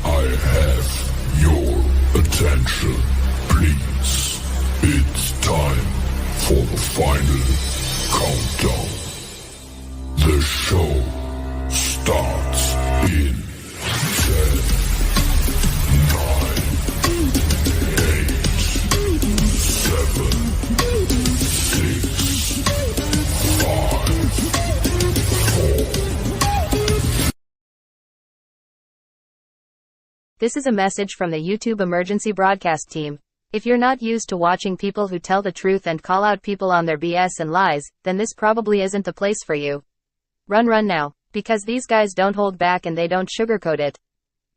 I have your attention, please. It's time for the final countdown. The show starts in 10, 9, 8, 7, 6, 5, 4. This is a message from the YouTube emergency broadcast team. If you're not used to watching people who tell the truth and call out people on their BS and lies, then this probably isn't the place for you. Run now, because these guys don't hold back and they don't sugarcoat it.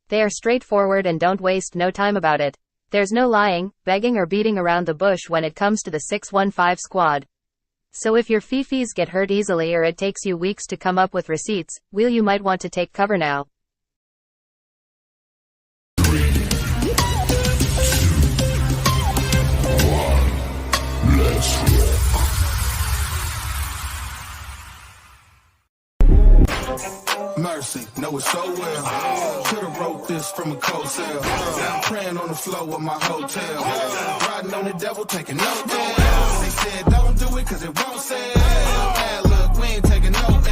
They are straightforward and don't waste no time about it. There's no lying, begging or beating around the bush when it comes to the 615 squad. So if your fifis get hurt easily or it takes you weeks to come up with receipts, you might want to take cover now. 3, 2, 1, let's rock. Mercy, know it so well. Could've wrote this from a cold cell. Praying on the floor of my hotel. Riding on the devil, taking no L's. They said don't do it cause it won't sell. Now look, we ain't taking no L's.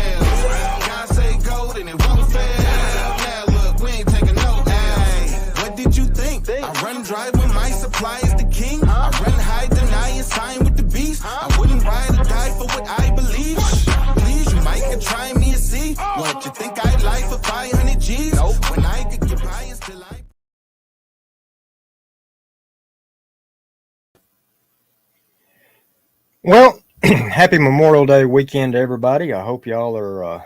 God say gold and it won't fail. Now look, we ain't taking no L's. What did you think? I run dry when my supply is the king. I run high, deny and sign with the beast. I wouldn't ride or die for what I believe. Please, you might could try me and see. What you think I'd like for 500 G's? Nope. When I could get by until I... Well, happy Memorial Day weekend to everybody. I hope y'all are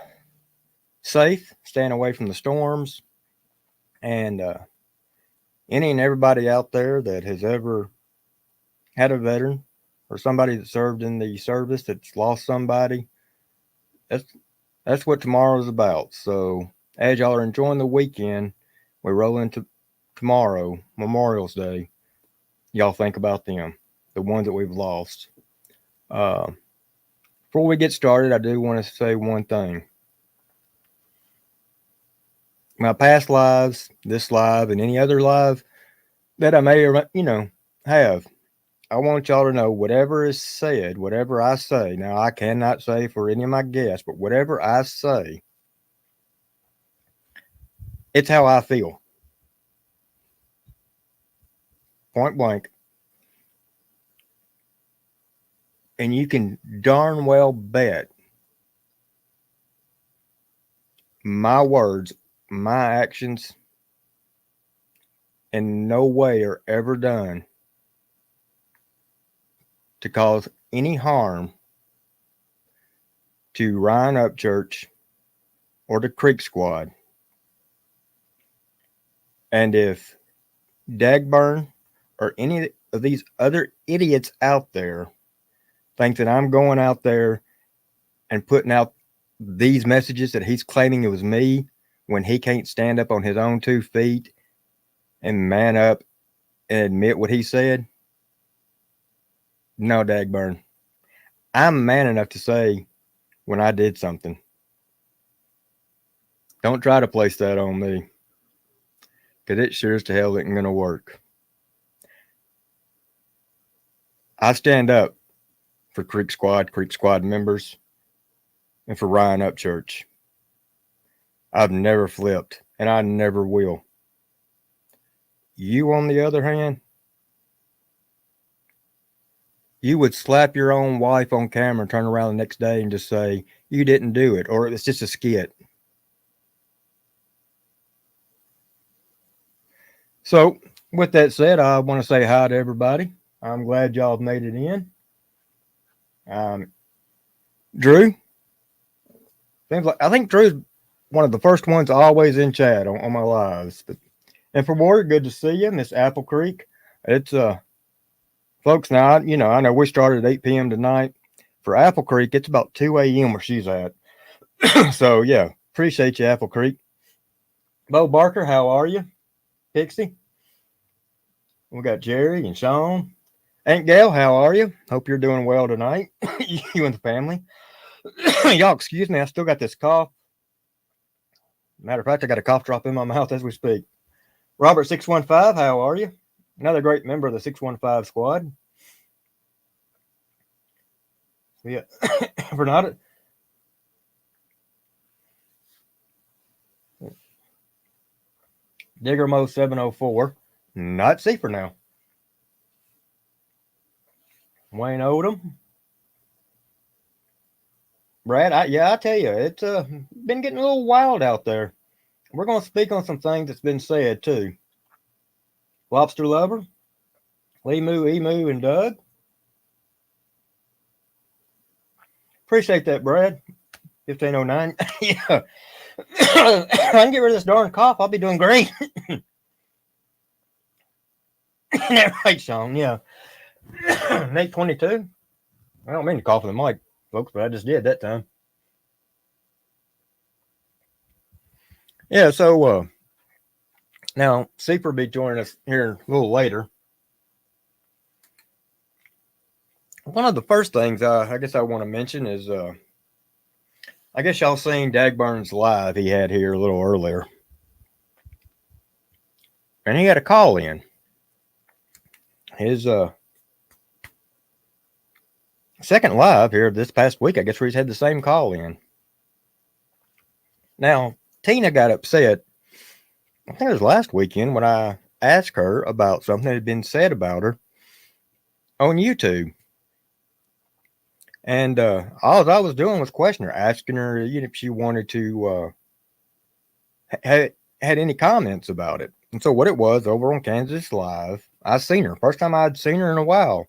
safe, staying away from the storms. And any and everybody out there that has ever had a veteran or somebody that served in the service that's lost somebody, that's what tomorrow's about. So as y'all are enjoying the weekend, we roll into tomorrow, Memorial's Day. Y'all think about them, the ones that we've lost. Before we get started, I do want to say one thing. My past lives, this live, and any other live that I may or have, I want y'all to know whatever is said, whatever I say. Now, I cannot say for any of my guests, but whatever I say, it's how I feel. Point blank. And you can darn well bet my words, my actions, in no way are ever done to cause any harm to Ryan Upchurch or the Creek Squad. And if Dagburn or any of these other idiots out there think that I'm going out there and putting out these messages that he's claiming it was me when he can't stand up on his own 2 feet and man up and admit what he said, no, Dagburn. I'm man enough to say when I did something. Don't try to place that on me, because it sure as to hell isn't going to work. I stand up for Creek Squad members, and for Ryan Upchurch. I've never flipped, and I never will. You, on the other hand, you would slap your own wife on camera and turn around the next day and just say, you didn't do it, or it's just a skit. So, with that said, I want to say hi to everybody. I'm glad y'all have made it in. Drew, I think Drew's one of the first ones always in chat on my lives. And for more, good to see you, Miss Apple Creek. It's folks, now I know we started at 8 p.m. tonight. For Apple Creek, it's about 2 a.m. where she's at. So yeah, appreciate you, Apple Creek. Bo Barker, how are you? Pixie. We got Jerry and Sean. Aunt Gail, how are you? Hope you're doing well tonight. You and the family. Y'all, excuse me. I still got this cough. Matter of fact, I got a cough drop in my mouth as we speak. Robert 615, how are you? Another great member of the 615 squad. Yeah, Bernard. Diggermo 704. Not Seafer now. Wayne Odom. Brad, I tell you, it's been getting a little wild out there. We're going to speak on some things that's been said too. Lobster Lover, Emu, and Doug. Appreciate that, Brad. 1509. Yeah. I can get rid of this darn cough. I'll be doing great. That right, Sean? Yeah. Nate 22. I don't mean to cough in the mic, folks, but I just did that time. Yeah, so now Seafer will be joining us here a little later. One of the first things I guess I want to mention is I guess y'all seen Dagburn's live he had here a little earlier. And he had a call in. His second live here this past week, I guess, where he's had the same call in. Now, Tina got upset, I think it was last weekend, when I asked her about something that had been said about her on YouTube. And all I was doing was questioning her, asking her if she wanted to had any comments about it. And so what it was, over on Kansas Live, I seen her. First time I'd seen her in a while.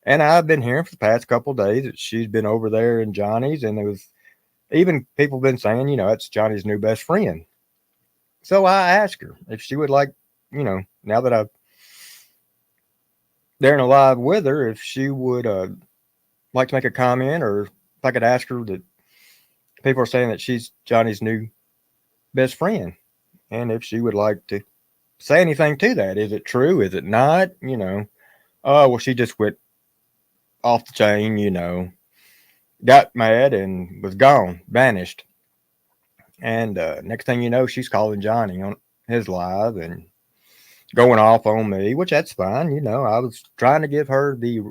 And I've been hearing for the past couple of days that she's been over there in Johnny's, and there was even people been saying, it's Johnny's new best friend. So I asked her if she would like, now that I'm there in a live with her, if she would like to make a comment, or if I could ask her that people are saying that she's Johnny's new best friend, and if she would like to say anything to that. Is it true? Is it not? Oh, well, she just went off the chain, got mad and was gone, vanished. And next thing you know, she's calling Johnny on his live and going off on me, which that's fine. I was trying to give her the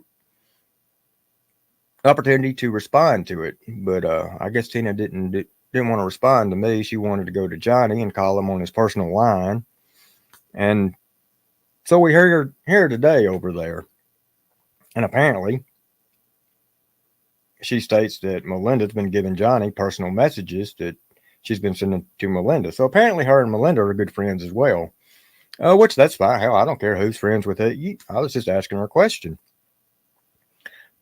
opportunity to respond to it, but I guess Tina didn't want to respond to me. She wanted to go to Johnny and call him on his personal line. And so we heard her here today over there. And apparently, she states that Melinda's been giving Johnny personal messages that she's been sending to Melinda. So apparently her and Melinda are good friends as well. Which that's fine. Hell, I don't care who's friends with it. I was just asking her a question.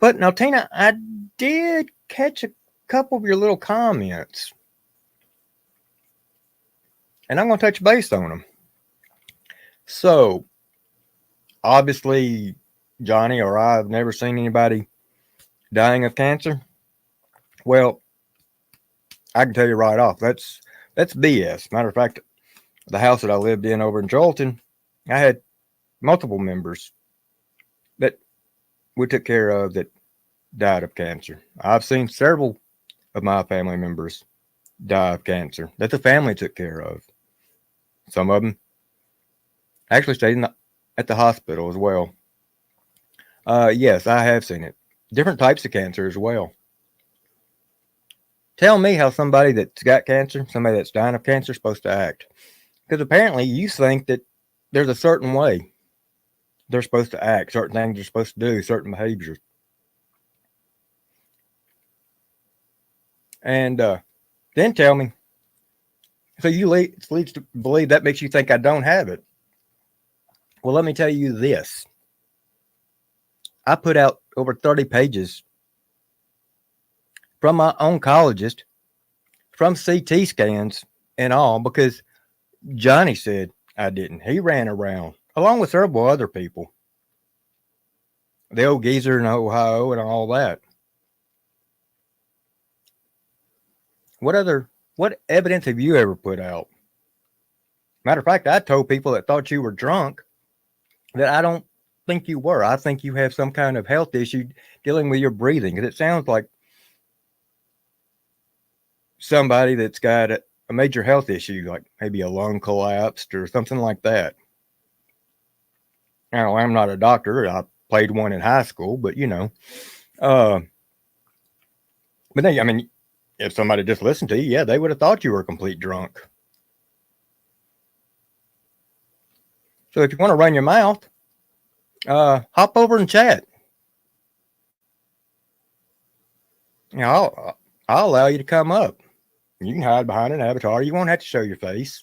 But now, Tina, I did catch a couple of your little comments. And I'm going to touch base on them. So, obviously, Johnny or I have never seen anybody dying of cancer. Well, I can tell you right off, that's BS. Matter of fact, the house that I lived in over in Joelton, I had multiple members that we took care of that died of cancer. I've seen several of my family members die of cancer that the family took care of. Some of them actually stayed at the hospital as well. Yes, I have seen it. Different types of cancer as well. Tell me how somebody that's got cancer, somebody that's dying of cancer, is supposed to act. Because apparently you think that there's a certain way they're supposed to act, certain things they're supposed to do, certain behaviors. And then tell me, so you leads to believe that makes you think I don't have it. Well, let me tell you this. I put out over 30 pages from my oncologist, from CT scans and all, because Johnny said I didn't. He ran around along with several other people. The old geezer in Ohio and all that. What evidence have you ever put out? Matter of fact, I told people that thought you were drunk that I don't think you were. I think you have some kind of health issue dealing with your breathing. Because it sounds like somebody that's got a major health issue, like maybe a lung collapsed or something like that. Now, I'm not a doctor. I played one in high school, but but then, I mean, if somebody just listened to you, yeah, they would have thought you were a complete drunk. So if you want to run your mouth, hop over and chat. I'll allow you to come up. You can hide behind an avatar. You won't have to show your face.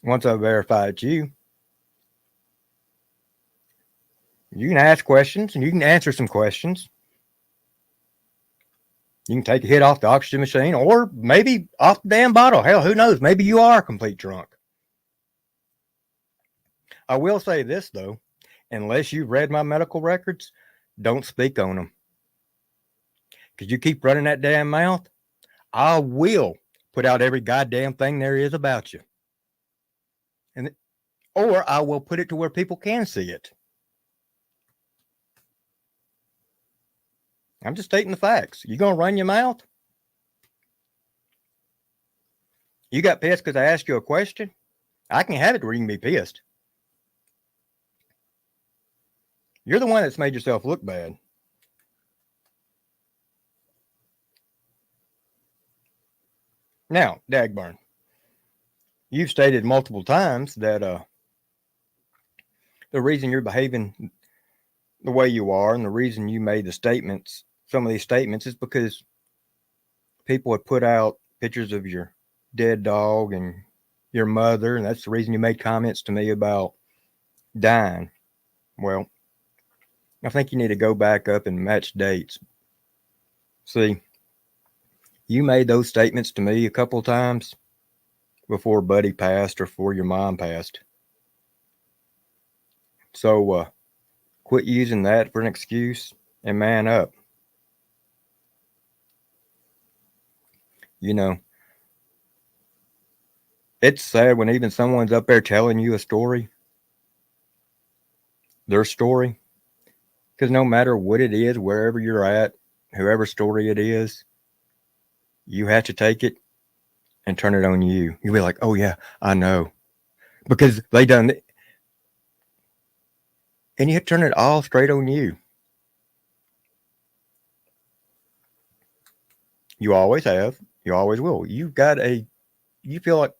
Once I verify it's you, you can ask questions and you can answer some questions. You can take a hit off the oxygen machine or maybe off the damn bottle. Hell, who knows? Maybe you are a complete drunk. I will say this, though. Unless you've read my medical records, don't speak on them. Because you keep running that damn mouth, I will put out every goddamn thing there is about you. Or I will put it to where people can see it. I'm just stating the facts. You going to run your mouth? You got pissed because I asked you a question? I can have it where you can be pissed. You're the one that's made yourself look bad. Now, Dagburn, you've stated multiple times that the reason you're behaving the way you are and the reason you made the statements, some of these statements, is because people had put out pictures of your dead dog and your mother, and that's the reason you made comments to me about dying. Well, I think you need to go back up and match dates. See, you made those statements to me a couple of times before Buddy passed or before your mom passed. So quit using that for an excuse and man up. It's sad when even someone's up there telling you a story, their story, because no matter what it is, wherever you're at, whoever story it is, you have to take it and turn it on you. You'll be like, oh yeah, I know. Because they done it. And you have to turn it all straight on you. You always have. You always will. You feel like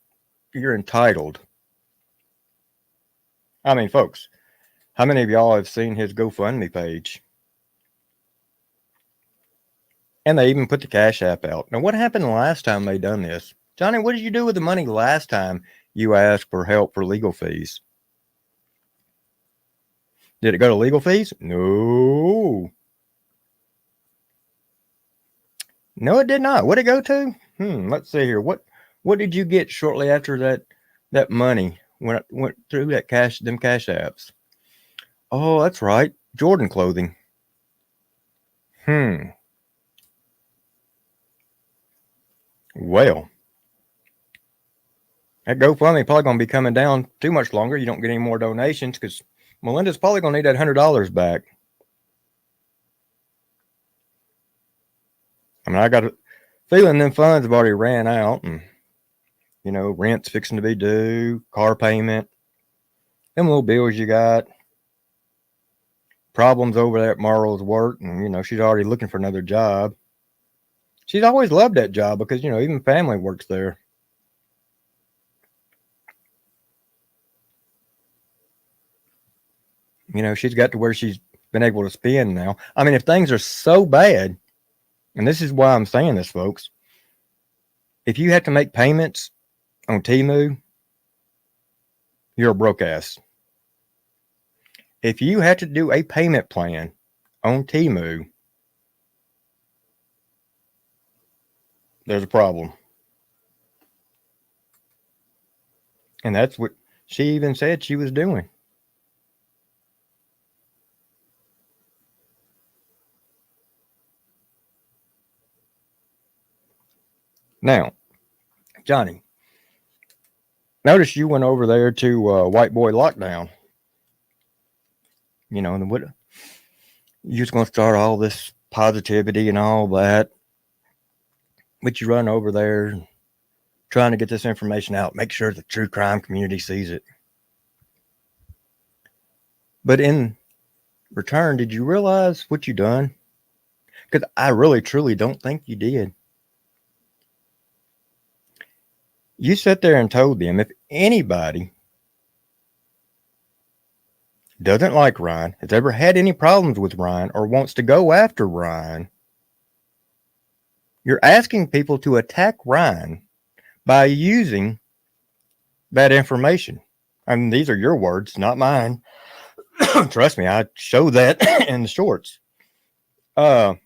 you're entitled. I mean, folks, how many of y'all have seen his GoFundMe page? And they even put the Cash App out. Now, what happened the last time they done this? Johnny, what did you do with the money last time you asked for help for legal fees? Did it go to legal fees? No. No, it did not. What did it go to? Let's see here. What did you get shortly after that money went through them cash apps? Oh, that's right. Jordan clothing. Well, that GoFundMe probably going to be coming down too much longer. You don't get any more donations because Melinda's probably going to need that $100 back. I mean, I got a feeling them funds have already ran out, and rent's fixing to be due, car payment, them little bills you got, problems over there at Marlo's work, and she's already looking for another job. She's always loved that job because, even family works there. She's got to where she's been able to spend now. I mean, if things are so bad, and this is why I'm saying this, folks, if you have to make payments on Temu, you're a broke ass. If you have to do a payment plan on Temu, there's a problem. And that's what she even said she was doing. Now, Johnny, notice you went over there to White Boy Lockdown. And what you're just going to start all this positivity and all that. but you run over there trying to get this information out, make sure the true crime community sees it. But in return, did you realize what you done? Because I really, truly don't think you did. You sat there and told them if anybody doesn't like Ryan, has ever had any problems with Ryan, or wants to go after Ryan, you're asking people to attack Ryan by using that information. I mean, these are your words, not mine. Trust me, I showed that in the shorts. You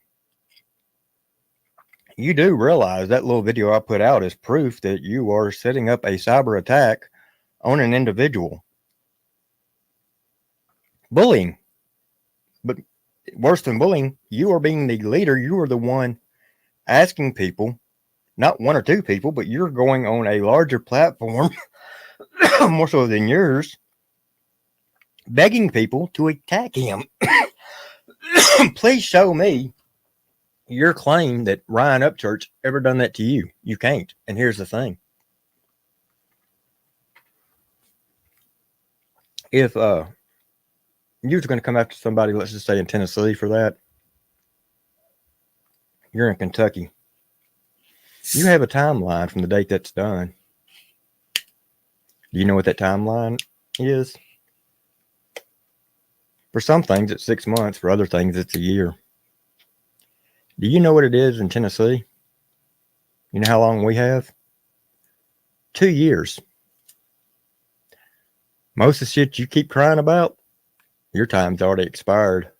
do realize that little video I put out is proof that you are setting up a cyber attack on an individual. Bullying. But worse than bullying, you are being the leader. You are the one asking people, not one or two people, but you're going on a larger platform, more so than yours, begging people to attack him. Please show me your claim that Ryan Upchurch ever done that to you. You can't. And here's the thing. If you was going to come after somebody, let's just say in Tennessee for that, you're in Kentucky. You have a timeline from the date that's done. Do you know what that timeline is? For some things, it's 6 months. For other things, it's a year. Do you know what it is in Tennessee? You know how long we have? 2 years. Most of the shit you keep crying about, your time's already expired.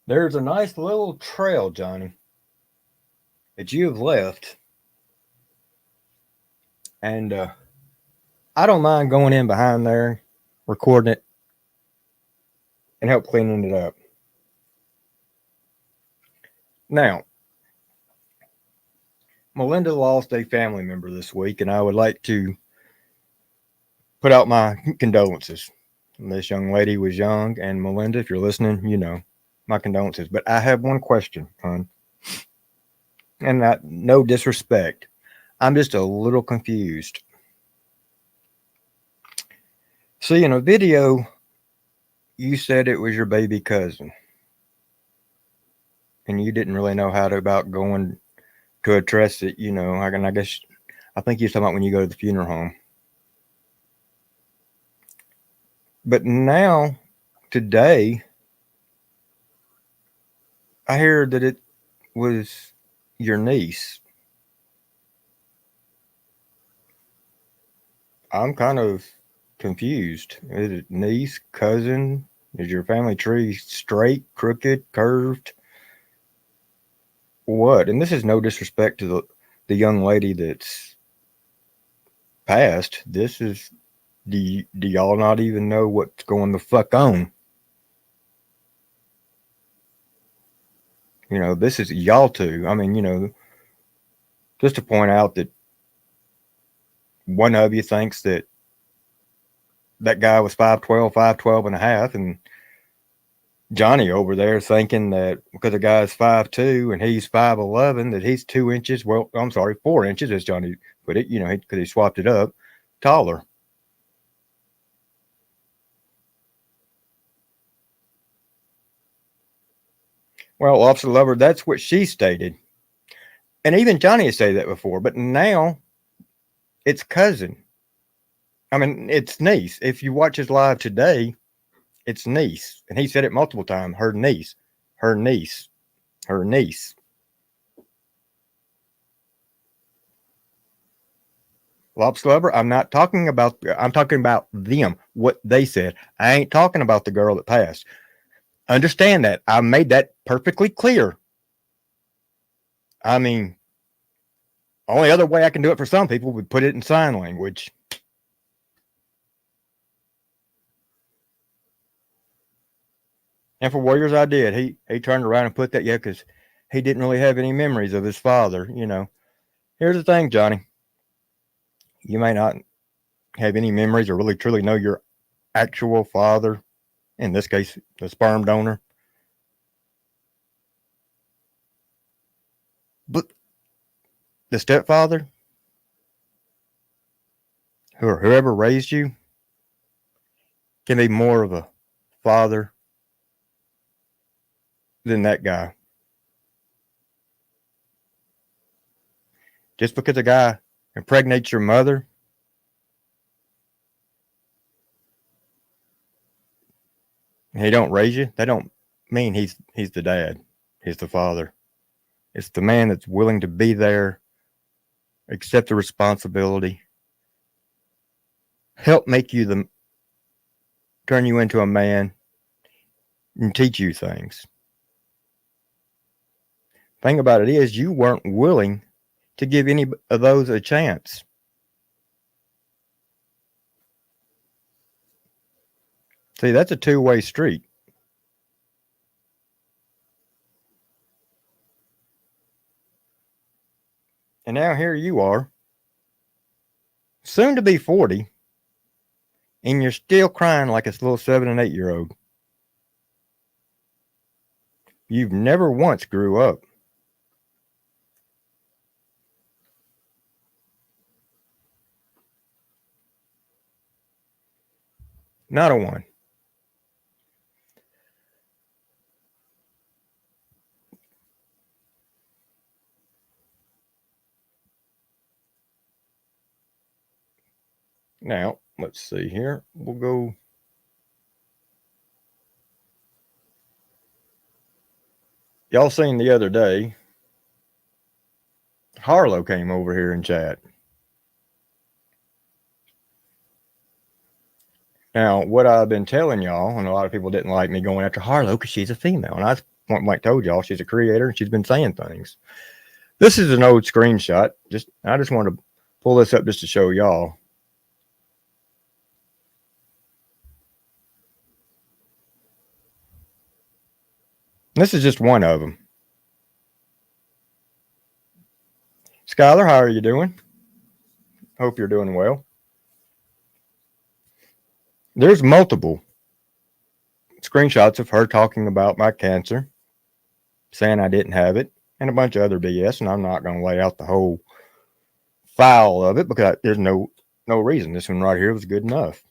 There's a nice little trail, Johnny, that you have left. And I don't mind going in behind there, recording it, and help cleaning it up. Now, Melinda lost a family member this week, and I would like to put out my condolences. This young lady was young, and Melinda, if you're listening, you know, my condolences. But I have one question, hon. And no disrespect. I'm just a little confused. See, in a video, you said it was your baby cousin. And you didn't really know how to about going to address it, you know. I think you're talking about when you go to the funeral home. But now, today, I hear that it was your niece. I'm kind of confused. Is it niece, cousin? Is your family tree straight, crooked, curved? What? And this is no disrespect to the young lady that's passed. This is, do y'all not even know what's going the fuck on? You know, this is y'all two. I mean, you know, just to point out that one of you thinks that guy was 5'12" and a half, and Johnny over there thinking that because the guy's 5'2" and he's 5'11", that he's 2 inches. Well, I'm sorry, 4 inches, as Johnny put it. You know, because he swapped it up, taller. Well, Officer Lover, that's what she stated. And even Johnny has said that before. But now it's cousin. I mean, it's niece. If you watch his live today, it's niece. And he said it multiple times. Her niece. Her niece. Her niece. Officer Lover, I'm talking about them, what they said. I ain't talking about the girl that passed. Understand that. I made that perfectly clear. I mean, only other way I can do it for some people would put it in sign language. And for Warriors, I did. He turned around and put that, because he didn't really have any memories of his father, you know. Here's the thing, Johnny. You may not have any memories or really truly know your actual father, in this case, the sperm donor. But the stepfather, or whoever raised you, can be more of a father than that guy. Just because a guy impregnates your mother, and he don't raise you, that don't mean he's the dad. He's the father. It's the man that's willing to be there, accept the responsibility, help make you turn you into a man, and teach you things. Thing about it is, you weren't willing to give any of those a chance. See, that's a two-way street. And now here you are, soon to be 40, and you're still crying like a little 7 and 8-year-old. You've never once grew up. Not a one. Now, let's see here. We'll go. Y'all seen the other day, Harlow came over here and chat. Now, what I've been telling y'all, and a lot of people didn't like me going after Harlow because she's a female. And I point blank told y'all she's a creator and she's been saying things. This is an old screenshot. I just want to pull this up just to show y'all. This is just one of them. Skylar, how are you doing? Hope you're doing well. There's multiple screenshots of her talking about my cancer, saying I didn't have it, and a bunch of other BS, and I'm not going to lay out the whole file of it because there's no reason. This one right here was good enough.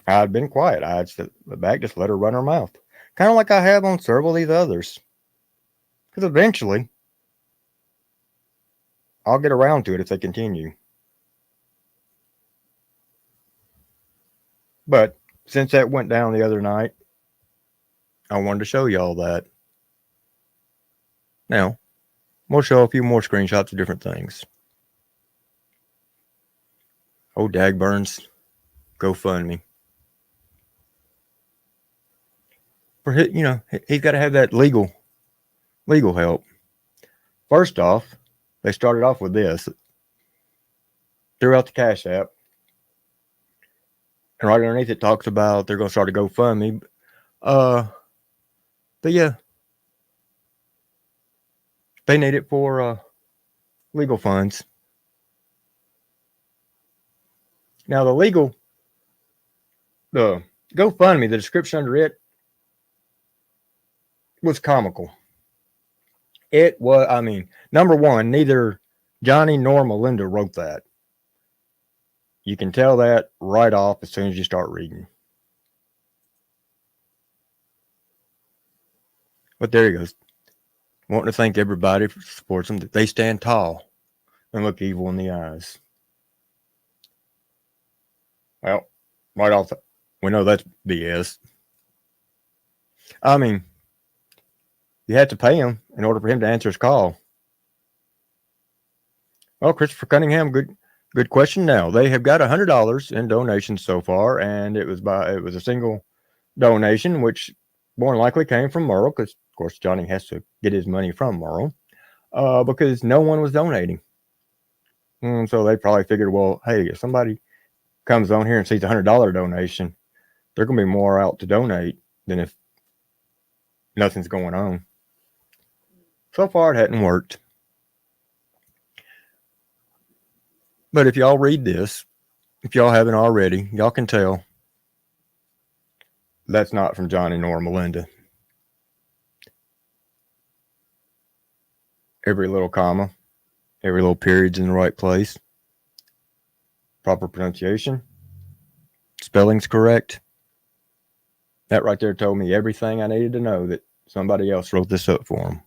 I'd been quiet. I'd sit back, just let her run her mouth. Kind of like I have on several of these others. Because eventually, I'll get around to it if they continue. But since that went down the other night, I wanted to show y'all that. Now, we'll show a few more screenshots of different things. Oh, Dagburns, GoFundMe. For he's got to have that legal help. First off, they started off with this. Threw out the Cash App. And right underneath it talks about they're going to start a GoFundMe. But yeah, they need it for legal funds. Now the GoFundMe, the description under it was comical. It was, number one, neither Johnny nor Melinda wrote that. You can tell that right off as soon as you start reading. But there he goes. Wanting to thank everybody for supports them, that they stand tall and look evil in the eyes. Well, right off, we know that's BS. You had to pay him in order for him to answer his call. Well, Christopher Cunningham, good question. Now they have got $100 in donations so far, and it was a single donation, which more than likely came from Merle, because of course Johnny has to get his money from Merle, because no one was donating. And so they probably figured, well, hey, if somebody comes on here and sees $100 donation, they're going to be more out to donate than if nothing's going on. So far, it hadn't worked. But if y'all read this, if y'all haven't already, y'all can tell that's not from Johnny nor Melinda. Every little comma, every little period's in the right place. Proper pronunciation. Spelling's correct. That right there told me everything I needed to know that somebody else wrote this up for them.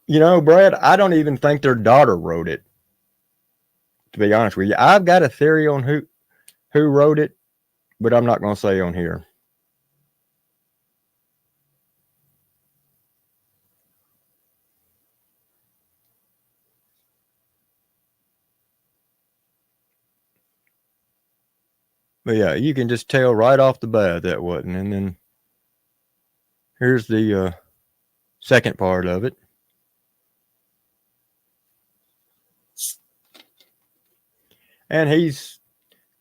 You know, Brad, I don't even think their daughter wrote it. To be honest with you, I've got a theory on who wrote it, but I'm not going to say on here. But yeah, you can just tell right off the bat that wasn't. And then here's the second part of it. And he's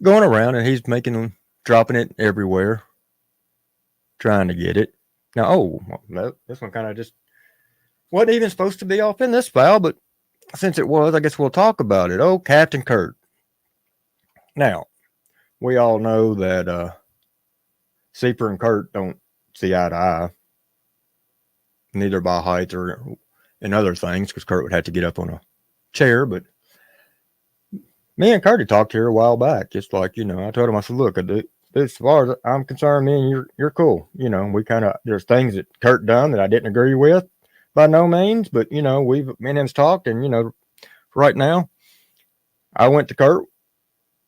going around and he's making them, dropping it everywhere, trying to get it. Now, this one kind of just wasn't even supposed to be off in this file, but since it was, I guess we'll talk about it. Oh, Captain Kurt. Now, we all know that Seeper and Kurt don't see eye to eye, neither by height or in other things, because Kurt would have to get up on a chair. But me and Kurt had talked here a while back. Just like, you know, I told him, I said, look, as far as I'm concerned, me and you're cool. You know, we kind of, there's things that Kurt done that I didn't agree with by no means, but, you know, me and him's talked, and, you know, right now, I went to Kurt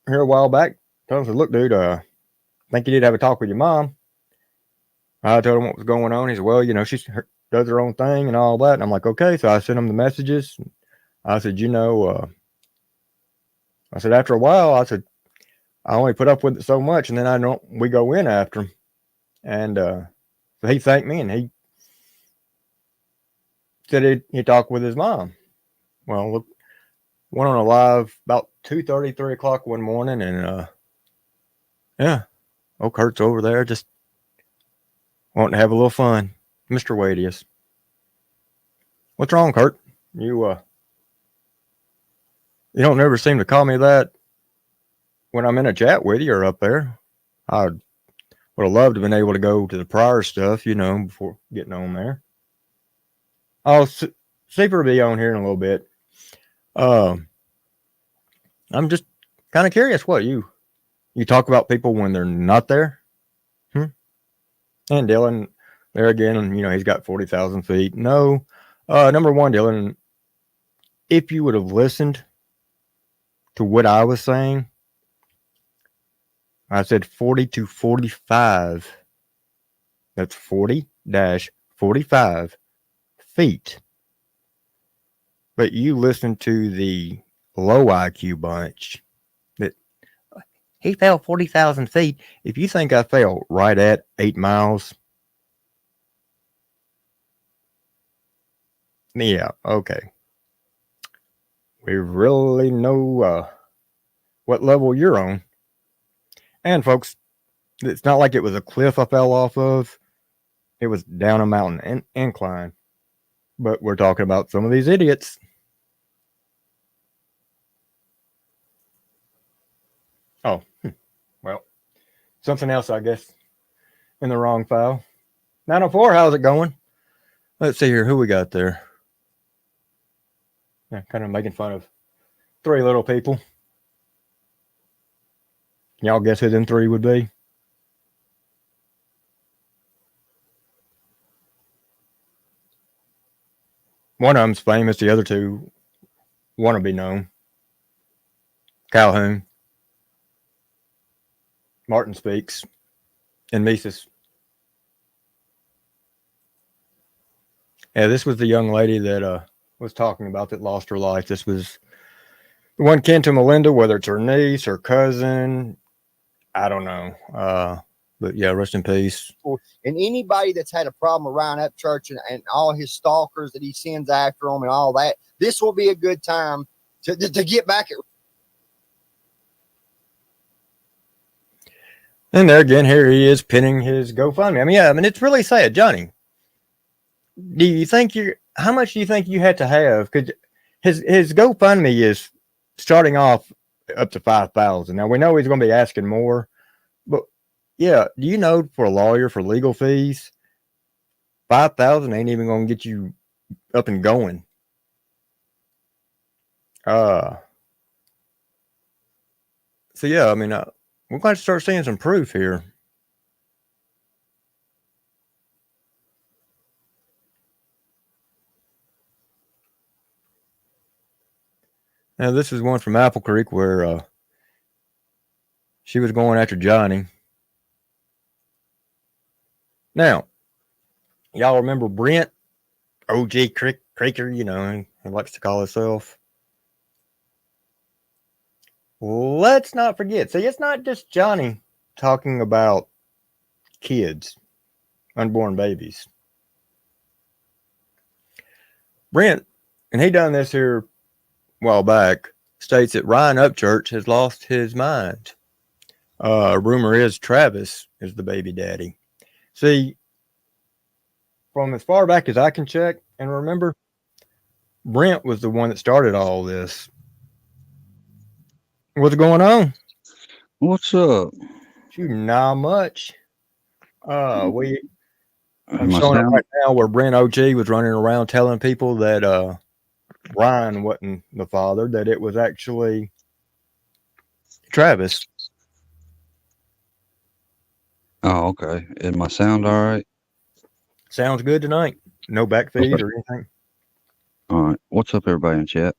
here a while back, told him, look, dude, I think you did have a talk with your mom. I told him what was going on. He said, well, you know, she does her own thing and all that. And I'm like, okay. So I sent him the messages. I said, you know, I said, after a while, I said, I only put up with it so much. And then we go in after him. And so he thanked me, and he said he talked with his mom. Well, look, went on a live about 2:30, 3 o'clock one morning. And yeah, old Kurt's over there just wanting to have a little fun. Mr. Wadius. What's wrong, Kurt? You don't never seem to call me that when I'm in a chat with you or up there. I would have loved to have been able to go to the prior stuff, you know, before getting on there. I'll Seeper will be on here in a little bit. I'm just kind of curious what you talk about people when they're not there. And Dylan, there again, you know, he's got 40,000 feet. No, number one, Dylan, if you would have listened to what I was saying, I said 40 to 45. That's 40-45 feet. But you listen to the low IQ bunch that he fell 40,000 feet. If you think I fell right at 8 miles, yeah, okay. We really know what level you're on. And folks, it's not like it was a cliff I fell off of. It was down a mountain incline. But we're talking about some of these idiots. Oh, well, something else, I guess, in the wrong file. 904, how's it going? Let's see here, who we got there. Yeah, kind of making fun of 3 little people. Y'all guess who them 3 would be? One of them's famous. The other 2 want to be known. Calhoun, Martin Speaks, and Mises. Yeah, this was the young lady that was talking about that lost her life. This was the one kin to Melinda, whether it's her niece or cousin, I don't know. But yeah, rest in peace. And anybody that's had a problem around that church and all his stalkers that he sends after them and all that, this will be a good time to get back at. And there again, here he is pinning his GoFundMe. I mean, yeah, I mean, it's really sad. Johnny, do you think how much do you think you had to have? Because his GoFundMe is starting off up to 5,000. Now we know he's going to be asking more, but yeah, do you know for a lawyer for legal fees, 5,000 ain't even going to get you up and going. So yeah, I mean, we're going to start seeing some proof here. Now this is one from Apple Creek where she was going after Johnny. Now, y'all remember Brent, OG Creeker, you know, he likes to call himself. Let's not forget. See, it's not just Johnny talking about kids, unborn babies. Brent, and he done this here a while back, states that Ryan Upchurch has lost his mind. Rumor is Travis is the baby daddy. See, from as far back as I can check and remember, Brent was the one that started all this. What's going on? What's up? Not much. I'm Am I showing up sound- right now where Brent OG was running around telling people that Ryan wasn't the father, that it was actually Travis. Oh, okay. Is my sound all right? Sounds good tonight. No back feed or anything. All right. What's up, everybody in chat?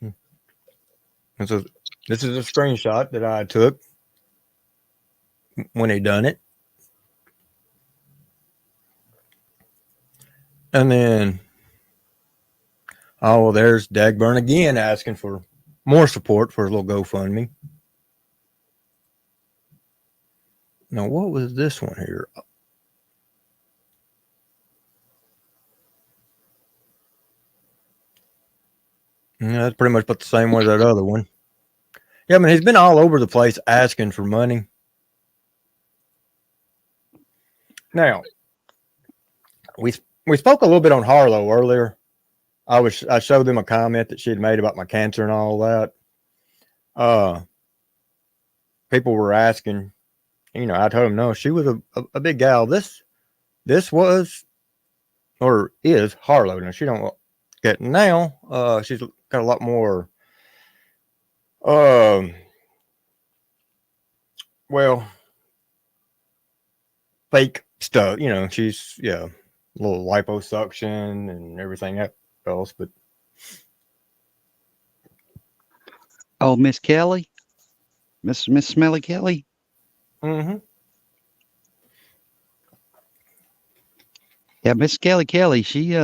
And so this is a screenshot that I took when he done it. And then, oh, there's Dagburn again asking for more support for his little GoFundMe. Now, what was this one here? Yeah, that's pretty much about the same way as that other one. Yeah, I mean, he's been all over the place asking for money. Now, we spoke a little bit on Harlow earlier. I showed them a comment that she had made about my cancer and all that. People were asking, you know, I told them no, she was a big gal. This was or is Harlow. Now she don't get now. She's got a lot more. Well, fake stuff. You know, she's a little liposuction and everything else, but Oh, Miss Kelly, Miss Smelly Kelly. mm-hmm. Yeah, Miss Kelly. She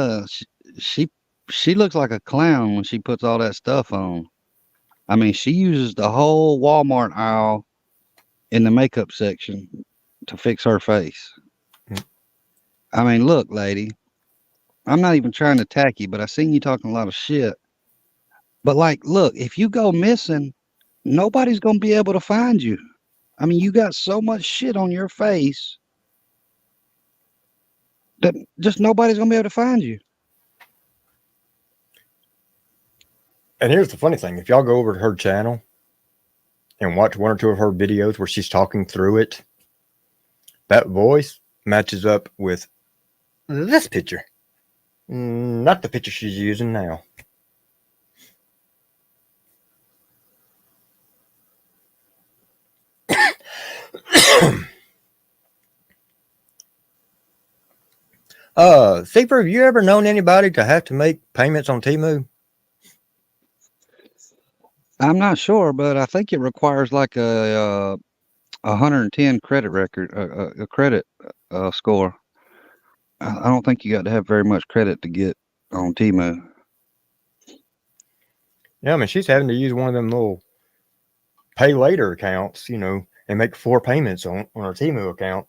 looks like a clown when she puts all that stuff on. I mean, she uses the whole Walmart aisle in the makeup section to fix her face. I mean, look, lady, I'm not even trying to attack you, but I seen you talking a lot of shit. But like, look, if you go missing, nobody's gonna be able to find you. I mean, you got so much shit on your face that just nobody's gonna be able to find you. And here's the funny thing: if y'all go over to her channel and watch one or two of her videos where she's talking through it, that voice matches up with this picture, not the picture she's using now. Seaper, have you ever known anybody to have to make payments on Temu? I'm not sure, but I think it requires like a 110 credit record, a credit score. I don't think you got to have very much credit to get on Temu. Yeah, I mean, she's having to use one of them little pay later accounts, you know, and make 4 payments on her Temu account.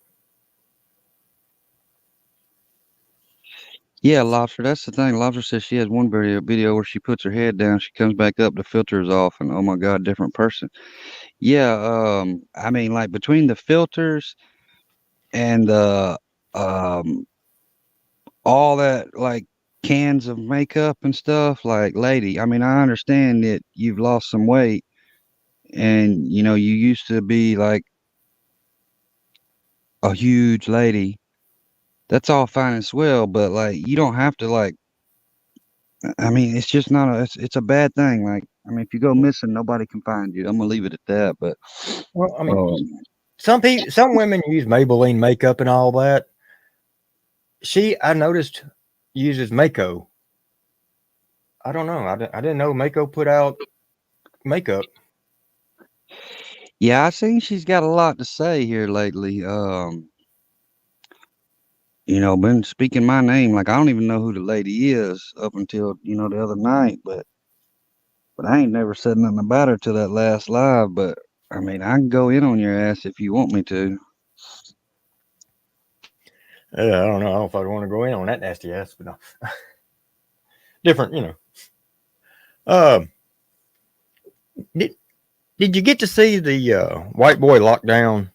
Yeah, Lobster. That's the thing. Lobster says she has one video where she puts her head down, she comes back up, the filter is off, and oh my god, different person. Yeah, I mean, like between the filters and the um all that like cans of makeup and stuff, like lady, I mean, I understand that you've lost some weight and you know you used to be like a huge lady. That's all fine and swell, but like you don't have to like I mean, it's just not it's a bad thing. Like, I mean, if you go missing, nobody can find you. I'm gonna leave it at that. But Well, I mean, um, some women use Maybelline makeup and all that. I noticed, uses Mako. I don't know. I didn't know Mako put out makeup. yeah, I seen she's got a lot to say here lately. You know, been speaking my name. Like, I don't even know who the lady is up until you know the other night. But I ain't never said nothing about her till that last live. But I mean, I can go in on your ass if you want me to. I don't know. I don't know if I'd want to go in on that nasty ass, but no. Different, you know. Um, did did you get to see the white boy lockdown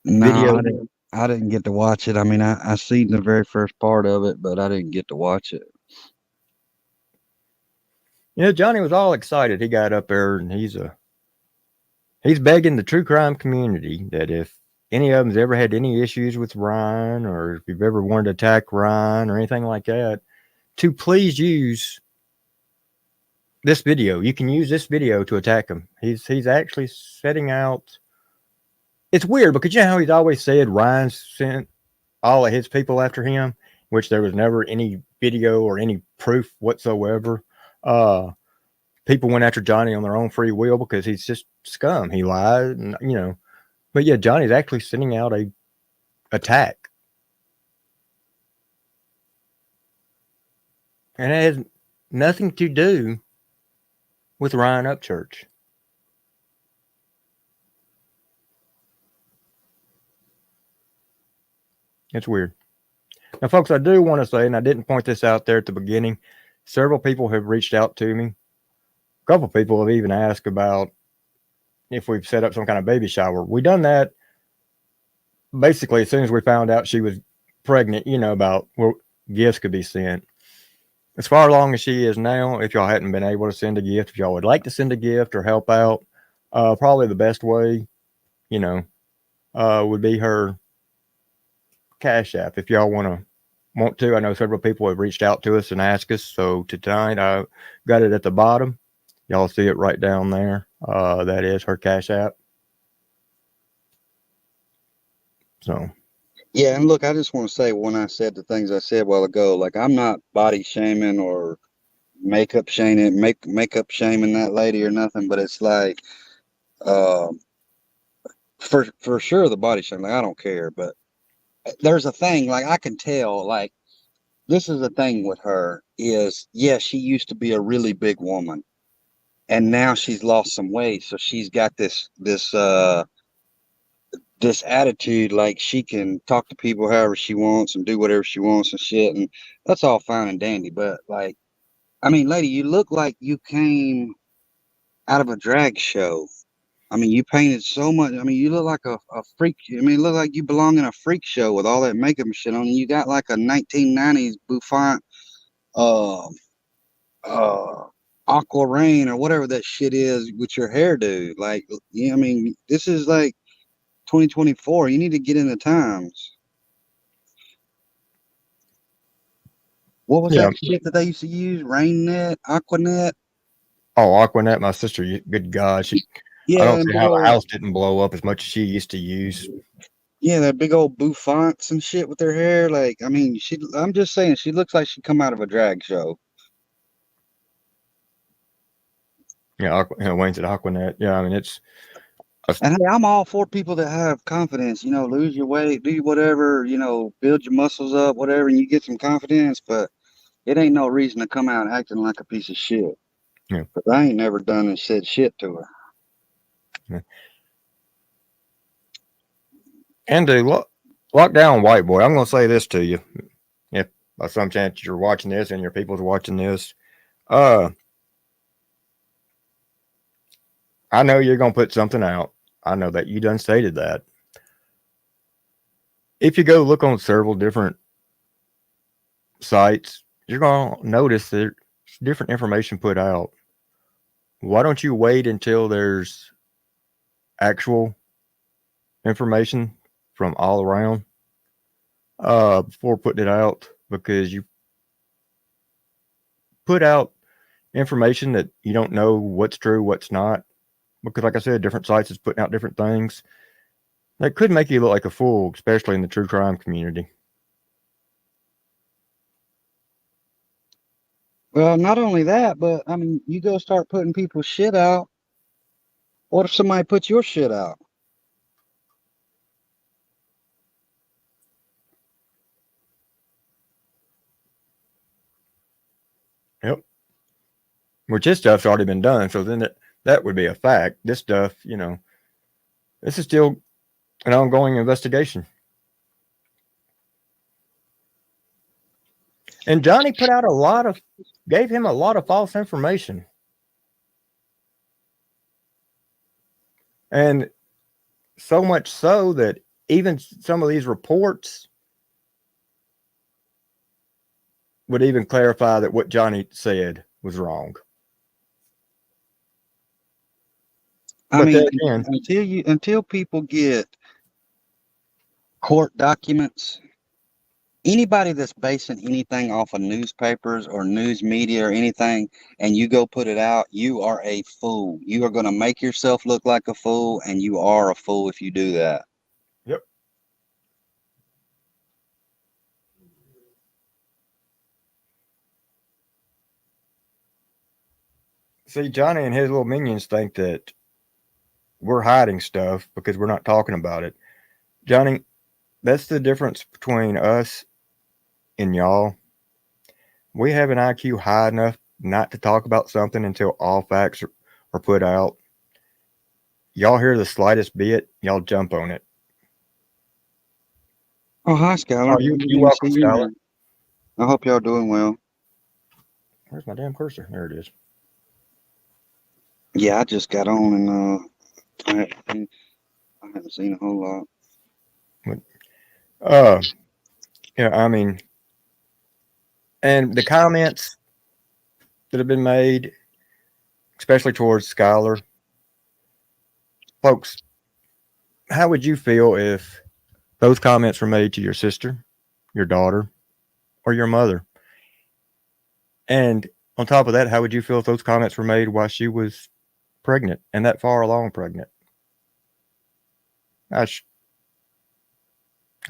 No, video? I didn't get to watch it. I mean, I seen the very first part of it, but I didn't get to watch it. You know, Johnny was all excited. He got up there and he's begging the true crime community that if any of them's ever had any issues with Ryan, or if you've ever wanted to attack Ryan or anything like that, to please use this video. You can use this video to attack him. He's actually setting out. It's weird because you know how he's always said Ryan sent all of his people after him, which there was never any video or any proof whatsoever. People went after Johnny on their own free will because he's just scum. He lied, and you know. But yeah, Johnny's actually sending out a attack, and it has nothing to do with Ryan Upchurch. It's weird. Now, folks, I do want to say, and I didn't point this out there at the beginning, several people have reached out to me. A couple of people have even asked about if we've set up some kind of baby shower. We done that basically as soon as we found out she was pregnant, you know, about where gifts could be sent. As far along as she is now, if y'all hadn't been able to send a gift, if y'all would like to send a gift or help out, probably the best way, you know, would be her Cash App. If y'all want to, I know several people have reached out to us and asked us. So tonight I got it at the bottom. Y'all see it right down there. That is her Cash App. So Yeah, and look, I just want to say when I said the things I said a while ago, like I'm not body shaming or makeup shaming that lady or nothing, but it's like uh, for sure the body shaming. Like I don't care, but there's a thing like I can tell like this is the thing with her is yeah, she used to be a really big woman and now she's lost some weight, so she's got this attitude like she can talk to people however she wants and do whatever she wants and shit, and that's all fine and dandy, but like I mean lady, you look like you came out of a drag show. I mean you painted so much. I mean you look like a freak. I mean it look like you belong in a freak show with all that makeup and shit on, and you got like a 1990s bouffant uh uh aqua rain or whatever that shit is with your hairdo. Like yeah, I mean this is like 2024. You need to get in the times. What was yeah. that shit that they used to use? RainNet, Aquanet? Oh, Aquanet, my sister. Good God, I Yeah, don't and see big how the old, house didn't blow up as much as she used to use. yeah, that big old bouffants and shit with her hair. Like, I mean, I'm just saying, she looks like she come out of a drag show. Yeah, Wayne said Aquanet. Yeah, I mean it's. And hey, I'm all for people that have confidence, you know, lose your weight, do whatever, you know, build your muscles up, whatever, and you get some confidence, but it ain't no reason to come out acting like a piece of shit. Yeah. But I ain't never done and said shit to her. Yeah. And to lock down white boy, I'm going to say this to you. by some chance you're watching this and your people's watching this, I know you're gonna put something out. I know that you done stated that. If you go look on several different sites, you're gonna notice there's different information put out. Why don't you wait until there's actual information from all around before putting it out? Because you put out information that you don't know what's true, what's not. Because, like I said, different sites is putting out different things that could make you look like a fool, especially in the true crime community. Well, not only that, but I mean, you go start putting people's shit out. What if somebody puts your shit out? Yep. Which this stuff's already been done, so then that would be a fact. This stuff, this is still an ongoing investigation. And Johnny put out gave him a lot of false information. And so much so that even some of these reports would even clarify that what Johnny said was wrong. I mean, until people get court documents, anybody that's basing anything off of newspapers or news media or anything, and you go put it out, you are a fool. You are going to make yourself look like a fool, and you are a fool if you do that. Yep. See, Johnny and his little minions think that we're hiding stuff because we're not talking about it. Johnny, that's the difference between us and y'all. We have an IQ high enough not to talk about something until all facts are put out. Y'all hear the slightest bit, y'all jump on it. Oh, hi, Skylar. Oh, you welcome, Skylar. I hope y'all doing well. Where's my damn cursor? There it is. Yeah, I just got on and I haven't seen a whole lot. Yeah, I mean, and the comments that have been made, especially towards Skylar, folks, how would you feel if those comments were made to your sister, your daughter, or your mother? And on top of that, how would you feel if those comments were made while she was pregnant and that far along pregnant? I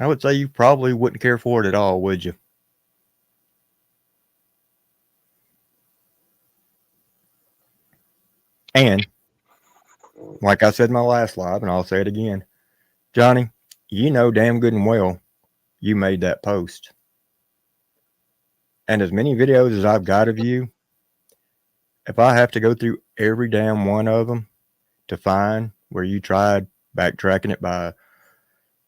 would say you probably wouldn't care for it at all, would you? And like I said in my last live, and I'll say it again, Johnny, you know damn good and well you made that post. And as many videos as I've got of you, if I have to go through every damn one of them to find where you tried backtracking it by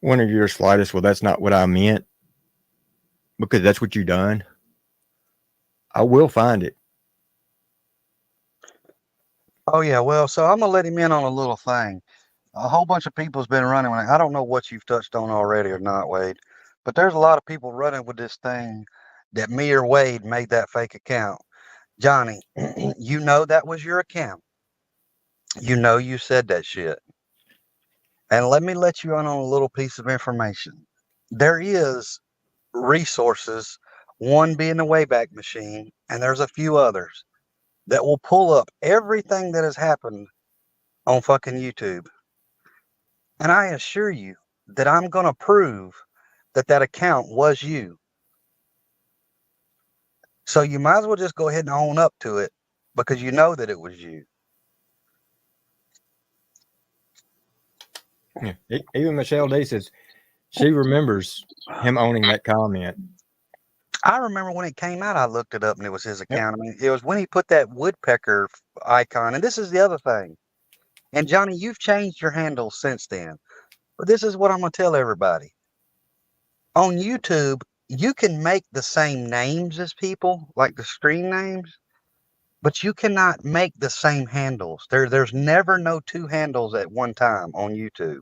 one of your slightest, well, that's not what I meant, because that's what you done, I will find it. Oh, yeah. Well, so I'm going to let him in on a little thing. A whole bunch of people's been running. I don't know what you've touched on already or not, Wade, but there's a lot of people running with this thing that me or Wade made that fake account. Johnny, you know that was your account. You know you said that shit. And let me let you in on a little piece of information. There is resources, one being the Wayback Machine, and there's a few others that will pull up everything that has happened on fucking YouTube. And I assure you that I'm going to prove that that account was you. So you might as well just go ahead and own up to it, because you know that it was you. Yeah. Even Michelle Day says she remembers him owning that comment. I remember when it came out, I looked it up and it was his account. I mean, it was when he put that woodpecker icon. And this is the other thing. And Johnny, you've changed your handle since then. But this is what I'm going to tell everybody. On YouTube, you can make the same names as people, like the screen names, but you cannot make the same handles. There's never no two handles at one time on YouTube.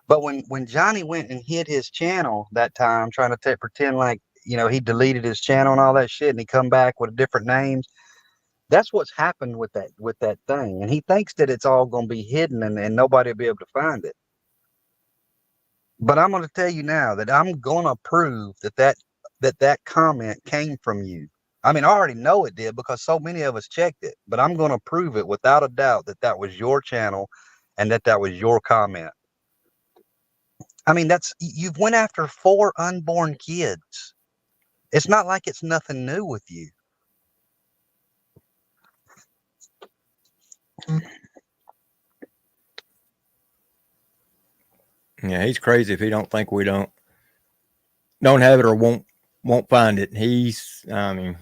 But when Johnny went and hid his channel that time, trying to pretend like he deleted his channel and all that shit, and he come back with different names. That's what's happened with that thing, and he thinks that it's all going to be hidden and nobody will be able to find it. But I'm going to tell you now that I'm going to prove that comment came from you. I mean, I already know it did because so many of us checked it, but I'm going to prove it without a doubt that was your channel and that was your comment. I mean, you've went after 4 unborn kids. It's not like it's nothing new with you. Yeah, he's crazy if he don't think we don't have it or won't find it. I mean,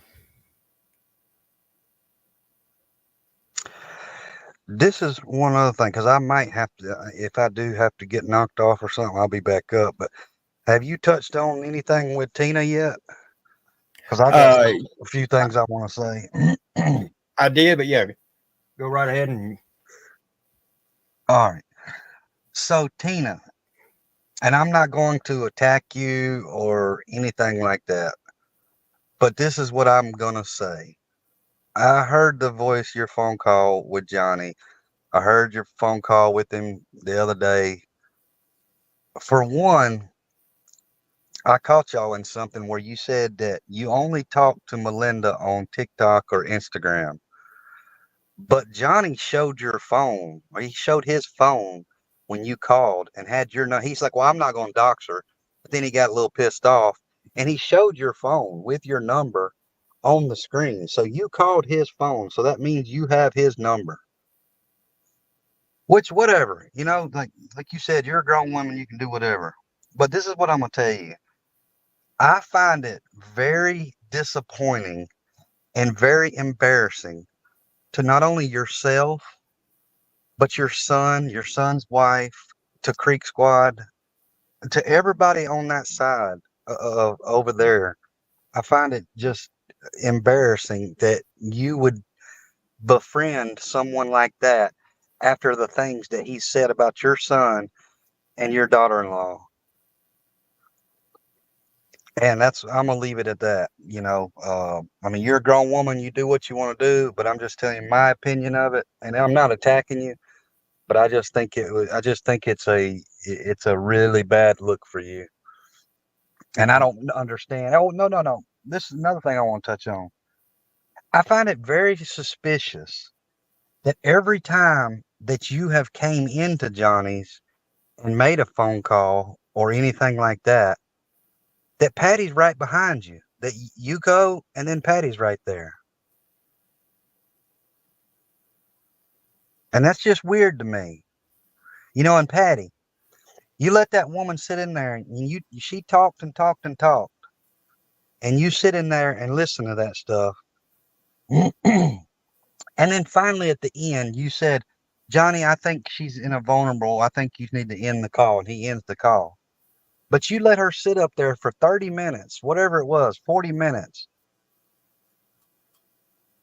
this is one other thing, because I might have to, if I do have to get knocked off or something, I'll be back up. But have you touched on anything with Tina yet? Because I got a few things I want to say. I did, but yeah, go right ahead and. All right. So Tina, and I'm not going to attack you or anything like that, but this is what I'm going to say. I heard your phone call with Johnny. I heard your phone call with him the other day. For one, I caught y'all in something where you said that you only talked to Melinda on TikTok or Instagram. But Johnny showed your phone, or he showed his phone when you called and had your number. He's like, well, I'm not going to dox her. But then he got a little pissed off and he showed your phone with your number on the screen. So you called his phone. So that means you have his number. Which, whatever, like you said, you're a grown woman, you can do whatever. But this is what I'm going to tell you. I find it very disappointing and very embarrassing to not only yourself, but your son's wife, to Creek Squad, to everybody on that side of over there. I find it just embarrassing that you would befriend someone like that after the things that he said about your son and your daughter-in-law. And I'm gonna leave it at that. I mean, you're a grown woman, you do what you want to do, but I'm just telling you my opinion of it, and I'm not attacking you, but I just think it's a really bad look for you. And I don't understand. Oh, no. This is another thing I want to touch on. I find it very suspicious that every time that you have came into Johnny's and made a phone call or anything like that, that Patty's right behind you, that you go and then Patty's right there. And that's just weird to me. And Patty, you let that woman sit in there and she talked and talked and talked. And you sit in there and listen to that stuff. And then finally at the end, you said, Johnny, I think she's in a vulnerable. I think you need to end the call. And he ends the call. But you let her sit up there for 30 minutes, whatever it was, 40 minutes,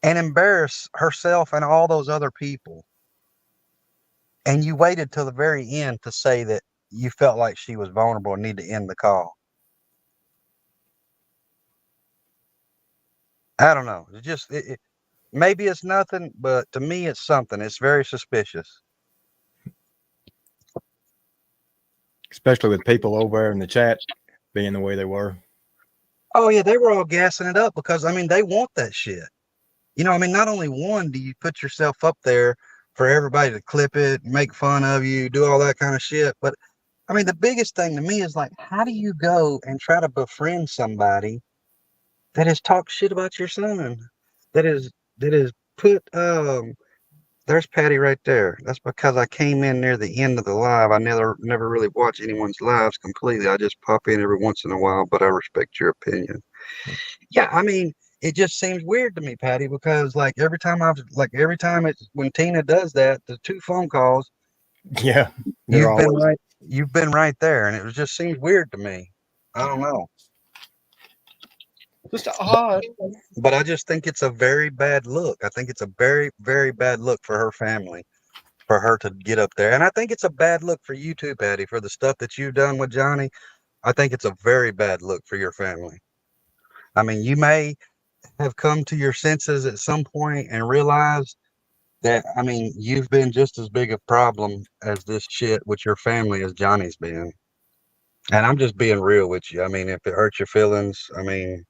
and embarrass herself and all those other people. And you waited till the very end to say that you felt like she was vulnerable and need to end the call. I don't know. Maybe it's nothing, but to me, it's something. It's very suspicious. Especially with people over there in the chat being the way they were. Oh, yeah, they were all gassing it up because, I mean, they want that shit. I mean, not only one, do you put yourself up there for everybody to clip it, make fun of you, do all that kind of shit. But, I mean, the biggest thing to me is like, how do you go and try to befriend somebody that has talked shit about your son, that is put, there's Patty right there. That's because I came in near the end of the live. I never really watch anyone's lives completely. I just pop in every once in a while, but I respect your opinion. Yeah, I mean, it just seems weird to me, Patty, because every time when Tina does that, the 2 phone calls, yeah, you've been right there, and it just seems weird to me. I don't know. Just odd. But I just think it's a very bad look. I think it's a very, very bad look for her family, for her to get up there. And I think it's a bad look for you too, Patty, for the stuff that you've done with Johnny. I think it's a very bad look for your family. I mean, you may have come to your senses at some point and realized that, I mean, you've been just as big a problem as this shit with your family as Johnny's been. And I'm just being real with you. I mean, if it hurts your feelings, I mean,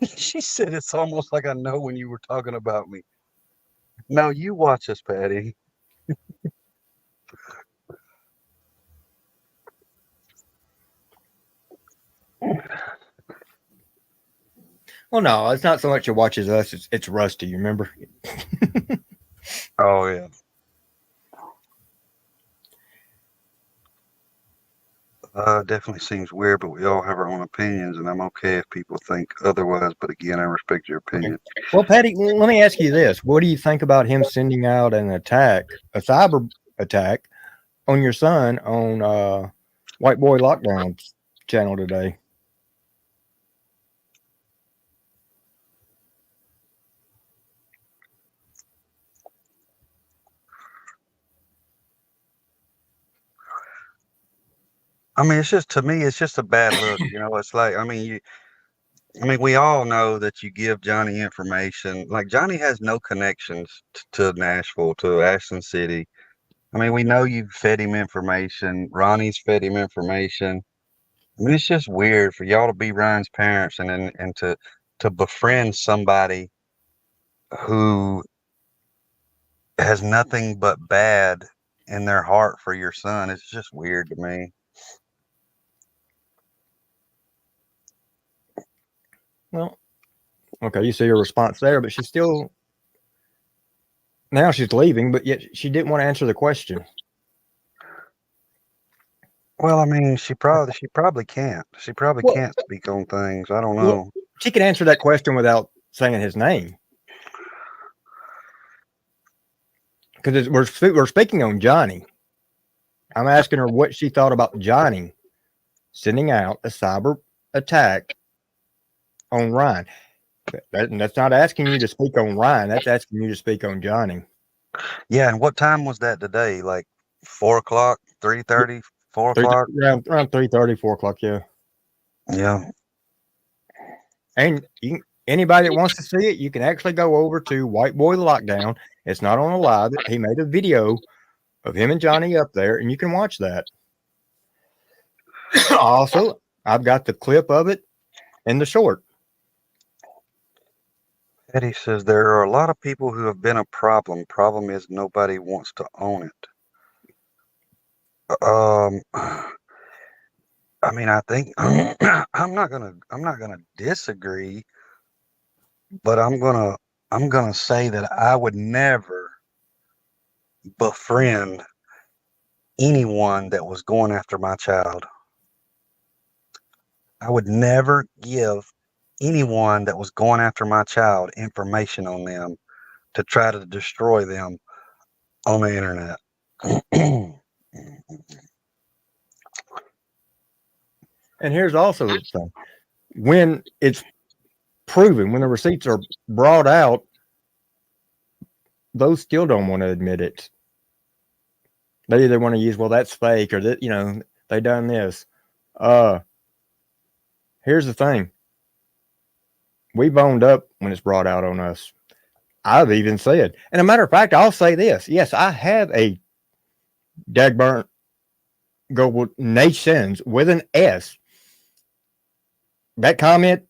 she said it's almost like I know when you were talking about me. No, you watch us, Patty. Well, no, it's not so much it watches us. It's Rusty. You remember? Oh, yeah. Definitely seems weird, but we all have our own opinions, and I'm okay if people think otherwise. But again, I respect your opinion. Well, Patty, let me ask you this: what do you think about him sending out an attack, a cyber attack, on your son on White Boy Lockdown's channel today? I mean, it's just, to me, it's just a bad look. You know, it's like, I mean, we all know that you give Johnny information. Like, Johnny has no connections to Nashville, to Ashland City. I mean, we know you've fed him information. Ronnie's fed him information. I mean, it's just weird for y'all to be Ryan's parents and to befriend somebody who has nothing but bad in their heart for your son. It's just weird to me. Well, okay, you see her response there, but she's still now she's leaving, but yet she didn't want to answer the question. Well, I mean, she probably can't. She probably Well- can't speak on things. I don't Well- know. She can answer that question without saying his name, because we're speaking on Johnny. I'm asking her what she thought about Johnny sending out a cyber attack on Ryan. That's not asking you to speak on Ryan. That's asking you to speak on Johnny. Yeah, and what time was that today? Like 4 o'clock, 3:30, 4 o'clock? Around 3:30, 4 o'clock. Yeah. Yeah. And anybody that wants to see it, you can actually go over to White Boy Lockdown. It's not on a live. He made a video of him and Johnny up there, and you can watch that. Also, I've got the clip of it and the short. Eddie says there are a lot of people who have been a problem. Problem is nobody wants to own it. I mean, I think I'm not gonna disagree, but I'm gonna say that I would never befriend anyone that was going after my child. I would never give anyone that was going after my child information on them to try to destroy them on the internet. And here's also the thing: when it's proven, when the receipts are brought out, those still don't want to admit it. They either want to use, well, that's fake, or that, they done this. Here's the thing: we've owned up when it's brought out on us. I've even said, and a matter of fact, I'll say this: yes, I have a Dagburnt go with nations with an S. That comment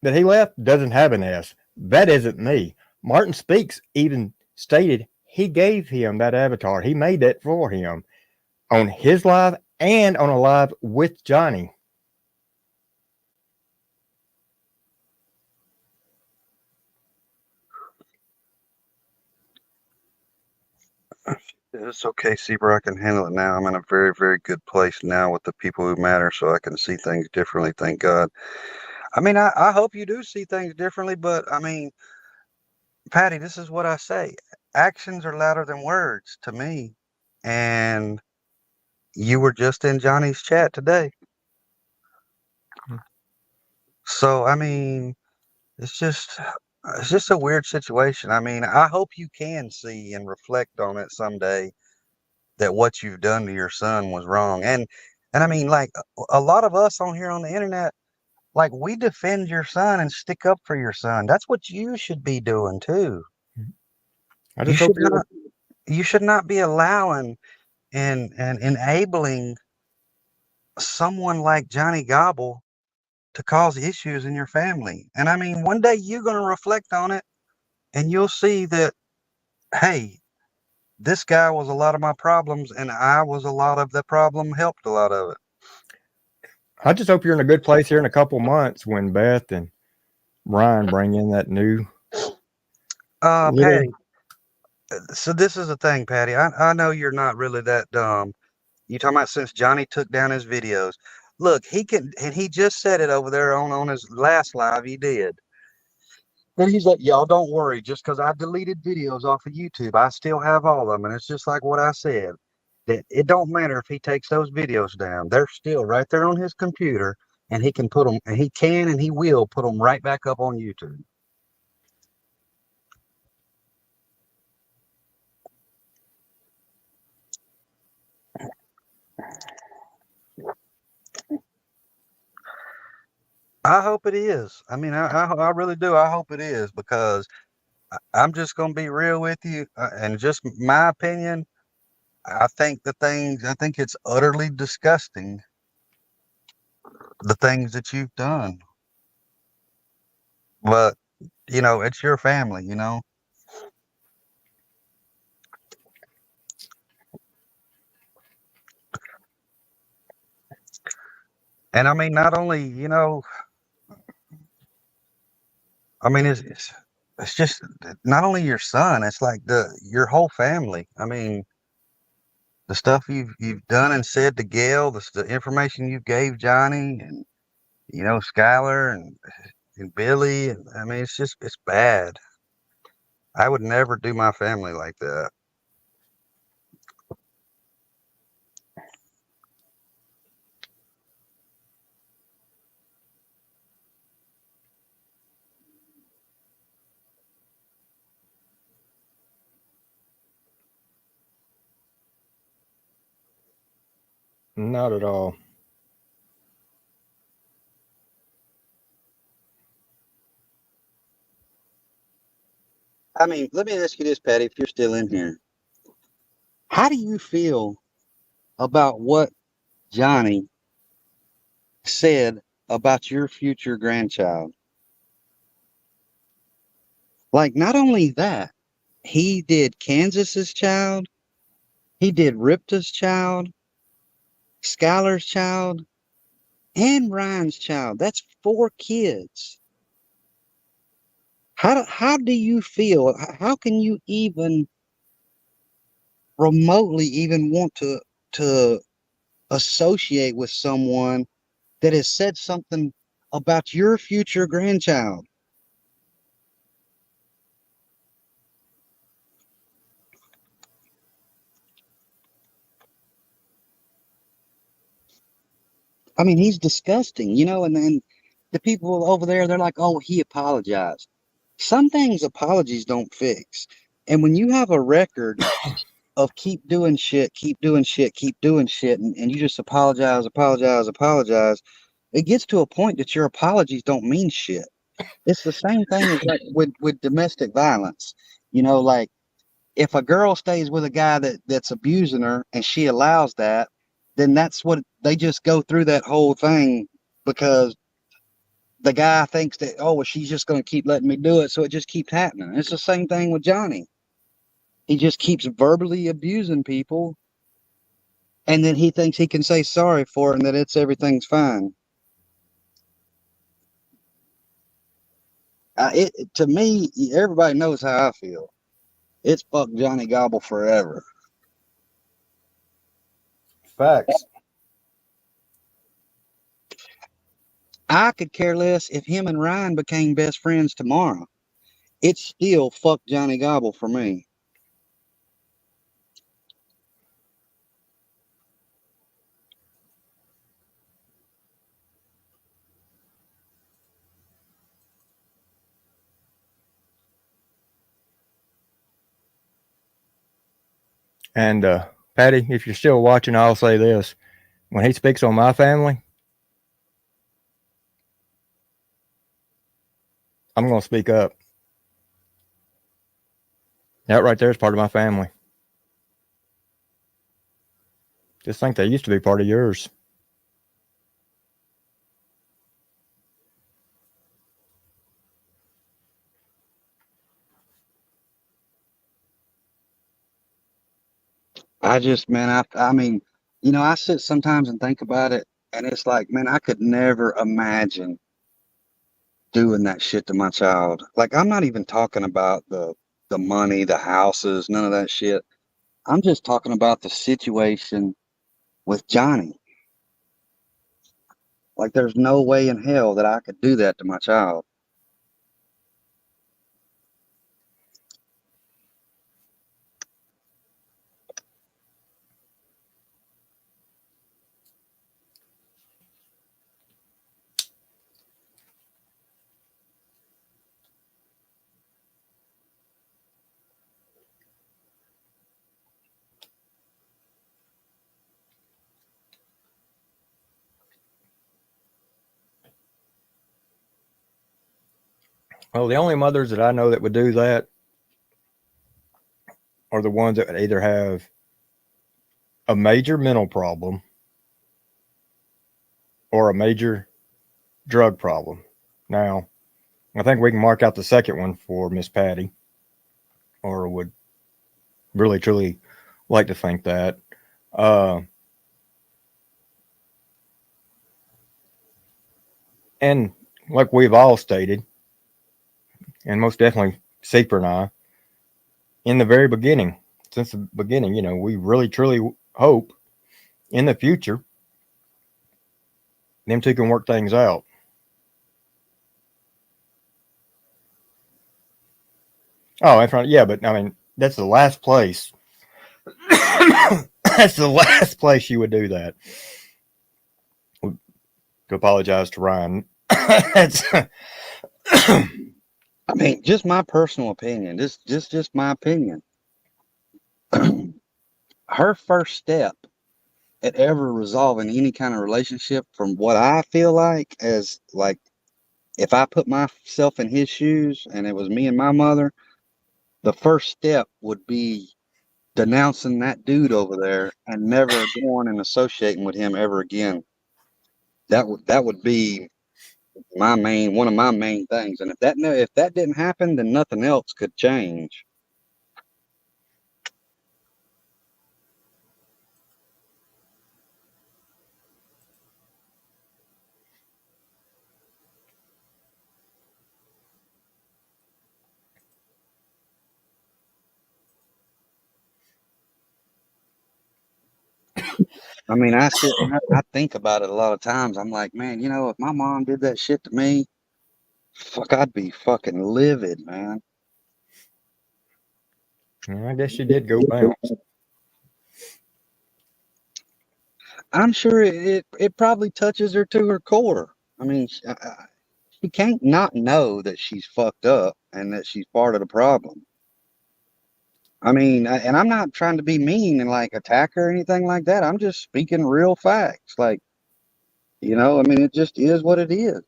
that he left doesn't have an S. That isn't me. Martin Speaks even stated he gave him that avatar. He made that for him on his live and on a live with Johnny. It's okay, Seaver. I can handle it now. I'm in a very, very good place now with the people who matter, so I can see things differently. Thank God. I mean, I hope you do see things differently, but I mean, Patty, this is what I say. Actions are louder than words to me. And you were just in Johnny's chat today. So I mean, it's just it's just a weird situation. I mean, I hope you can see and reflect on it someday that what you've done to your son was wrong. And I mean, like a lot of us on here on the internet, like we defend your son and stick up for your son. That's what you should be doing too. I You just hope should you're not you should not be allowing and enabling someone like Johnny Gobble to cause issues in your family. And I mean, one day you're going to reflect on it and you'll see that, hey, this guy was a lot of my problems and I was a lot of the problem, helped a lot of it. I just hope you're in a good place here in a couple months when Beth and Ryan bring in that new little. Patty, so this is the thing, Patty. I know you're not really that dumb. You talking about since Johnny took down his videos. Look, he can, and he just said it over there on his last live. He did. And he's like, y'all don't worry, just because I deleted videos off of YouTube, I still have all of them. And it's just like what I said, that it don't matter if he takes those videos down. They're still right there on his computer, and he can put them, and he can, and he will put them right back up on YouTube. I hope it is. I mean, I really do. I hope it is because I'm just going to be real with you. And just my opinion, I think it's utterly disgusting, the things that you've done. But, it's your family, And I mean, not only, I mean, it's just not only your son, it's like your whole family. I mean, the stuff you've done and said to Gail, the information you gave Johnny and, Skylar and Billy. And I mean, it's bad. I would never do my family like that. Not at all. I mean, let me ask you this, Patty, if you're still in here. How do you feel about what Johnny said about your future grandchild? Like, not only that, he did Kansas's child, he did Ripta's child, Skylar's child, and Ryan's child. That's 4 kids. How do you feel? How can you even remotely even want to associate with someone that has said something about your future grandchild? I mean, he's disgusting, and then the people over there, they're like, oh, he apologized. Some things apologies don't fix. And when you have a record of keep doing shit, keep doing shit, keep doing shit, and you just apologize, apologize, apologize, it gets to a point that your apologies don't mean shit. It's the same thing as like with domestic violence. Like if a girl stays with a guy that's abusing her and she allows that, then that's what they just go through that whole thing because the guy thinks that, oh, well, she's just going to keep letting me do it. So it just keeps happening. It's the same thing with Johnny. He just keeps verbally abusing people. And then he thinks he can say sorry for it and that everything's fine. To me, everybody knows how I feel. It's fuck Johnny Gobble forever. Facts. I could care less if him and Ryan became best friends tomorrow. It's still fuck Johnny Gobble for me. And Patty, if you're still watching, I'll say this: when he speaks on my family, I'm going to speak up. That right there is part of my family. Just think they used to be part of yours. I just, man, I mean, you know, I sit sometimes and think about it, and it's like, man, I could never imagine doing that shit to my child. Like, I'm not even talking about the money, the houses, none of that shit. I'm just talking about the situation with Johnny. Like, there's no way in hell that I could do that to my child. Well, the only mothers that I know that would do that are the ones that would either have a major mental problem or a major drug problem. Now, I think we can mark out the second one for Miss Patty, or would really truly like to think that. Uh, and like we've all stated, and most definitely Seeper and I, in the very beginning, since the beginning, you know, we really truly hope in the future them two can work things out. Oh, in front, yeah, but I mean, that's the last place. That's the last place you would do that. To apologize to Ryan. That's, I mean, just my personal opinion. Just my opinion. Her first step at ever resolving any kind of relationship, from what I feel like, as like, if I put myself in his shoes and it was me and my mother, the first step would be denouncing that dude over there and never going and associating with him ever again. That would be one of my main things. And if that didn't happen, then nothing else could change. I mean, I sit and I think about it a lot of times. I'm like, man, you know, if my mom did that shit to me, fuck, I'd be fucking livid, man. I guess you did go bounce. I'm sure it probably touches her to her core. I mean, she can't not know that she's fucked up and that she's part of the problem. I mean, and I'm not trying to be mean and like attack her or anything like that. I'm just speaking real facts. Like, you know, I mean, it just is what it is.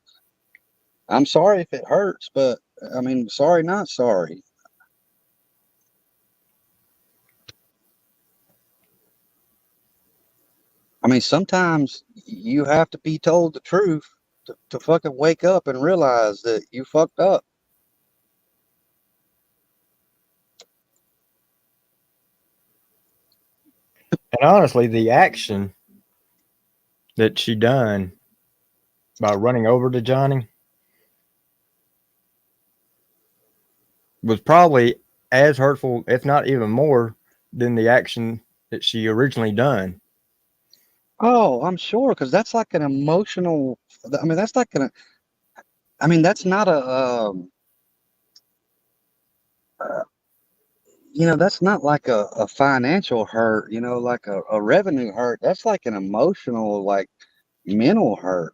I'm sorry if it hurts, but I mean, sorry, not sorry. I mean, sometimes you have to be told the truth to fucking wake up and realize that you fucked up. And honestly, the action that she done by running over to Johnny was probably as hurtful, if not even more, than the action that she originally done. Oh, I'm sure, because that's like an emotional. I mean, that's like an. I mean, that's not a. Uh, you know, that's not like a financial hurt. You know, like a revenue hurt. That's like an emotional, like mental hurt.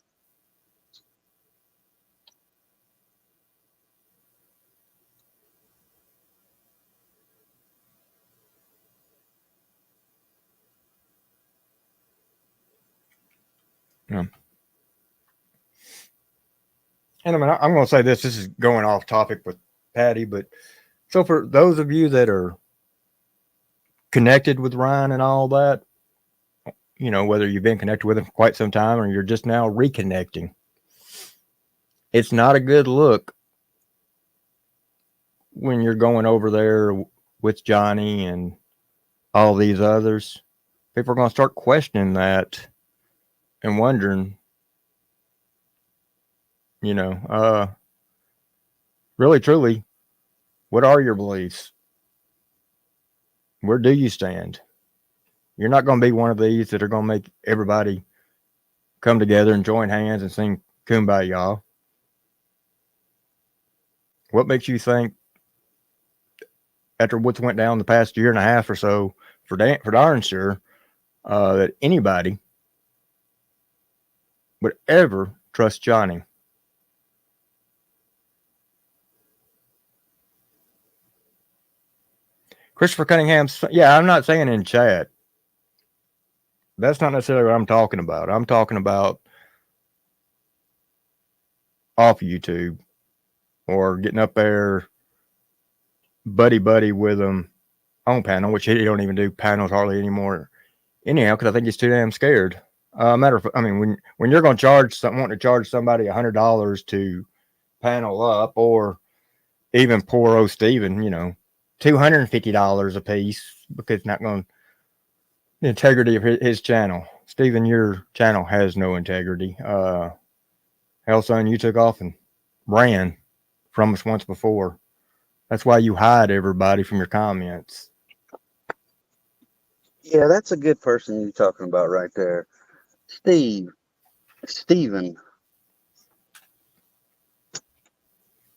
Yeah. And I mean, I'm going to say this. This is going off topic with Patty, but so for those of you that are connected with Ryan and all that, you know, whether you've been connected with him for quite some time or you're just now reconnecting, it's not a good look when you're going over there with Johnny and all these others. People are going to start questioning that and wondering, you know, really, truly, what are your beliefs? Where do you stand? You're not going to be one of these that are going to make everybody come together and join hands and sing Kumbaya. What makes you think, after what's went down the past year and a half or so, for darn sure, that anybody would ever trust Johnny? Christopher Cunningham, yeah, I'm not saying in chat. That's not necessarily what I'm talking about. I'm talking about off YouTube or getting up there buddy with them on panel, which he don't even do panels hardly anymore anyhow, because I think he's too damn scared. I mean, when you're going to wanting to charge somebody $100 to panel up, or even poor old Steven, you know, $250 a piece, because it's not going, the integrity of his channel. Steven, your channel has no integrity. Hell, son, you took off and ran from us once before. That's why you hide everybody from your comments. Yeah, that's a good person you're talking about right there. Steven,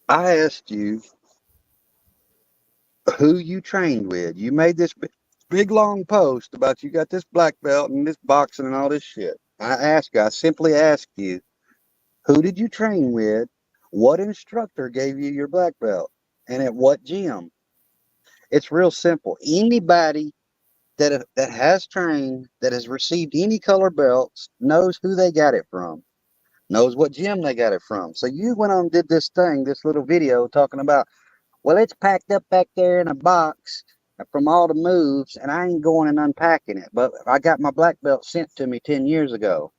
I asked you who you trained with. You made this big long post about you got this black belt and this boxing and all this shit. I simply asked you, who did you train with? What instructor gave you your black belt? And at what gym? It's real simple. Anybody that has trained, that has received any color belts, knows who they got it from, knows what gym they got it from. So you went on and did this little video talking about, well, it's packed up back there in a box from all the moves, and I ain't going and unpacking it. But I got my black belt sent to me 10 years ago.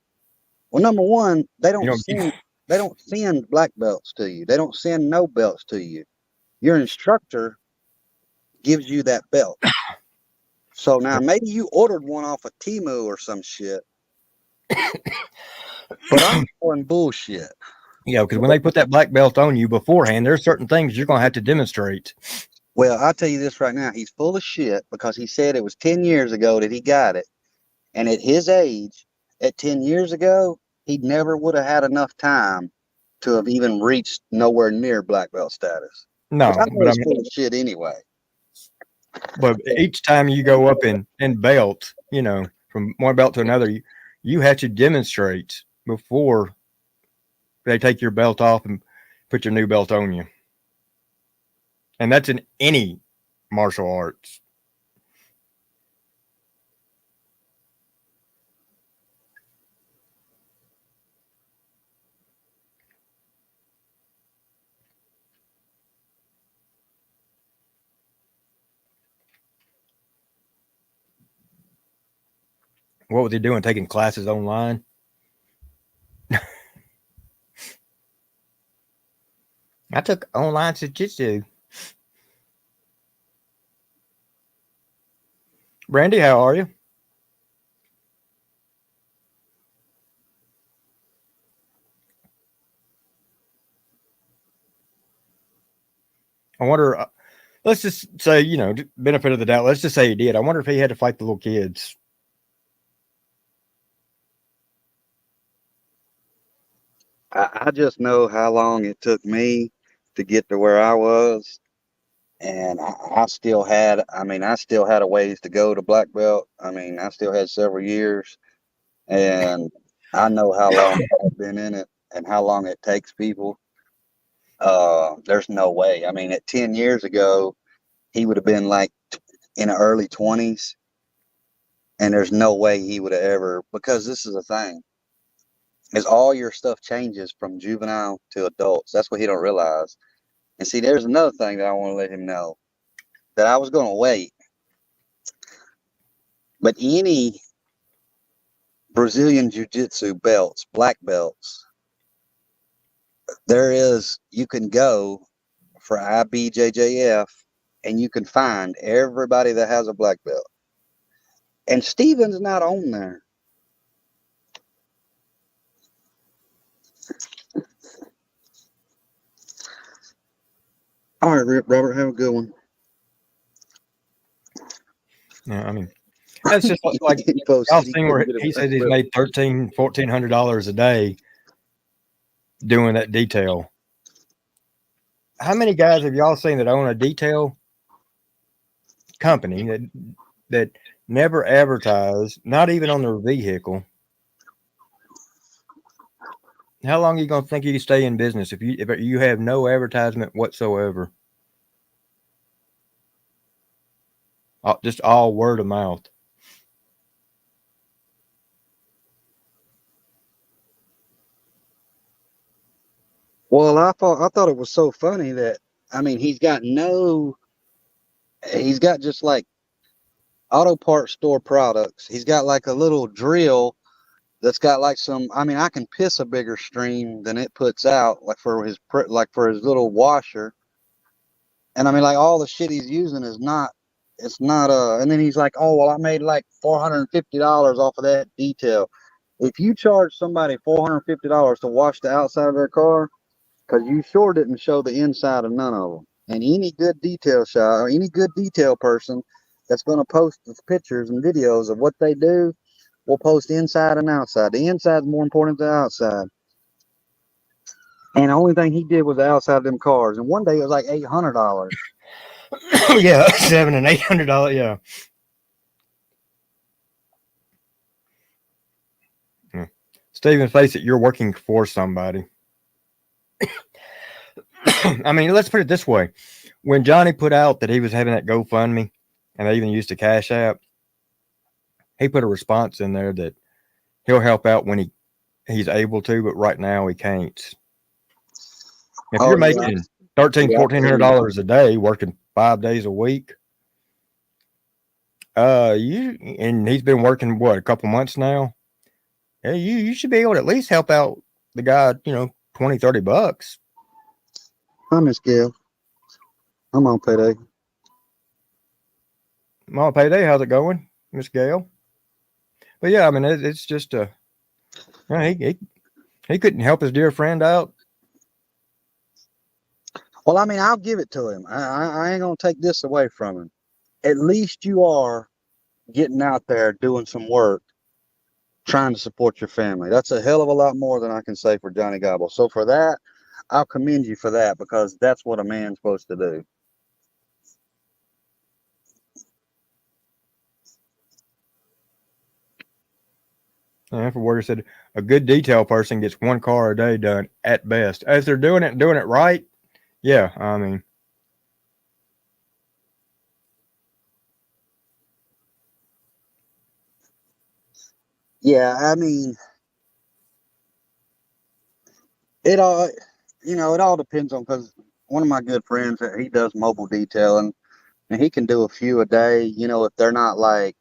Well, number one, they don't send black belts to you. They don't send no belts to you. Your instructor gives you that belt. So now maybe you ordered one off of Temu or some shit. But I'm calling bullshit. Yeah, because when they put that black belt on you beforehand, there's certain things you're going to have to demonstrate. Well, I'll tell you this right now. He's full of shit, because he said it was 10 years ago that he got it. And at his age, at 10 years ago, he never would have had enough time to have even reached nowhere near black belt status. No, I but was full of shit anyway. But each time you go up in belt, you know, from one belt to another, you have to demonstrate before they take your belt off and put your new belt on you. And that's in any martial arts. What was he doing? Taking classes online? I took online jiu-jitsu. Brandy, how are you? I wonder, let's just say, you know, benefit of the doubt, let's just say he did. I wonder if he had to fight the little kids. I just know how long it took me to get to where I was. And I still had a ways to go to black belt. I mean, I still had several years, and I know how long I've been in it and how long it takes people. There's no way. I mean, at 10 years ago, he would have been like in the early 20s, and there's no way he would have ever, because this is a thing. is all your stuff changes from juvenile to adults. That's what he don't realize. And see, there's another thing that I want to let him know that I was going to wait, but any Brazilian Jiu-Jitsu belts, black belts, you can go for IBJJF and you can find everybody that has a black belt. And Steven's not on there. All right, Robert, have a good one. Yeah, I mean, that's just like y'all seen where he says he's made $1,400 a day doing that detail. How many guys have y'all seen that own a detail company that never advertise, not even on their vehicle? How long are you gonna think you can stay in business if you have no advertisement whatsoever? Just all word of mouth. Well, I thought it was so funny that he's got just like auto parts store products. He's got like a little drill that's got like I can piss a bigger stream than it puts out, like for his little washer. And like all the shit he's using is not. It's not and then he's like, oh well, I made like $450 off of that detail. If you charge somebody $450 to wash the outside of their car, because you sure didn't show the inside of none of them. And any good detail shot or any good detail person that's going to post the pictures and videos of what they do will post inside and outside. The inside is more important than the outside. And the only thing he did was the outside of them cars. And one day it was like $800. Yeah, $700 and $800. Yeah. Stephen, face it, you're working for somebody. Let's put it this way. When Johnny put out that he was having that GoFundMe, and they even used the Cash App, he put a response in there that he'll help out when he's able to, but right now he can't. If you're making $1,400 a day, working 5 days a week, and he's been working a couple months now. Yeah, you should be able to at least help out the guy, $20-$30. Hi, Miss Gail. I'm on payday. I'm on payday. How's it going, Miss Gail? But yeah, it's just he couldn't help his dear friend out. Well, I'll give it to him. I ain't gonna take this away from him. At least you are getting out there doing some work, trying to support your family. That's a hell of a lot more than I can say for Johnny Gobble. So for that, I'll commend you for that, because that's what a man's supposed to do. And Warrior said a good detail person gets one car a day done at best. As they're doing it right, yeah, Yeah, it all, it all depends on, because one of my good friends, he does mobile detailing, and he can do a few a day, if they're not like,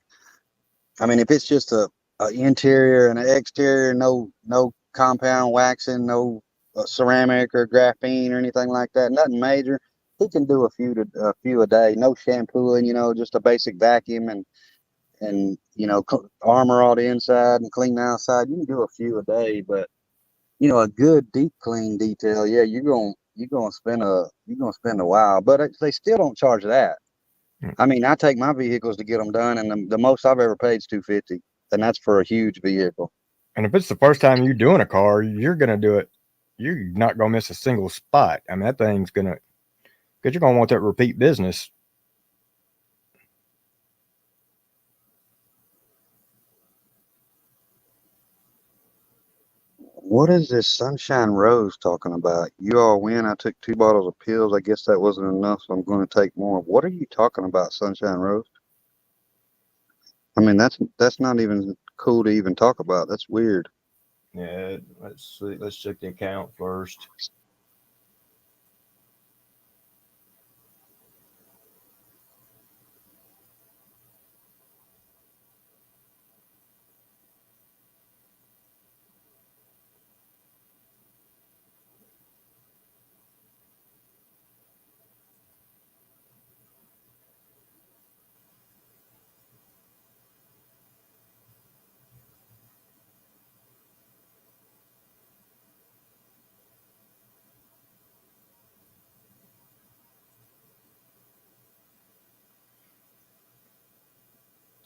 if it's just a interior and an exterior, no compound waxing, no ceramic or graphene or anything like that, nothing major, he can do a few a day, no shampooing, just a basic vacuum and armor all the inside and clean the outside. You can do a few a day, but a good deep clean detail, yeah, you're gonna spend a while. But they still don't charge that. I take my vehicles to get them done, and the most I've ever paid is $250, and that's for a huge vehicle. And if it's the first time you're doing a car, you're gonna do it. You're not gonna miss a single spot. That thing's because you're gonna want that repeat business. What is this Sunshine Rose talking about? You all win. I took 2 bottles of pills. I guess that wasn't enough, so I'm going to take more. What are you talking about, Sunshine Rose? That's not even cool to even talk about. That's weird. Yeah, let's see. Let's check the account first.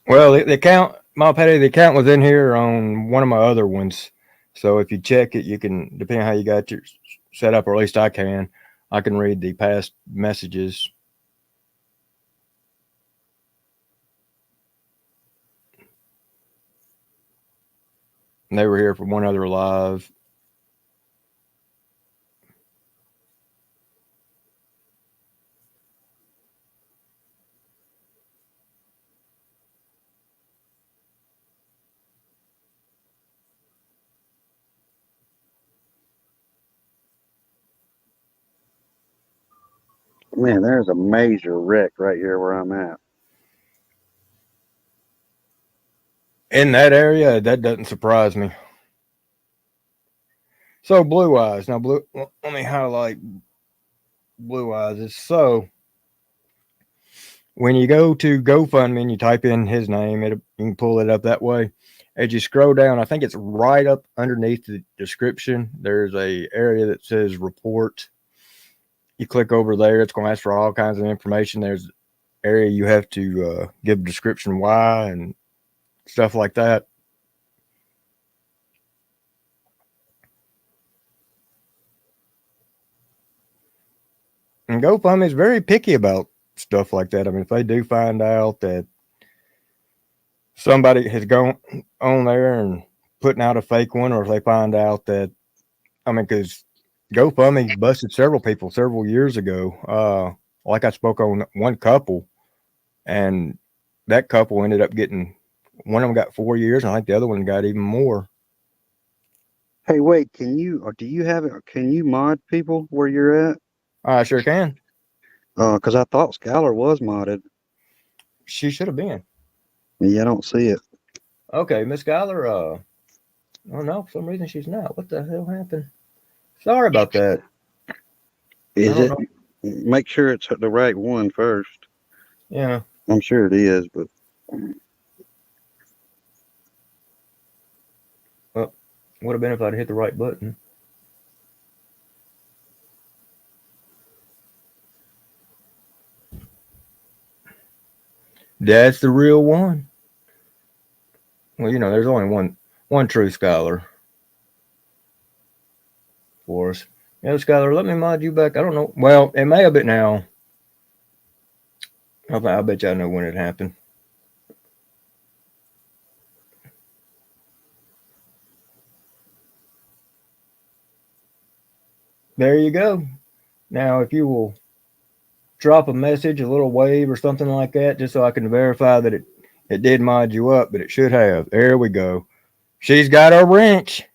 Well, the account, my petty, the account was in here on one of my other ones. So if you check it, you can, depending on how you got your set up, or at least I can read the past messages. And they were here for one other live. Man, there's a major wreck right here where I'm at. In that area, that doesn't surprise me. So Blue Eyes. Now, let me highlight Blue Eyes. It's so when you go to GoFundMe and you type in his name, you can pull it up that way. As you scroll down, I think it's right up underneath the description. There's a area that says report. You click over there, it's going to ask for all kinds of information. There's area you have to give a description why and stuff like that. And GoFundMe is very picky about stuff like that. I mean, if they do find out that somebody has gone on there and putting out a fake one, or if they find out that, I mean, because GoFundMe busted several people several years ago. Like I spoke on one couple, and that couple ended up getting, one of them got 4 years, and I think the other one got even more. Hey, wait, can you, or do you have it, can you mod people where you're at? I sure can. Because I thought Skylar was modded. She should have been. Yeah, I don't see it. Okay, Miss Schuyler, oh no, for some reason she's not. What the hell happened? Sorry about that. Is it? know. Make sure it's the right one first. Yeah. I'm sure it is, but Well, would have been if I'd hit the right button. That's the real one. Well, you know, there's only one true scholar for us. Yeah, Skylar, let me mod you back. I don't know. Well, it may have been now. I bet you I know when it happened. There you go. Now, if you will drop a message, a little wave or something like that, just so I can verify that it did mod you up, but it should have. There we go. She's got a wrench.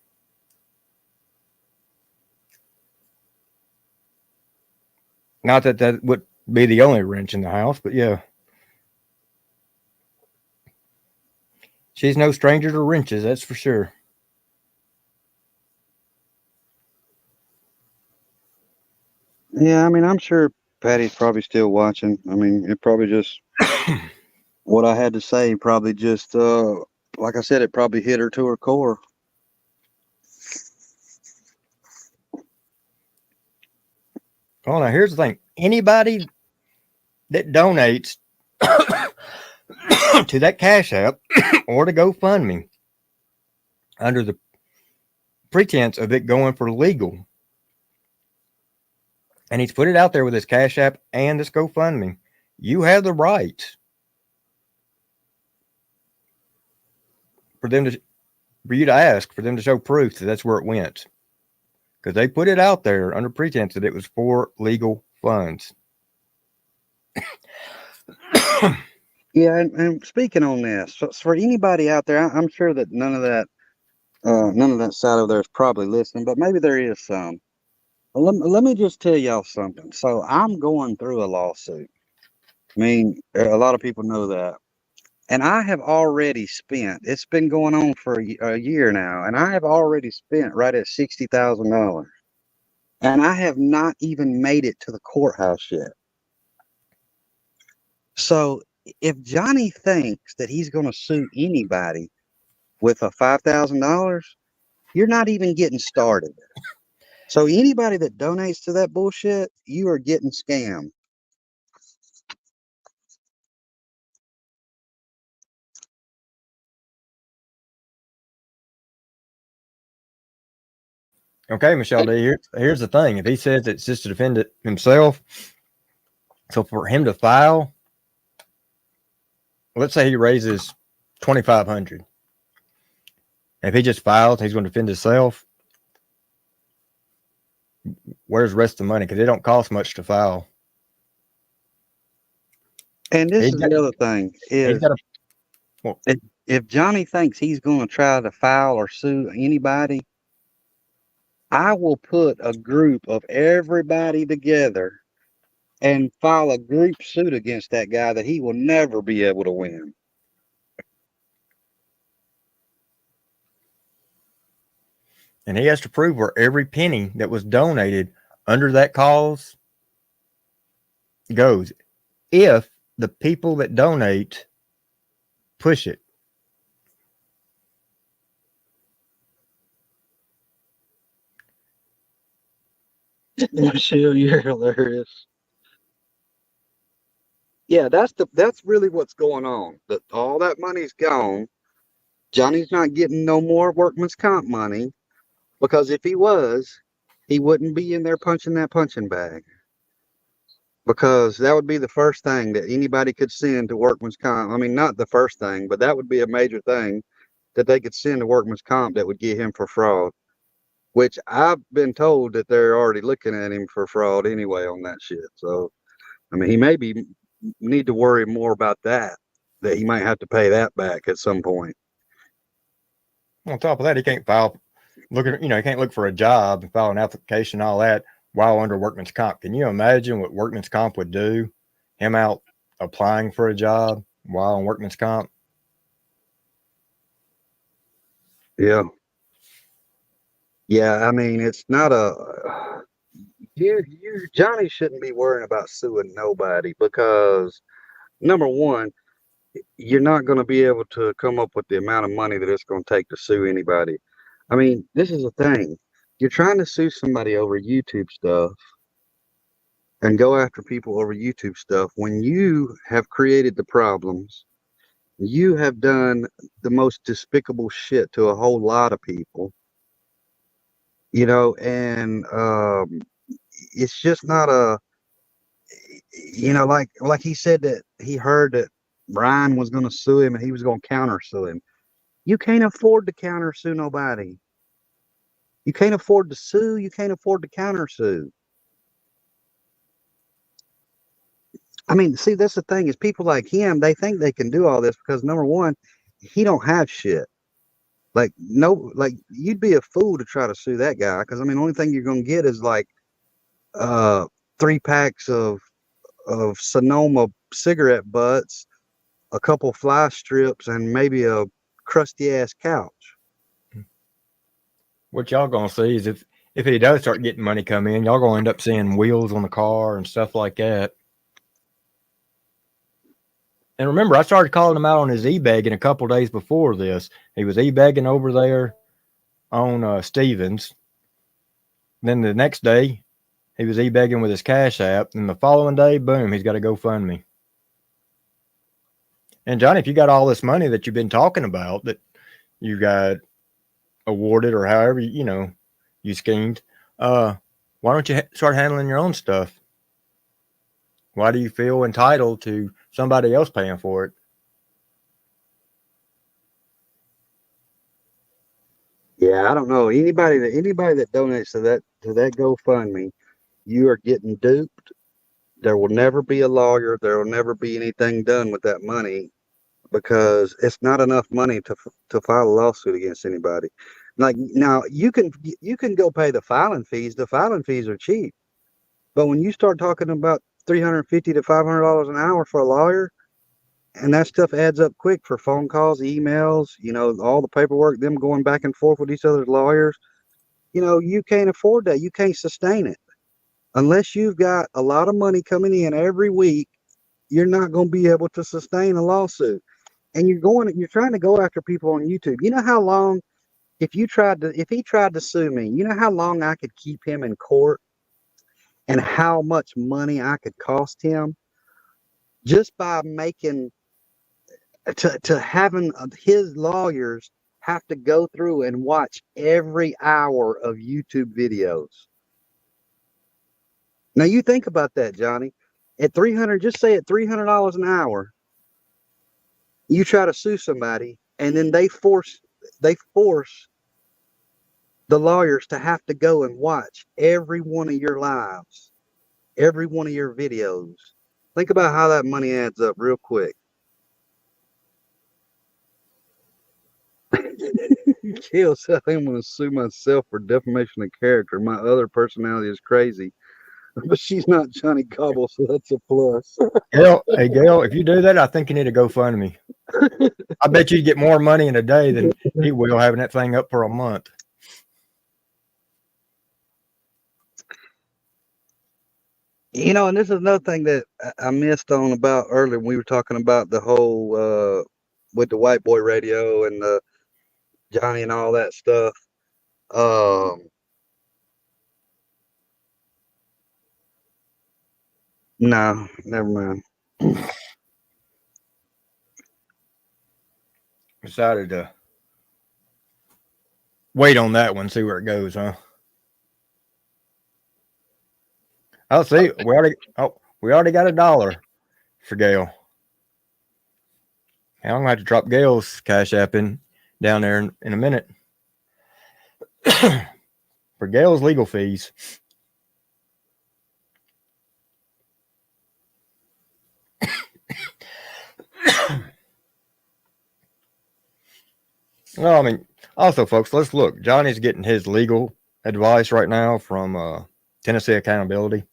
Not that that would be the only wrench in the house, but yeah. She's no stranger to wrenches, that's for sure. yeah, I mean, I'm sure Patty's probably still watching. I mean, it probably just what I had to say probably just like I said, it probably hit her to her core. Oh, now here's the thing. Anybody that donates to that Cash App or to GoFundMe under the pretense of it going for legal, and he's put it out there with his Cash App and this GoFundMe, you have the right for you to ask for them to show proof that that's where it went, because they put it out there under pretense that it was for legal funds. Yeah, and speaking on this, so for anybody out there, I'm sure that none of that none of that side over there is probably listening, but maybe there is some. Let me just tell y'all something. So I'm going through a lawsuit. I mean, a lot of people know that. And I have already spent, it's been going on for a year now, and I have already spent right at $60,000. And I have not even made it to the courthouse yet. So if Johnny thinks that he's going to sue anybody with a $5,000, you're not even getting started. So anybody that donates to that bullshit, you are getting scammed. Okay, Michelle D. Here's the thing: if he says it's just to defend it himself, so for him to file, let's say he raises $2,500. If he just files, he's going to defend himself. Where's the rest of the money? Because it don't cost much to file. And this is the other thing is, if Johnny thinks he's going to try to file or sue anybody, I will put a group of everybody together and file a group suit against that guy that he will never be able to win. And he has to prove where every penny that was donated under that cause goes. If the people that donate push it. Michelle, you're hilarious. Yeah, that's really what's going on. That all that money's gone. Johnny's not getting no more workman's comp money, because if he was, he wouldn't be in there punching that punching bag. Because that would be the first thing that anybody could send to workman's comp. I mean, not the first thing, but that would be a major thing that they could send to workman's comp that would get him for fraud. Which I've been told that they're already looking at him for fraud anyway on that shit. So, I mean, he maybe need to worry more about that he might have to pay that back at some point. On top of that, he can't file, he can't look for a job and file an application and all that while under workman's comp. Can you imagine what workman's comp would do? Him out applying for a job while on workman's comp? Yeah. Yeah, I mean, it's not Johnny shouldn't be worrying about suing nobody, because number one, you're not going to be able to come up with the amount of money that it's going to take to sue anybody. I mean, this is the thing. You're trying to sue somebody over YouTube stuff and go after people over YouTube stuff when you have created the problems. You have done the most despicable shit to a whole lot of people. And it's just not like he said that he heard that Brian was going to sue him and he was going to counter sue him. You can't afford to counter sue nobody. You can't afford to sue. You can't afford to counter sue. I mean, see, that's the thing is people like him, they think they can do all this because number one, he don't have shit. Like, no, like you'd be a fool to try to sue that guy. Cause I mean, the only thing you're going to get is like, 3 packs of Sonoma cigarette butts, a couple fly strips, and maybe a crusty ass couch. What y'all gonna see is if he does start getting money come in, y'all gonna end up seeing wheels on the car and stuff like that. And remember, I started calling him out on his e-bagging a couple days before this. He was e-bagging over there on Stevens. Then the next day, he was e-bagging with his Cash App. And the following day, boom, he's got a GoFundMe. And Johnny, if you got all this money that you've been talking about that you got awarded or however, you schemed, why don't you start handling your own stuff? Why do you feel entitled to somebody else paying for it? Yeah, I don't know. Anybody that donates to that GoFundMe, you are getting duped. There will never be a lawyer. There will never be anything done with that money because it's not enough money to file a lawsuit against anybody. Like now you can go pay the filing fees. The filing fees are cheap. But when you start talking about $350 to $500 an hour for a lawyer, and that stuff adds up quick for phone calls, emails, all the paperwork, them going back and forth with each other's lawyers, you can't afford that. You can't sustain it. Unless you've got a lot of money coming in every week, you're not going to be able to sustain a lawsuit. And you're trying to go after people on YouTube. You know how long, if he tried to sue me, you know how long I could keep him in court and how much money I could cost him just by making to having his lawyers have to go through and watch every hour of YouTube videos. Now you think about that, Johnny. At just say at $300 an hour, you try to sue somebody, and then they force the lawyers to have to go and watch every one of your lives, every one of your videos. Think about how that money adds up real quick. Gail said, I'm going to sue myself for defamation of character. My other personality is crazy. But she's not Johnny Cobble, so that's a plus. Gail, hey Gail, if you do that, I think you need to GoFundMe. I bet you get more money in a day than he will having that thing up for a month. And this is another thing that I missed on about earlier when we were talking about the whole with the white boy radio and the Johnny and all that stuff. No, never mind. Decided to wait on that one, see where it goes, huh? Oh, see, we already got $1 for Gail. I'm gonna have to drop Gail's Cash App down there in a minute for Gail's legal fees. Well, I mean, also, folks, let's look. Johnny's getting his legal advice right now from Tennessee Accountability.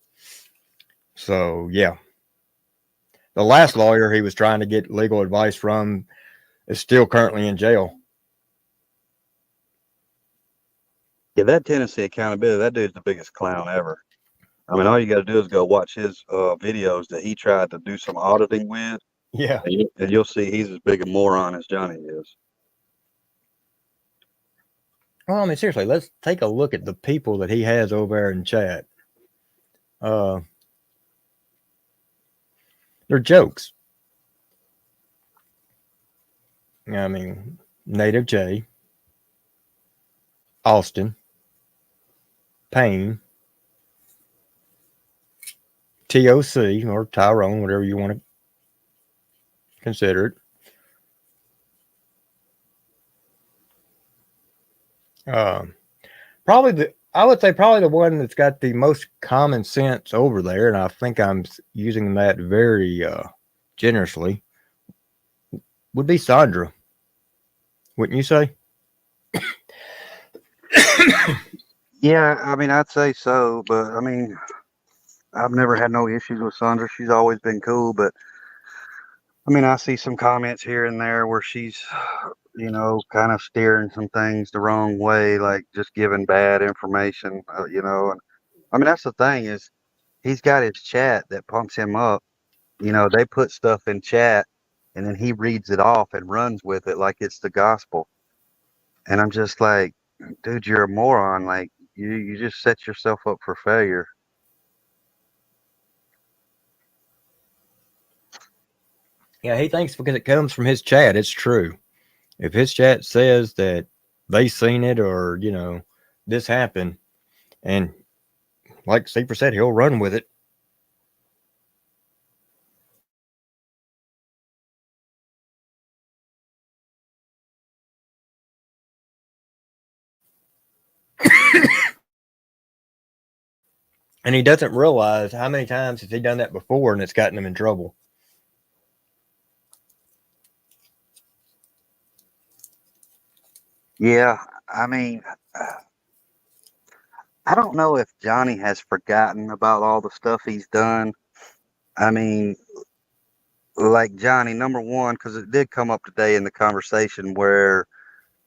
So, yeah. The last lawyer he was trying to get legal advice from is still currently in jail. Yeah, that Tennessee Accountability, that dude's the biggest clown ever. I mean, all you got to do is go watch his videos that he tried to do some auditing with. Yeah. And you'll see he's as big a moron as Johnny is. Well, I mean, seriously, let's take a look at the people that he has over there in chat. They're jokes. I mean, Native J, Austin, Payne, TOC, or Tyrone, whatever you want to consider it. I would say probably the one that's got the most common sense over there, and I think I'm using that very generously, would be Sandra. Wouldn't you say? Yeah, I mean, I'd say so, but I mean, I've never had no issues with Sandra. She's always been cool, but I mean, I see some comments here and there where she's, kind of steering some things the wrong way, like just giving bad information, and I mean, that's the thing is he's got his chat that pumps him up. They put stuff in chat and then he reads it off and runs with it like it's the gospel. And I'm just like, dude, you're a moron. Like you just set yourself up for failure. Yeah, he thinks because it comes from his chat, it's true. If his chat says that they seen it or, this happened, and like Steeper said, he'll run with it. And he doesn't realize how many times has he done that before and it's gotten him in trouble. Yeah, I mean, I don't know if Johnny has forgotten about all the stuff he's done. I mean, like Johnny, number one, because it did come up today in the conversation where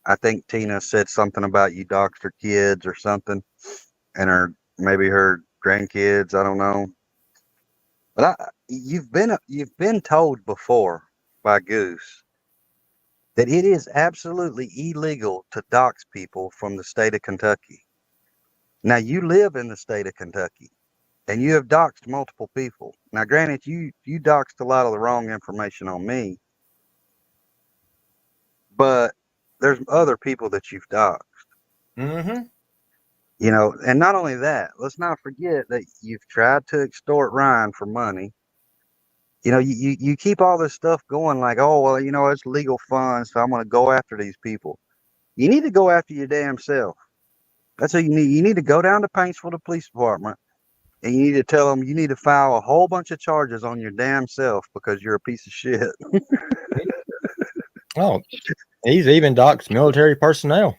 I think Tina said something about you doxed her kids or something, and her maybe her grandkids. I don't know, but you've been told before by Goose that it is absolutely illegal to dox people from the state of Kentucky. Now you live in the state of Kentucky, and you have doxed multiple people. Now, granted, you doxed a lot of the wrong information on me, but there's other people that you've doxed. Mm-hmm. You know, and not only that, let's not forget that you've tried to extort Ryan for money. You know, you keep all this stuff going like, oh, well, you know, it's legal funds, so I'm going to go after these people. You need to go after your damn self. That's what you need. You need to go down to Paintsville, the police department, and you need to tell them you need to file a whole bunch of charges on your damn self because you're a piece of shit. Oh, he's even doxed military personnel.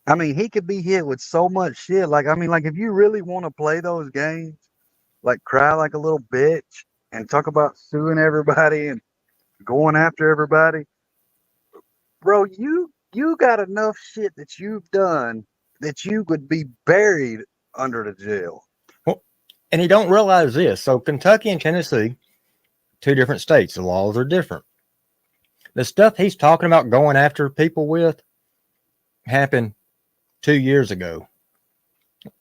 I mean, he could be hit with so much shit. Like, I mean, like if you really want to play those games, like cry like a little bitch and talk about suing everybody and going after everybody, bro, you got enough shit that you've done that you would be buried under the jail. Well, and he don't realize this. So Kentucky and Tennessee, two different states. The laws are different. The stuff he's talking about going after people with happened 2 years ago,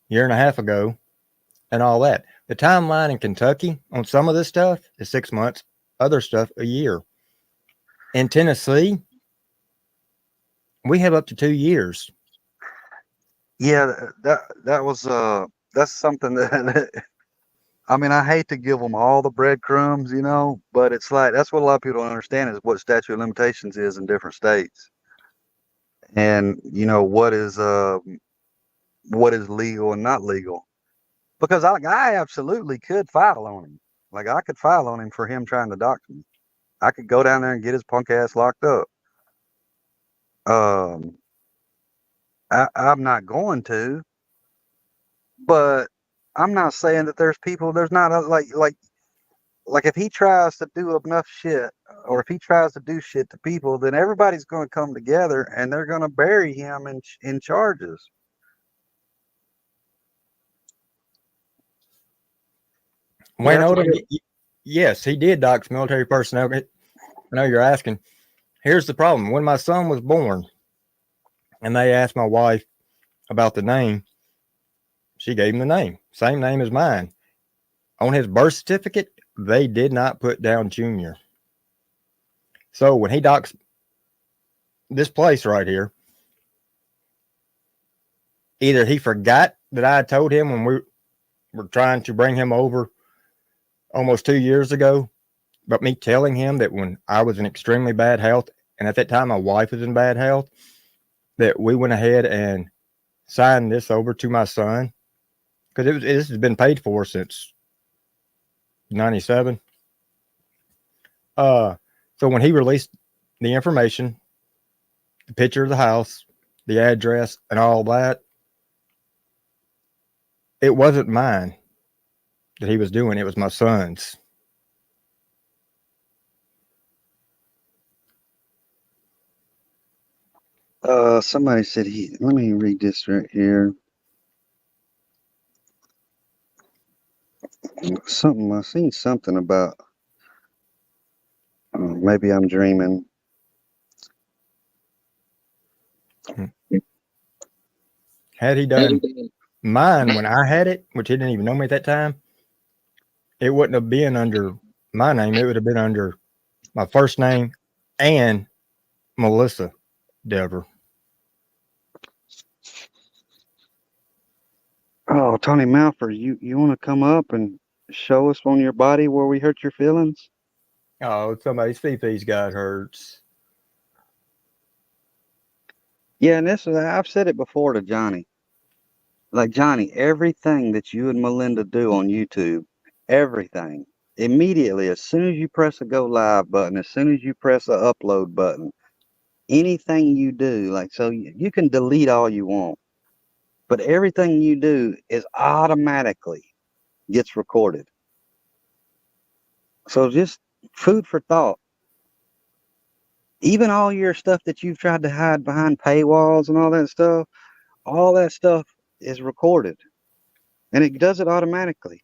year and a half ago, and all that. The timeline in Kentucky on some of this stuff is 6 months, other stuff a year. In Tennessee, we have up to 2 years. Yeah, that was that's something that I mean, I hate to give them all the breadcrumbs, you know, but it's like that's what a lot of people don't understand is what statute of limitations is in different states, and you know what is legal and not legal. Because I absolutely could file on him. Like I could file on him for him trying to dox me. I could go down there and get his punk ass locked up. I'm not going to, but I'm not saying that there's not like if he tries to do enough shit or if he tries to do shit to people, then everybody's going to come together and they're going to bury him in charges. Wayne Odom, yes, he did dox military personnel. I know you're asking. Here's the problem. When my son was born and they asked my wife about the name, she gave him the name. Same name as mine. On his birth certificate, they did not put down Junior. So when he doxed this place right here, either he forgot that I had told him when we were trying to bring him over almost 2 years ago, but me telling him that when I was in extremely bad health, and at that time my wife was in bad health, that we went ahead and signed this over to my son because this has been paid for since 97. So when he released the information, the picture of the house, the address, and all that, it wasn't mine that he was doing. It was my son's. Somebody said let me read this right here. I seen something about maybe I'm dreaming. Had he done mine when I had it, which he didn't even know me at that time, it wouldn't have been under my name. It would have been under my first name and Melissa Dever. Oh, Tony Malford, you want to come up and show us on your body where we hurt your feelings? Oh, somebody's feces got hurts. Yeah, and I've said it before to Johnny. Like, Johnny, everything that you and Melinda do on YouTube, everything, immediately, as soon as you press a go live button, as soon as you press a upload button, anything you do, like, so you can delete all you want, but everything you do is automatically gets recorded. So just food for thought. Even all your stuff that you've tried to hide behind paywalls and all that stuff is recorded, and it does it automatically.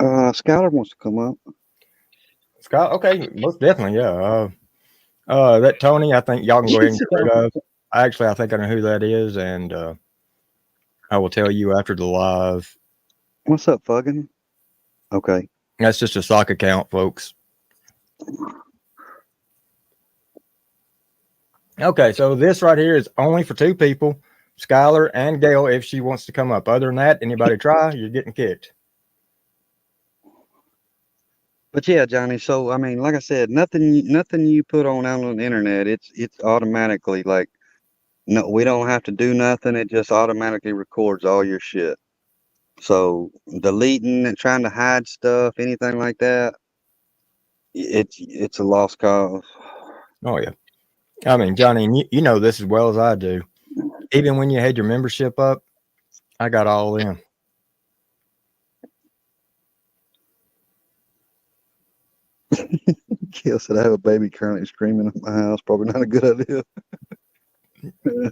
Skylar wants to come up. Scott, okay, most definitely, yeah. That Tony, I think y'all can go ahead and get rid of. Actually, I think I know who that is, and I will tell you after the live. What's up, fucking? Okay. That's just a sock account, folks. Okay, so this right here is only for 2 people, Skylar and Gail, if she wants to come up. Other than that, anybody try, you're getting kicked. But yeah, Johnny. So I mean, like I said, nothing you put out on the internet, it's automatically like, no, we don't have to do nothing. It just automatically records all your shit. So deleting and trying to hide stuff, anything like that, it's a lost cause. Oh yeah, I mean, Johnny, you know this as well as I do. Even when you had your membership up, I got all in. Kill said I have a baby currently screaming at my house. Probably not a good idea.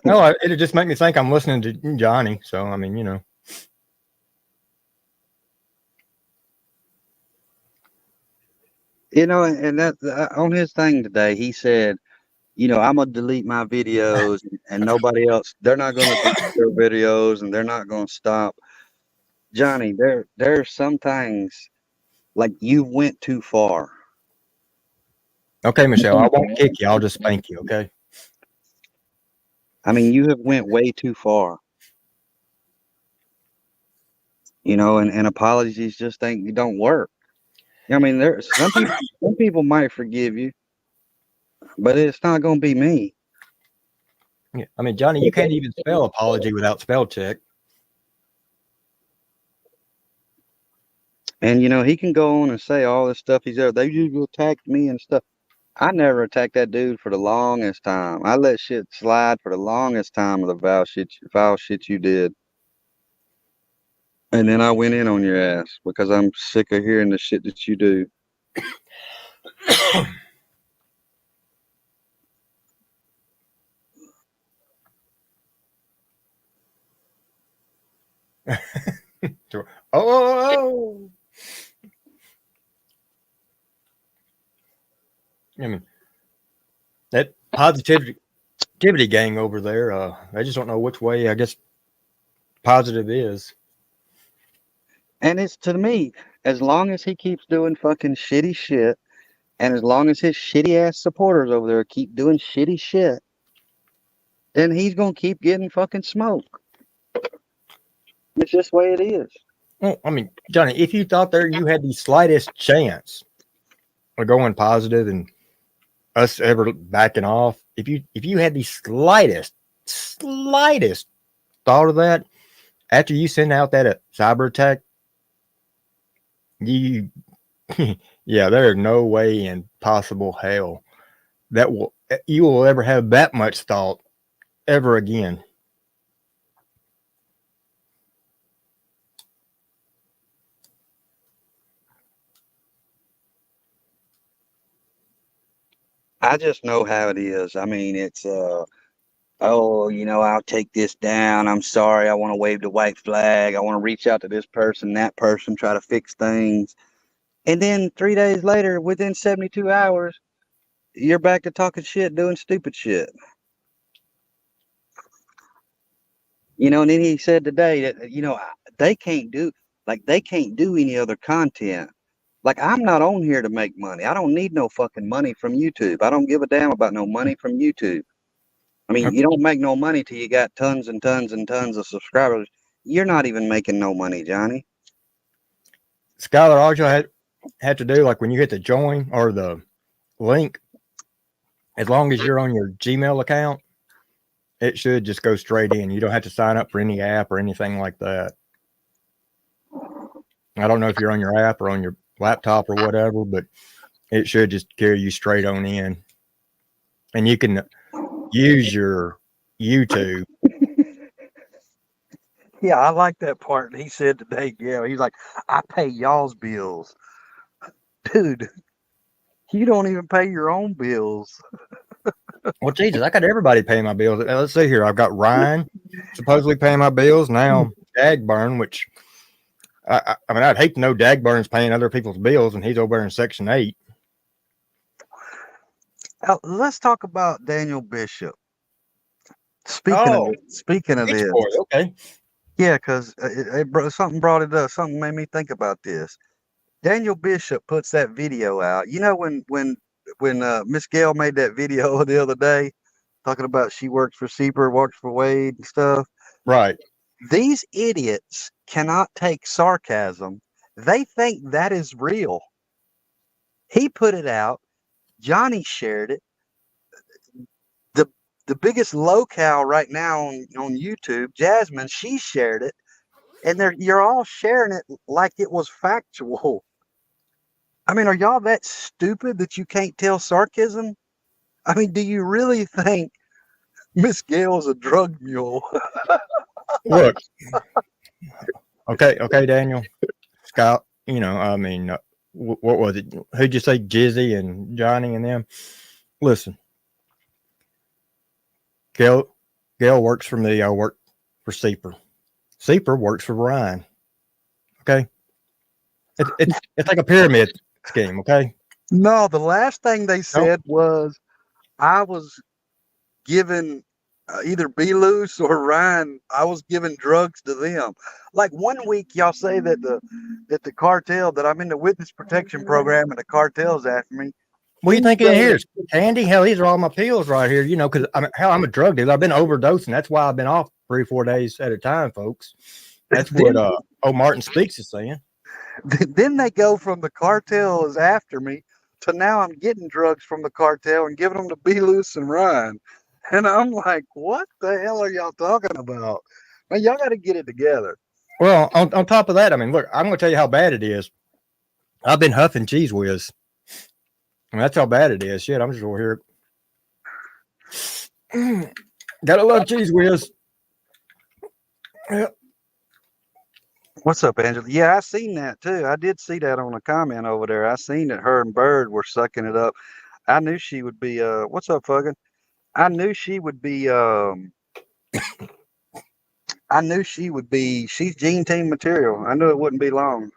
No, it'll just make me think I'm listening to Johnny. So I mean, you know. You know, and that on his thing today, he said, you know, I'm gonna delete my videos, and nobody else. They're not gonna delete their videos, and they're not gonna stop. Johnny, there's some things like you went too far. Okay, Michelle, I won't kick you. I'll just spank you. Okay. I mean, you have went way too far. You know, and apologies just don't work. I mean, there's some people might forgive you, but it's not gonna be me. Yeah. I mean, Johnny, you can't even spell apology without spell check. And you know, he can go on and say all this stuff he's there. They usually attacked me and stuff. I never attacked that dude for the longest time. I let shit slide for the longest time of the foul shit you did. And then I went in on your ass because I'm sick of hearing the shit that you do. Oh. I mean, that positivity gang over there, they just don't know which way, I guess, positive is. And it's, to me, as long as he keeps doing fucking shitty shit, and as long as his shitty ass supporters over there keep doing shitty shit, then he's gonna keep getting fucking smoke. It's just the way it is. Well, I mean, Johnny, if you thought you had the slightest chance of going positive and us ever backing off, if you had the slightest thought of that, after you send out that cyber attack, yeah, there is no way in possible hell that you will ever have that much thought ever again. I just know how it is. I mean, it's oh, you know, I'll take this down. I'm sorry. I want to wave the white flag. I want to reach out to this person, that person, try to fix things. And then 3 days later, within 72 hours, you're back to talking shit, doing stupid shit. You know, and then he said today that, you know, they can't do any other content. Like, I'm not on here to make money. I don't need no fucking money from YouTube. I don't give a damn about no money from YouTube. I mean, you don't make no money till you got tons and tons and tons of subscribers. You're not even making no money, Johnny. Skylar, all you had to do, like when you hit the join or the link, as long as you're on your Gmail account, it should just go straight in. You don't have to sign up for any app or anything like that. I don't know if you're on your app or on your laptop or whatever, but it should just carry you straight on in. And you can use your YouTube. Yeah, I like that part. He said today, yeah, he's like, I pay y'all's bills. Dude, you don't even pay your own bills. Well, Jesus, I got everybody paying my bills. Let's see here. I've got Ryan supposedly paying my bills. Now Dagburn, which I mean, I'd hate to know Dagburn's paying other people's bills and he's over there in Section 8. Let's talk about Daniel Bishop. Oh, Speaking of Beach this, Boy, okay. yeah, because something brought it up. Something made me think about this. Daniel Bishop puts that video out. You know when Miss Gail made that video the other day, talking about she works for Seaper, works for Wade and stuff. Right. These idiots cannot take sarcasm. They think that is real. He put it out. Johnny shared it. The biggest locale right now on YouTube, Jasmine, she shared it, and you're all sharing it like it was factual. I mean, are y'all that stupid that you can't tell sarcasm? I mean, do you really think Miss Gail's a drug mule? Look. Okay, Daniel. Scott, I mean, what was it? Who'd you say, Jizzy and Johnny and them? Listen. Gail works for me. I work for Seaper. Seaper works for Ryan. Okay? It's like a pyramid scheme, okay? No, the last thing they said was I was giving either Be Loose or Ryan, I was giving drugs to them. Like one week y'all say that the cartel, that I'm in the witness protection program and the cartel's after me. What do you think in here? Candy? Hell, these are all my pills right here, because I'm a drug dealer. I've been overdosing. That's why I've been off 3 or 4 days at a time, folks. That's what Martin Speaks is saying. Then they go from the cartel is after me to now I'm getting drugs from the cartel and giving them to Be Loose and Ryan. And I'm like, what the hell are y'all talking about? Man, y'all got to get it together. Well, on top of that, I mean, look, I'm going to tell you how bad it is. I've been huffing Cheese Whiz. I mean, that's how bad it is. Shit, I'm just over here. Gotta love Cheese Whiz. Yeah. What's up, Angela? Yeah, I seen that too. I did see that on a comment over there. I seen that her and Bird were sucking it up. I knew she would be what's up, fucking? I knew she would be she's Gene Team material. I knew it wouldn't be long.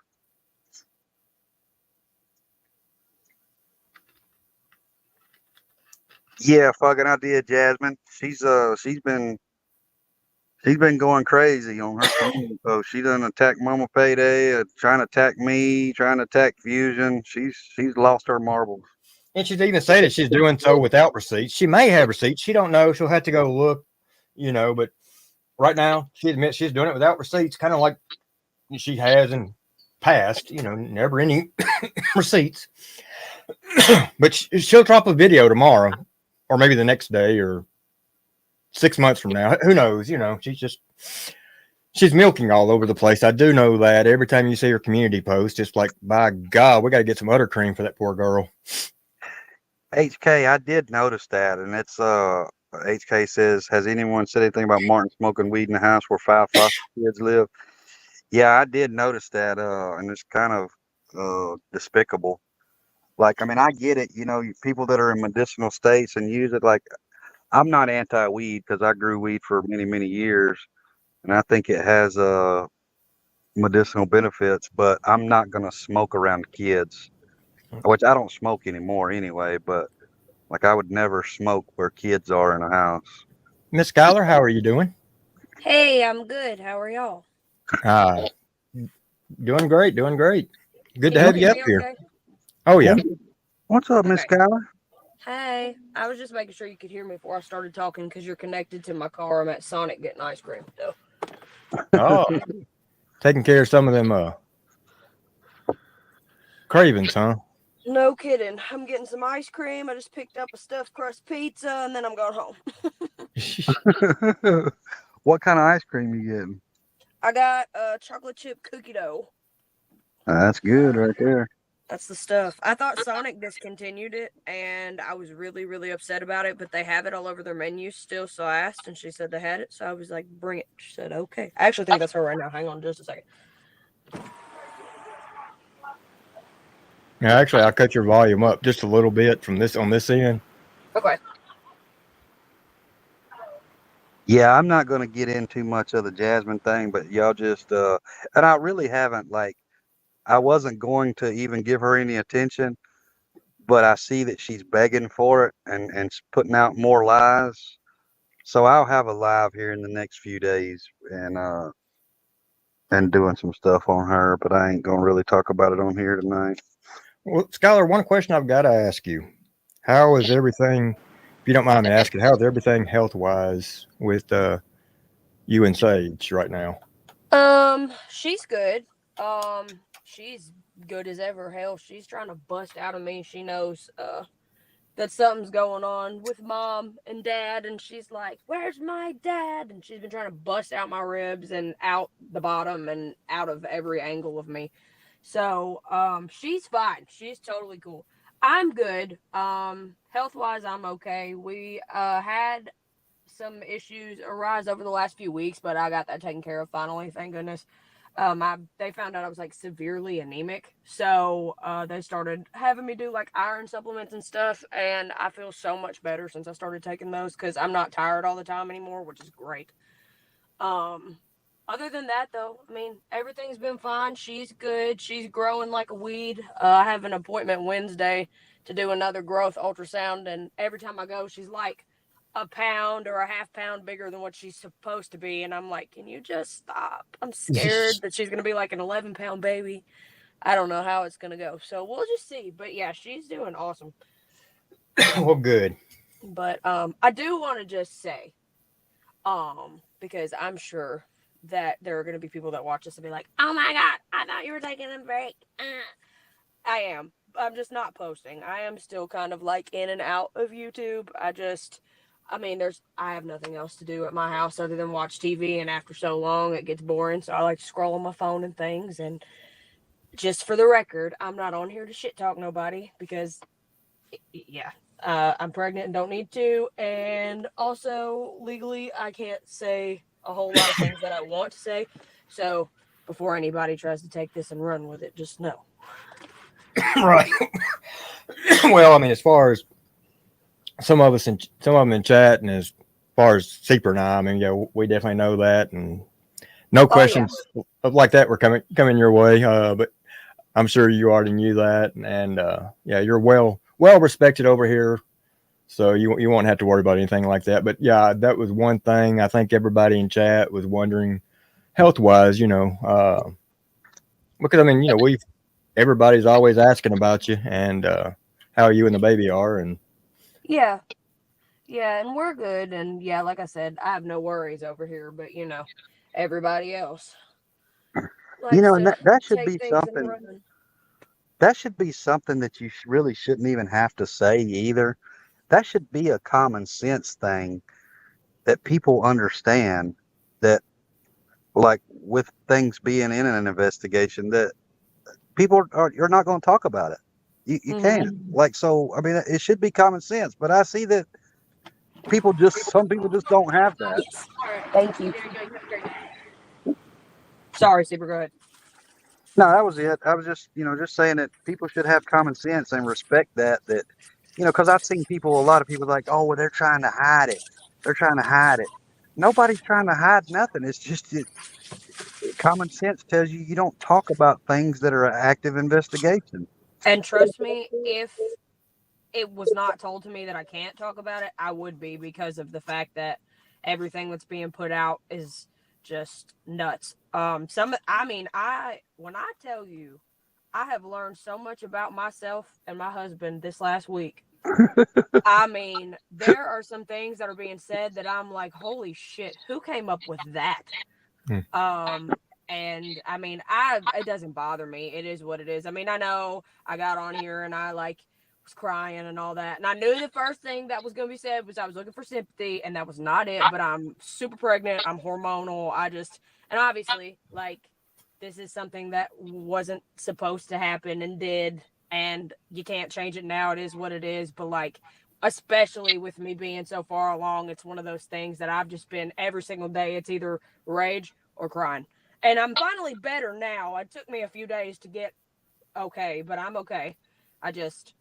Yeah, fucking I did, Jasmine. She's been going crazy on her phone. So she done attack Mama Payday, trying to attack me, trying to attack Fusion. She's lost her marbles. And she's even saying that she's doing so without receipts. She may have receipts. She don't know. She'll have to go look, but right now she admits she's doing it without receipts, kind of like she has in past, never any receipts. But she'll drop a video tomorrow or maybe the next day or 6 months from now. Who knows? She's milking all over the place. I do know that every time you see her community post, it's like, by God, we got to get some udder cream for that poor girl. HK, I did notice that, and it's HK says, has anyone said anything about Martin smoking weed in the house where 5 foster kids live? Yeah, I did notice that, and it's kind of despicable. Like, I mean, I get it, people that are in medicinal states and use it. Like, I'm not anti-weed because I grew weed for many, many years, and I think it has medicinal benefits, but I'm not going to smoke around kids, which I don't smoke anymore anyway, but like I would never smoke where kids are in a house. Miss Schuyler, how are you doing? Hey, I'm good. How are y'all? Doing great. Good to have you up here. Okay? Oh, yeah. What's up, Miss Schuyler? Hey, I was just making sure you could hear me before I started talking because you're connected to my car. I'm at Sonic getting ice cream. So. Oh, taking care of some of them cravings, huh? No kidding. I'm getting some ice cream. I just picked up a stuffed crust pizza, and then I'm going home. What kind of ice cream you getting? I got a chocolate chip cookie dough. That's good right there. That's the stuff. I thought Sonic discontinued it, and I was really, really upset about it, but they have it all over their menus still, so I asked, and she said they had it, so I was like, bring it. She said, okay. I actually think that's her right now. Hang on just a second. Yeah, actually, I'll cut your volume up just a little bit from this on this end. Okay. Yeah, I'm not going to get into much of the Jasmine thing, but y'all just, and I really haven't, like, I wasn't going to even give her any attention, but I see that she's begging for it and putting out more lies. So I'll have a live here in the next few days and doing some stuff on her, but I ain't going to really talk about it on here tonight. Well, Skylar, one question I've got to ask you: how is everything? If you don't mind me asking, how is everything health wise with you and Sage right now? She's good. She's good as ever. Hell, she's trying to bust out of me. She knows that something's going on with mom and dad, and she's like, where's my dad? And she's been trying to bust out my ribs and out the bottom and out of every angle of me. So she's fine. She's totally cool. I'm good. Health wise, I'm okay. We had some issues arise over the last few weeks, but I got that taken care of finally, thank goodness. They found out I was like severely anemic, so they started having me do like iron supplements and stuff, and I feel so much better since I started taking those because I'm not tired all the time anymore, which is great. Other than that, though, I mean, everything's been fine. She's good. She's growing like a weed. I have an appointment Wednesday to do another growth ultrasound, and every time I go, she's like a pound or a half pound bigger than what she's supposed to be. And I'm like, can you just stop? I'm scared that she's going to be like an 11-pound baby. I don't know how it's going to go. So we'll just see. But yeah, she's doing awesome. Well, good. But I do want to just say, because I'm sure that there are going to be people that watch this and be like, oh my God, I thought you were taking a break. I am. I'm just not posting. I am still kind of like in and out of YouTube. I have nothing else to do at my house other than watch TV, and after so long, it gets boring, so I like to scroll on my phone and things, and just for the record, I'm not on here to shit talk nobody, because, yeah, I'm pregnant and don't need to, and also, legally, I can't say a whole lot of things that I want to say, so before anybody tries to take this and run with it, just know. Right. Well, I mean, as far as some of them in chat, and as far as Seeper and I mean, yeah, we definitely know that, and no questions like that were coming your way. But I'm sure you already knew that, and yeah, you're well respected over here, so you won't have to worry about anything like that. But yeah, that was one thing I think everybody in chat was wondering, health wise, because I mean, everybody's always asking about you and how you and the baby are, and yeah, and we're good, and yeah, like I said, I have no worries over here, but everybody else likes And to that should take be things and something. run. That should be something that you really shouldn't even have to say either. That should be a common sense thing that people understand, that, like, with things being in an investigation, that you're not going to talk about it. You can't. Like, so, I mean, it should be common sense, but I see that some people just don't have that. Yes. Thank you. Sorry, Super, go ahead. No, that was it. I was just saying that people should have common sense and respect that, because I've seen a lot of people like, oh, well, they're trying to hide it. They're trying to hide it. Nobody's trying to hide nothing. It's just common sense tells you don't talk about things that are an active investigation. And trust me, if it was not told to me that I can't talk about it, I would be, because of the fact that everything that's being put out is just nuts. When I tell you, I have learned so much about myself and my husband this last week. I mean, there are some things that are being said that I'm like, holy shit, who came up with that? And I mean, it doesn't bother me. It is what it is. I mean, I know I got on here and I was crying and all that, and I knew the first thing that was going to be said was I was looking for sympathy, and that was not it. But I'm super pregnant. I'm hormonal. And obviously, this is something that wasn't supposed to happen and did, and you can't change it now. It is what it is. But like, especially with me being so far along, it's one of those things that I've just been every single day. It's either rage or crying. And I'm finally better now. It took me a few days to get okay, but I'm okay. I just,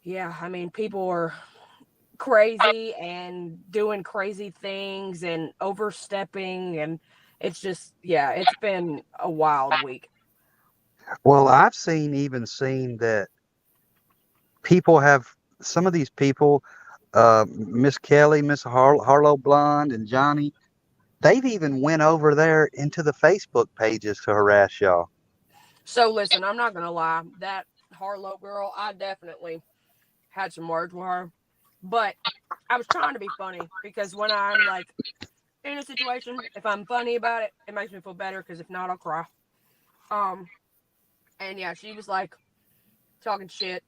yeah, I mean, people are crazy and doing crazy things and overstepping, and it's just, yeah, it's been a wild week. Well, I've even seen that people have some of these people, Miss Kelly, Miss Harlow Blonde, and Johnny. They've even went over there into the Facebook pages to harass y'all. So listen, I'm not gonna lie, that Harlow girl, I definitely had some words with her, but I was trying to be funny because when I'm like in a situation, if I'm funny about it, it makes me feel better, because if not, I'll cry. And yeah, she was like talking shit,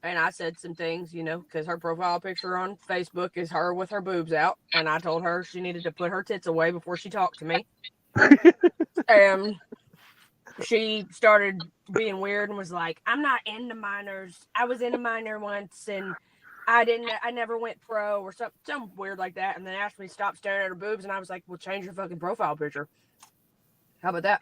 and I said some things, you know, because her profile picture on Facebook is her with her boobs out, and I told her she needed to put her tits away before she talked to me. And she started being weird and was like, I'm not into minors. I was in a minor once, and I never went pro, or something weird like that. And then asked me to stop staring at her boobs, and I was like, well, change your fucking profile picture. How about that?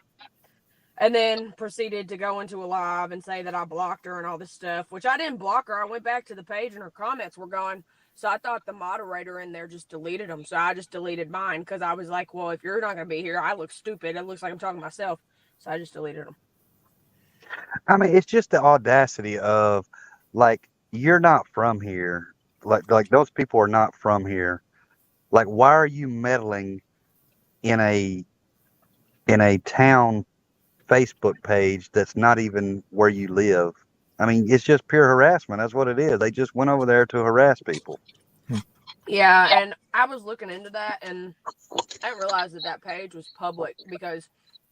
And then proceeded to go into a live and say that I blocked her and all this stuff, which I didn't block her. I went back to the page and her comments were gone. So I thought the moderator in there just deleted them. So I just deleted mine, because I was like, well, if you're not going to be here, I look stupid. It looks like I'm talking to myself. So I just deleted them. I mean, it's just the audacity of, like, you're not from here. Like those people are not from here. Like, why are you meddling in a town Facebook page that's not even where you live? I mean, it's just pure harassment. That's what it is. They just went over there to harass people. Yeah, and I was looking into that, and I didn't realize that page was public, because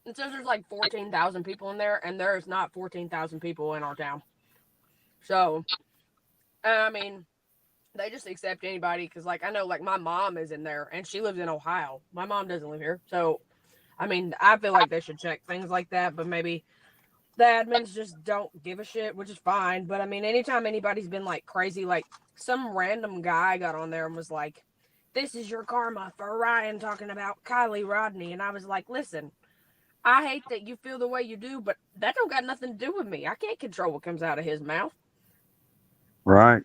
it says there's like 14,000 people in there, and there's not 14,000 people in our town. So, I mean, they just accept anybody, because, like, I know, like, my mom is in there, and she lives in Ohio. My mom doesn't live here. So, I mean, I feel like they should check things like that, but maybe the admins just don't give a shit, which is fine. But, I mean, anytime anybody's been, like, crazy, like, some random guy got on there and was like, this is your karma for Ryan talking about Kylie Rodney. And I was like, listen, I hate that you feel the way you do, but that don't got nothing to do with me. I can't control what comes out of his mouth. Right.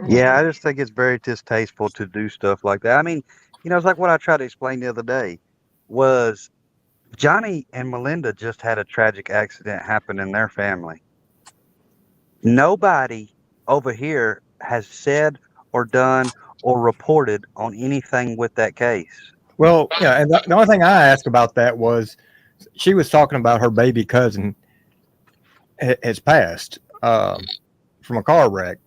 Yeah, I just think it's very distasteful to do stuff like that. I mean, it's like what I tried to explain the other day was Johnny and Melinda just had a tragic accident happen in their family. Nobody over here has said or done or reported on anything with that case. Well, yeah, and the only thing I asked about that was she was talking about her baby cousin has passed from a car wreck,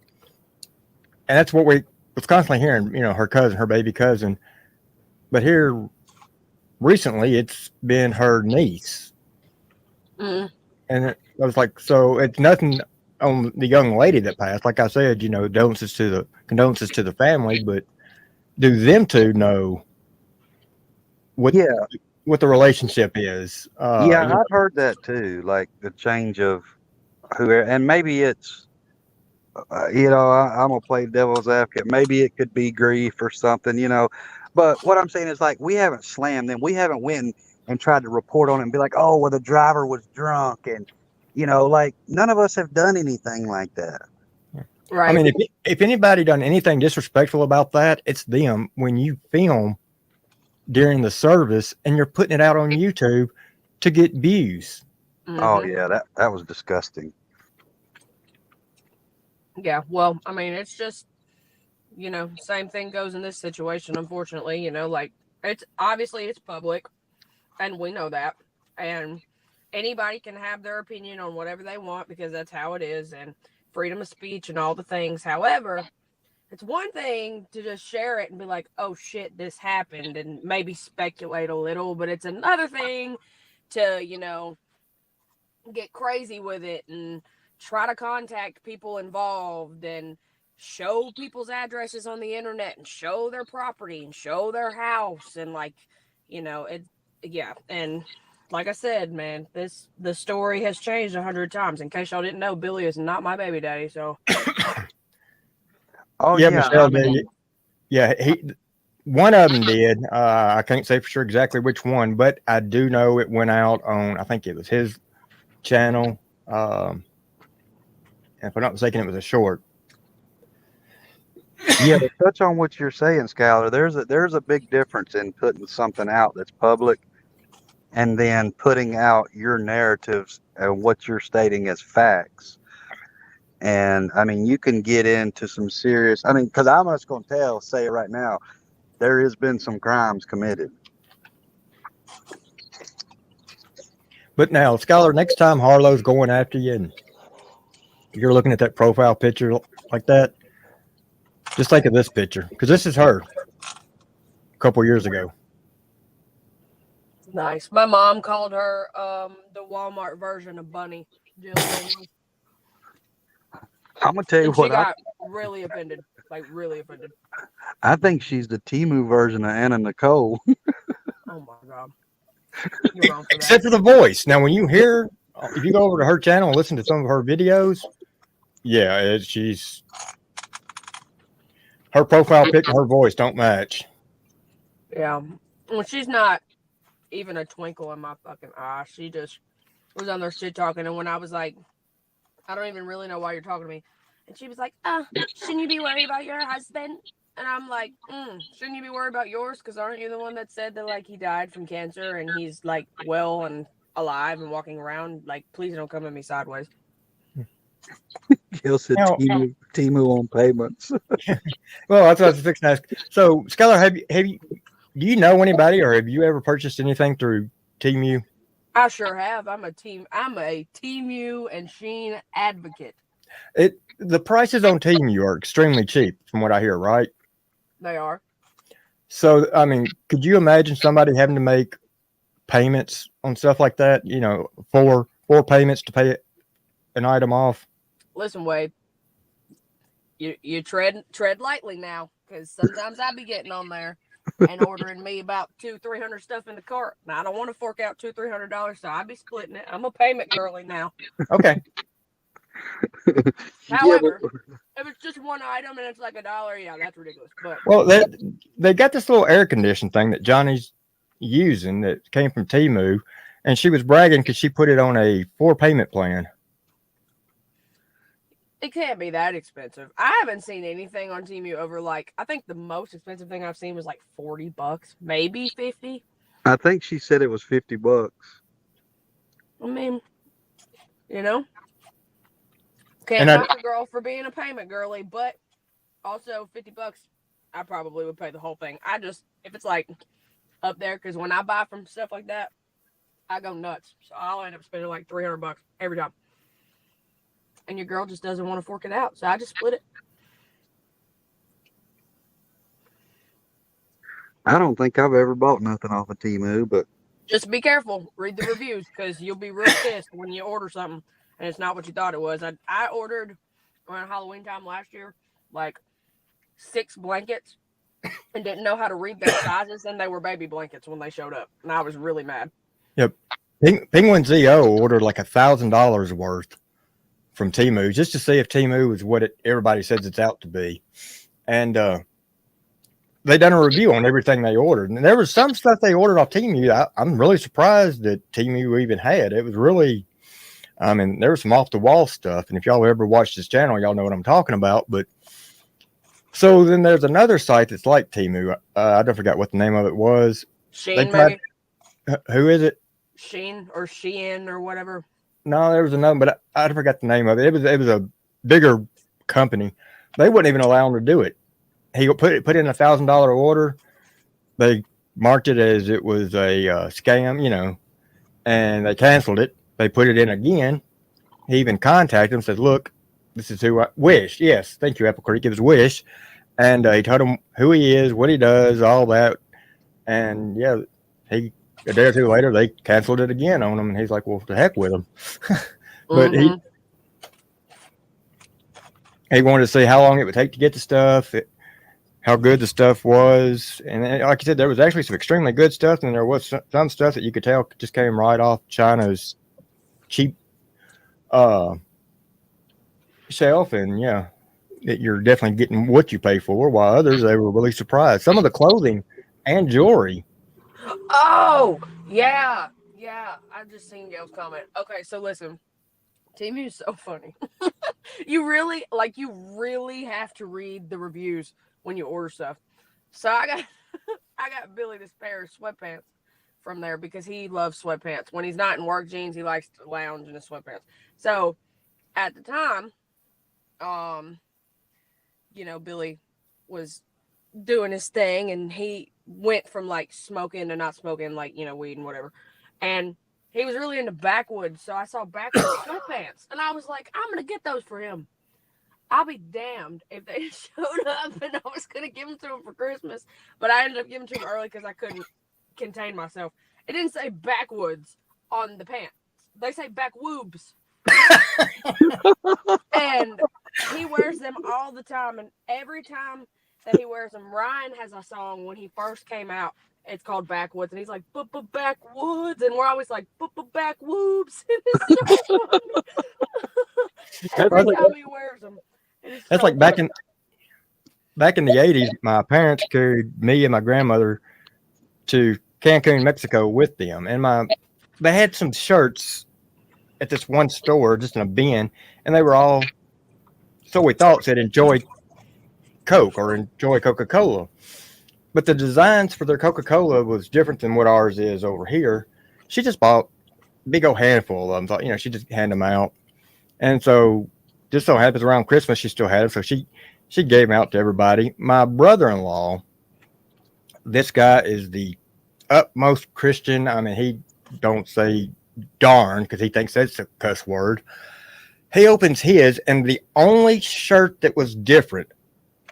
and that's what we was constantly hearing. Her baby cousin, but here recently it's been her niece, and I was like, so it's nothing on the young lady that passed. Like I said, condolences to the family, but do them two know what the relationship is? I've heard that too. Like the change of who, and maybe it's, I'm gonna play devil's advocate. Maybe it could be grief or something, But what I'm saying is, like, we haven't slammed them. We haven't went and tried to report on it and be like, oh, well, the driver was drunk, and like, none of us have done anything like that. Right. I mean, if anybody done anything disrespectful about that, it's them. When you film during the service and you're putting it out on YouTube to get views. Oh yeah, that was disgusting. Yeah, well, I mean, it's just, same thing goes in this situation, unfortunately. Like, it's obviously it's public, and we know that, and anybody can have their opinion on whatever they want, because that's how it is, and freedom of speech and all the things. However, it's one thing to just share it and be like, oh shit, this happened, and maybe speculate a little, but it's another thing to, get crazy with it and try to contact people involved and show people's addresses on the internet and show their property and show their house, and and like I said, man, the story has changed 100 times. In case y'all didn't know, Billy is not my baby daddy. So, Oh Yeah, yeah, Michelle I mean, did. Yeah, one of them did. I can't say for sure exactly which one, but I do know it went out on. I think it was his channel. If I'm not mistaken, it was a short. yeah. To touch on what you're saying, Skylar, there's a big difference in putting something out that's public and then putting out your narratives and what you're stating as facts. And I mean, you can get into some serious. I mean, because I'm just going to say it right now, there has been some crimes committed. But now, Scholar, next time Harlow's going after you and you're looking at that profile picture like that, just think of this picture because this is her a couple years ago. nice. My mom called her the Walmart version of Bunny. Jill Daniels. I'm gonna tell you And she what got really offended. Like, really offended. I think she's the Timu version of Anna Nicole. Oh, my God. You're wrong for that. Except for the voice. Now, when you hear, if you go over to her channel and listen to some of her videos, yeah, her profile pic and her voice don't match. Yeah. Well, she's not even a twinkle in my fucking eye. She just was on there shit talking. And when I was like, I don't even really know why you're talking to me. And she was like, shouldn't you be worried about your husband? And I'm like, shouldn't you be worried about yours? Because aren't you the one that said that, like, he died from cancer and he's, like, well and alive and walking around? Like, please don't come at me sideways. Gil said Now- Timu on payments. Well, that's what I was fixing to ask. So, Skylar, do you know anybody or have you ever purchased anything through Temu? I sure have. I'm a Temu and Sheen advocate. The prices on Temu are extremely cheap, from what I hear, right? They are. So, I mean, could you imagine somebody having to make payments on stuff like that? You know, four payments to pay an item off. Listen, Wade, you tread lightly now, because sometimes I be getting on there and ordering me about $200-300 stuff in the cart. Now, I don't want to fork out $200-300, so I be splitting it. I'm a payment girly now. Okay. However, if it's just one item and it's like $1, yeah, that's ridiculous. But Well, they got this little air condition thing that Johnny's using that came from Temu, and she was bragging because she put it on a 4-payment plan. it can't be that expensive. I haven't seen anything on Temu over, like, I think the most expensive thing I've seen was like $40, maybe 50. I think she said it was $50. I mean, you know, And can't I- knock a girl for being a payment girly, but also $50, I probably would pay the whole thing. If it's like up there, because when I buy from stuff like that, I go nuts. So I'll end up spending like $300 every time. And your girl just doesn't want to fork it out, so I just split it. I don't think I've ever bought nothing off of Temu, but Just be careful. Read the reviews, because you'll be real pissed when you order something and it's not what you thought it was. I ordered around Halloween time last year like 6 blankets and didn't know how to read their sizes, and they were baby blankets when they showed up, and I was really mad. Yep. Penguin ZO ordered like $1,000 worth from Temu just to see if Temu is what everybody says it's out to be. And they done a review on everything they ordered. And there was some stuff they ordered off Temu. I'm really surprised that Temu even had. It was really, I mean, there was some off the wall stuff. And if y'all ever watched this channel, y'all know what I'm talking about. But so then there's another site that's like Temu. I don't forget what the name of it was. Sheen, maybe? Who is it? Sheen or Shein or whatever. No, there was another, but I forgot the name of it. It was a bigger company. They wouldn't even allow him to do it. He put in $1,000 order. They marked it as it was a scam, you know, and they canceled it. They put it in again. He even contacted him, said, "Look, this is who Wish. Yes, thank you, Apple Creek. It was Wish." And he told him who he is, what he does, all that. And yeah, a day or two later, they canceled it again on him. And he's like, well, the heck with him. But he wanted to see how long it would take to get the stuff. how good the stuff was. And like I said, there was actually some extremely good stuff, and there was some stuff that you could tell just came right off China's cheap shelf. And yeah, that you're definitely getting what you pay for, while others, they were really surprised. Some of the clothing and jewelry. Oh, yeah. Yeah. I just seen Gail's comment. Okay, so listen. Temu is so funny. You really have to read the reviews when you order stuff. So I got Billy this pair of sweatpants from there because he loves sweatpants. When he's not in work jeans, he likes to lounge in his sweatpants. So at the time, Billy was doing his thing, and he went from like smoking to not smoking, like, weed and whatever. And he was really into backwoods, so I saw backwoods sweatpants, and I was like, I'm gonna get those for him. I'll be damned if they showed up and I was gonna give them to him for Christmas, but I ended up giving them to him early because I couldn't contain myself. It didn't say backwoods on the pants; they say backwoobs. And he wears them all the time, and every time that he wears them, Ryan has a song when he first came out. It's called Backwoods, and he's like, backwoods, and we're always like, backwoobs. It's so funny. Every time he wears them. That's so like back in the 80s, my parents carried me and my grandmother to Cancun, Mexico with them. And they had some shirts at this one store, just in a bin, and they were all, so we thought, said enjoy Coke or enjoy Coca-Cola. But the designs for their Coca-Cola was different than what ours is over here. She just bought a big old handful of them. Thought, she just hand them out. And so just so happens around Christmas, she still had them. So she gave them out to everybody. My brother-in-law, this guy is the utmost Christian. I mean, he don't say darn because he thinks that's a cuss word. He opens his, and the only shirt that was different,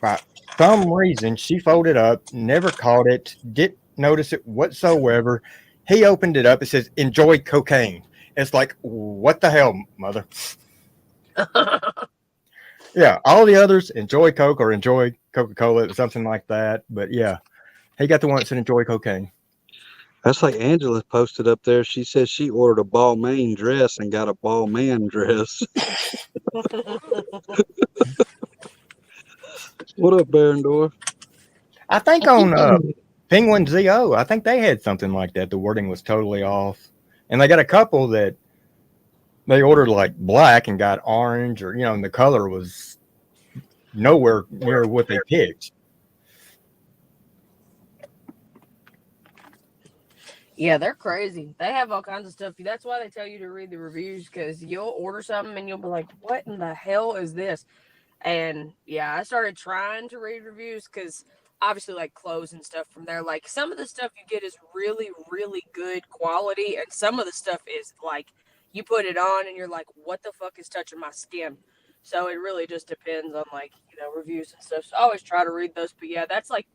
by some reason, she folded up, never caught it, didn't notice it whatsoever. He opened it up. It says, enjoy cocaine. It's like, what the hell, mother? Yeah, all the others, enjoy Coke or enjoy Coca-Cola, or something like that. But yeah, he got the one that said enjoy cocaine. That's like Angela posted up there. She says she ordered a Balmain dress and got a Balmain dress. What up, Barendorf? I think on Penguin ZO, I think they had something like that. The wording was totally off. And they got a couple that they ordered like black and got orange, or, and the color was nowhere near what they picked. Yeah, they're crazy. They have all kinds of stuff. That's why they tell you to read the reviews, because you'll order something and you'll be like, what in the hell is this? And yeah, I started trying to read reviews because obviously, like, clothes and stuff from there, like, some of the stuff you get is really, really good quality, and some of the stuff is like, you put it on and you're like, what the fuck is touching my skin? So it really just depends on, like, reviews and stuff. So I always try to read those. But yeah, that's like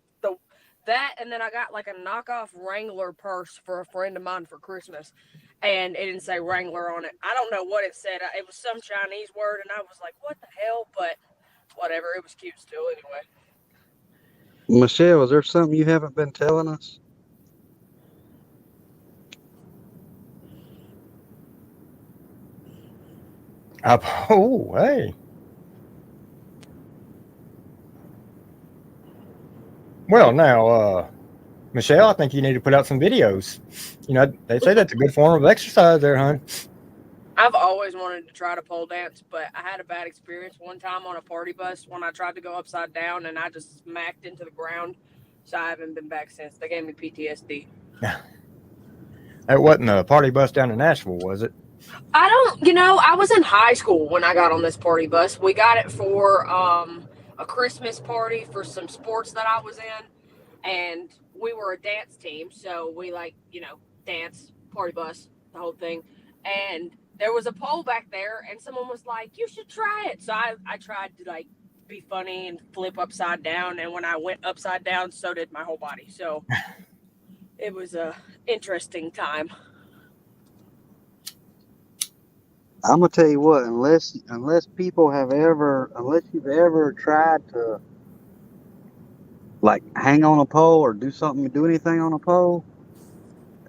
that. And then I got like a knockoff Wrangler purse for a friend of mine for Christmas, and it didn't say Wrangler on it. I don't know what it said. It was some Chinese word, and I was like, what the hell? But whatever, it was cute still anyway. Michelle, is there something you haven't been telling us? Oh, hey. Well, now, Michelle, I think you need to put out some videos. They say that's a good form of exercise there, hon. I've always wanted to try to pole dance, but I had a bad experience one time on a party bus when I tried to go upside down and I just smacked into the ground. So I haven't been back since. They gave me PTSD. That wasn't a party bus down in Nashville, was it? I was in high school when I got on this party bus. We got it for a Christmas party for some sports that I was in, and we were a dance team. So we dance, party bus, the whole thing. And there was a pole back there, and someone was like, you should try it. So I tried to be funny and flip upside down. And when I went upside down, so did my whole body. So it was a interesting time. I'm gonna tell you what, unless you've ever tried to like hang on a pole or do anything on a pole,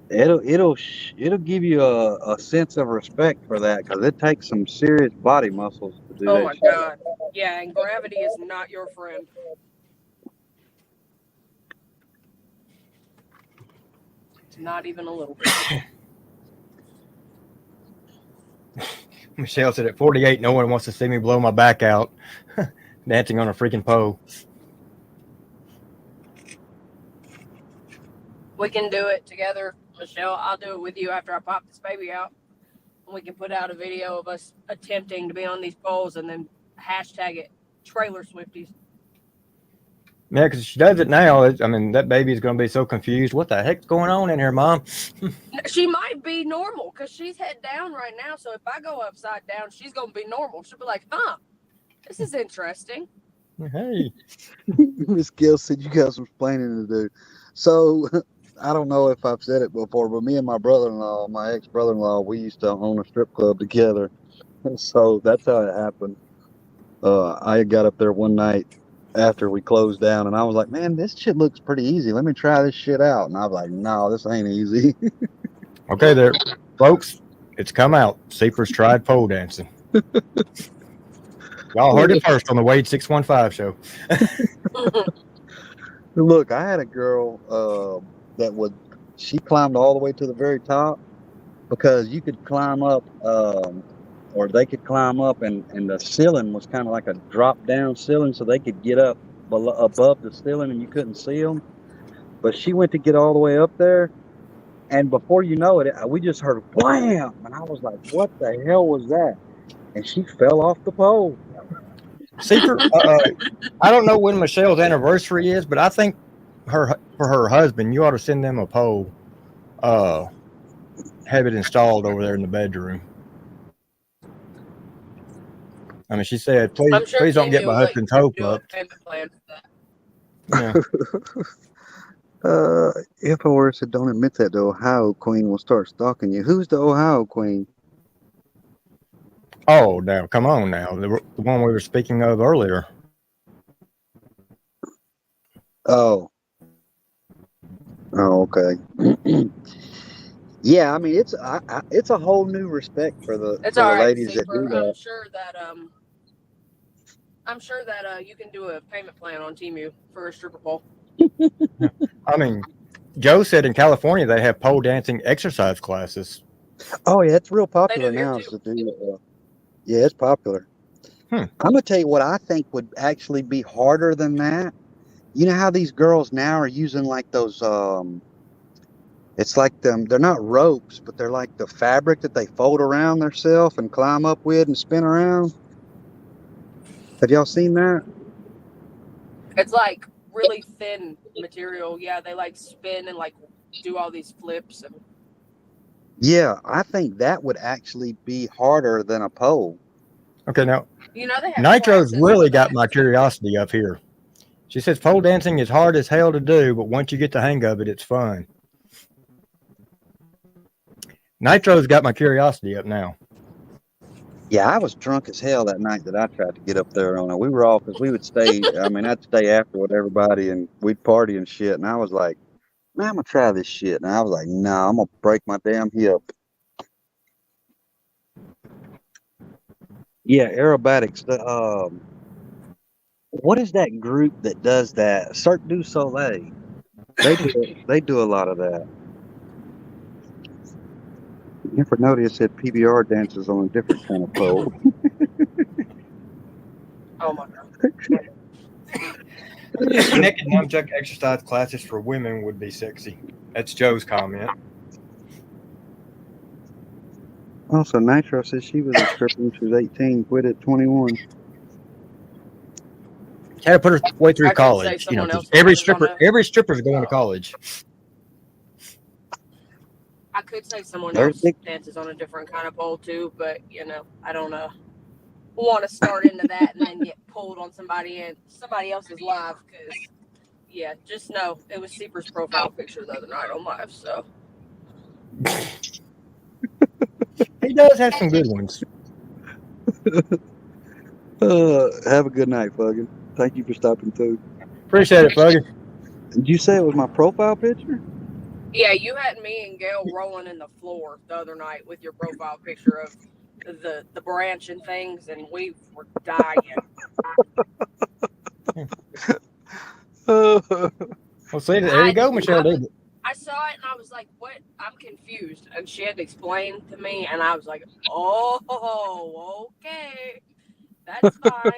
it'll give you a sense of respect for that, because it takes some serious body muscles to do Oh that my shit. God. Yeah, and gravity is not your friend. It's not even a little bit. Michelle said at 48, no one wants to see me blow my back out dancing on a freaking pole. We can do it together, Michelle. I'll do it with you after I pop this baby out. And we can put out a video of us attempting to be on these poles and then hashtag it Trailer Swifties. Yeah, because she does it now. I mean, that baby is going to be so confused. What the heck's going on in here, Mom? She might be normal because she's head down right now. So if I go upside down, she's going to be normal. She'll be like, huh, this is interesting. Hey. Miss Gill said you got some explaining to do. So I don't know if I've said it before, but me and my brother-in-law, my ex-brother-in-law, we used to own a strip club together. So that's how it happened. I got up there one night after we closed down, and I was like, man, this shit looks pretty easy. Let me try this shit out. And I was like, no, this ain't easy. Okay, there, folks, it's come out. Seepers tried pole dancing. Y'all heard it first on the Wade 615 show. Look, I had a girl she climbed all the way to the very top, because you could climb up, or they could climb up, and the ceiling was kind of like a drop down ceiling, so they could get up above the ceiling and you couldn't see them. But she went to get all the way up there, and before you know it, we just heard wham, and I was like, what the hell was that? And she fell off the pole. Seeper, I don't know when Michelle's anniversary is, but I think for her husband, you ought to send them a pole. Have it installed over there in the bedroom. I mean, she said, please don't get my husband's hope up. Yeah. If I were said, don't admit that, the Ohio Queen will start stalking you. Who's the Ohio Queen? Oh, now, come on now. The one we were speaking of earlier. Oh, okay. Yeah, I mean, it's a whole new respect for the ladies that do that. I'm sure that you can do a payment plan on Temu for a stripper pole. I mean, Joe said in California they have pole dancing exercise classes. Oh yeah, it's real popular now. Yeah, it's popular. I'm gonna tell you what I think would actually be harder than that. You know how these girls now are using like those it's like they're not ropes, but they're like the fabric that they fold around themselves and climb up with and spin around. Have y'all seen that? It's like really thin material. Yeah, they like spin and like do all these flips. Yeah, I think that would actually be harder than a pole. Okay, now, you know, they have Nitro's really got my curiosity up here. She says pole dancing is hard as hell to do, but once you get the hang of it, it's fun. Nitro's got my curiosity up now. Yeah, I was drunk as hell that night that I tried to get up there on it. We were all, because we would stay, I mean, I'd stay after with everybody and we'd party and shit. And I was like, man, I'm going to try this shit. And I was like, nah, I'm going to break my damn hip. Yeah, aerobatics. What is that group that does that? Cirque du Soleil. They do a lot of that. Never noticed said PBR dances on a different kind of pole. Oh my god. Naked nunchuck exercise classes for women would be sexy. That's Joe's comment. Also, Nitro says she was a stripper when she was 18, quit at 21. Had to put her way through college. You know, every stripper's going to college. I could say someone else dances on a different kind of pole too, but you know, I don't want to start into that and then get pulled on somebody else's live, because yeah, just know it was Seeper's profile picture the other night on live. So he does have some good ones. Have a good night, Fuggin. Thank you for stopping through. Appreciate it, Fuggin. Did you say it was my profile picture? Yeah, you had me and Gail rolling in the floor the other night with your profile picture of the branch and things, and we were dying. Well, see, there you go, Michelle. I saw it and I was like, "What? I'm confused." And she had to explain to me, and I was like, "Oh, okay, that's fine."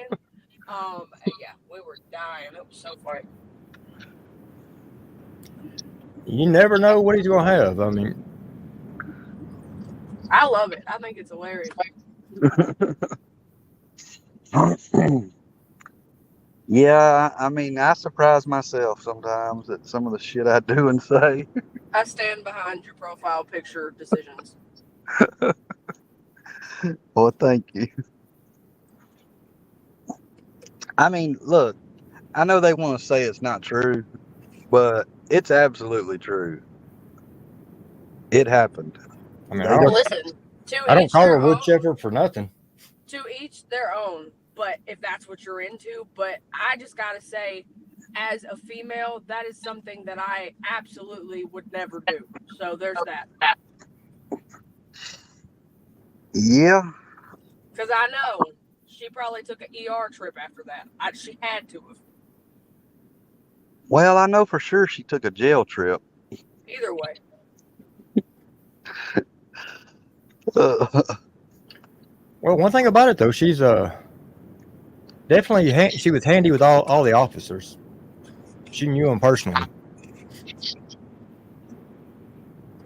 Yeah, we were dying. It was so funny. You never know what he's going to have. I mean, I love it. I think it's hilarious. Yeah, I mean, I surprise myself sometimes at some of the shit I do and say. I stand behind your profile picture decisions. Well, thank you. I mean, look, I know they want to say it's not true, but it's absolutely true. It happened. I mean, They don't. Listen, to I don't each call her their wood own. chipper for nothing. To each their own. But if that's what you're into, but I just gotta say, as a female, that is something that I absolutely would never do. So there's that. Yeah. Because I know she probably took an ER trip after that. She had to have. Well, I know for sure she took a jail trip. Either way. Well, one thing about it though, she's definitely she was handy with all the officers. She knew them personally.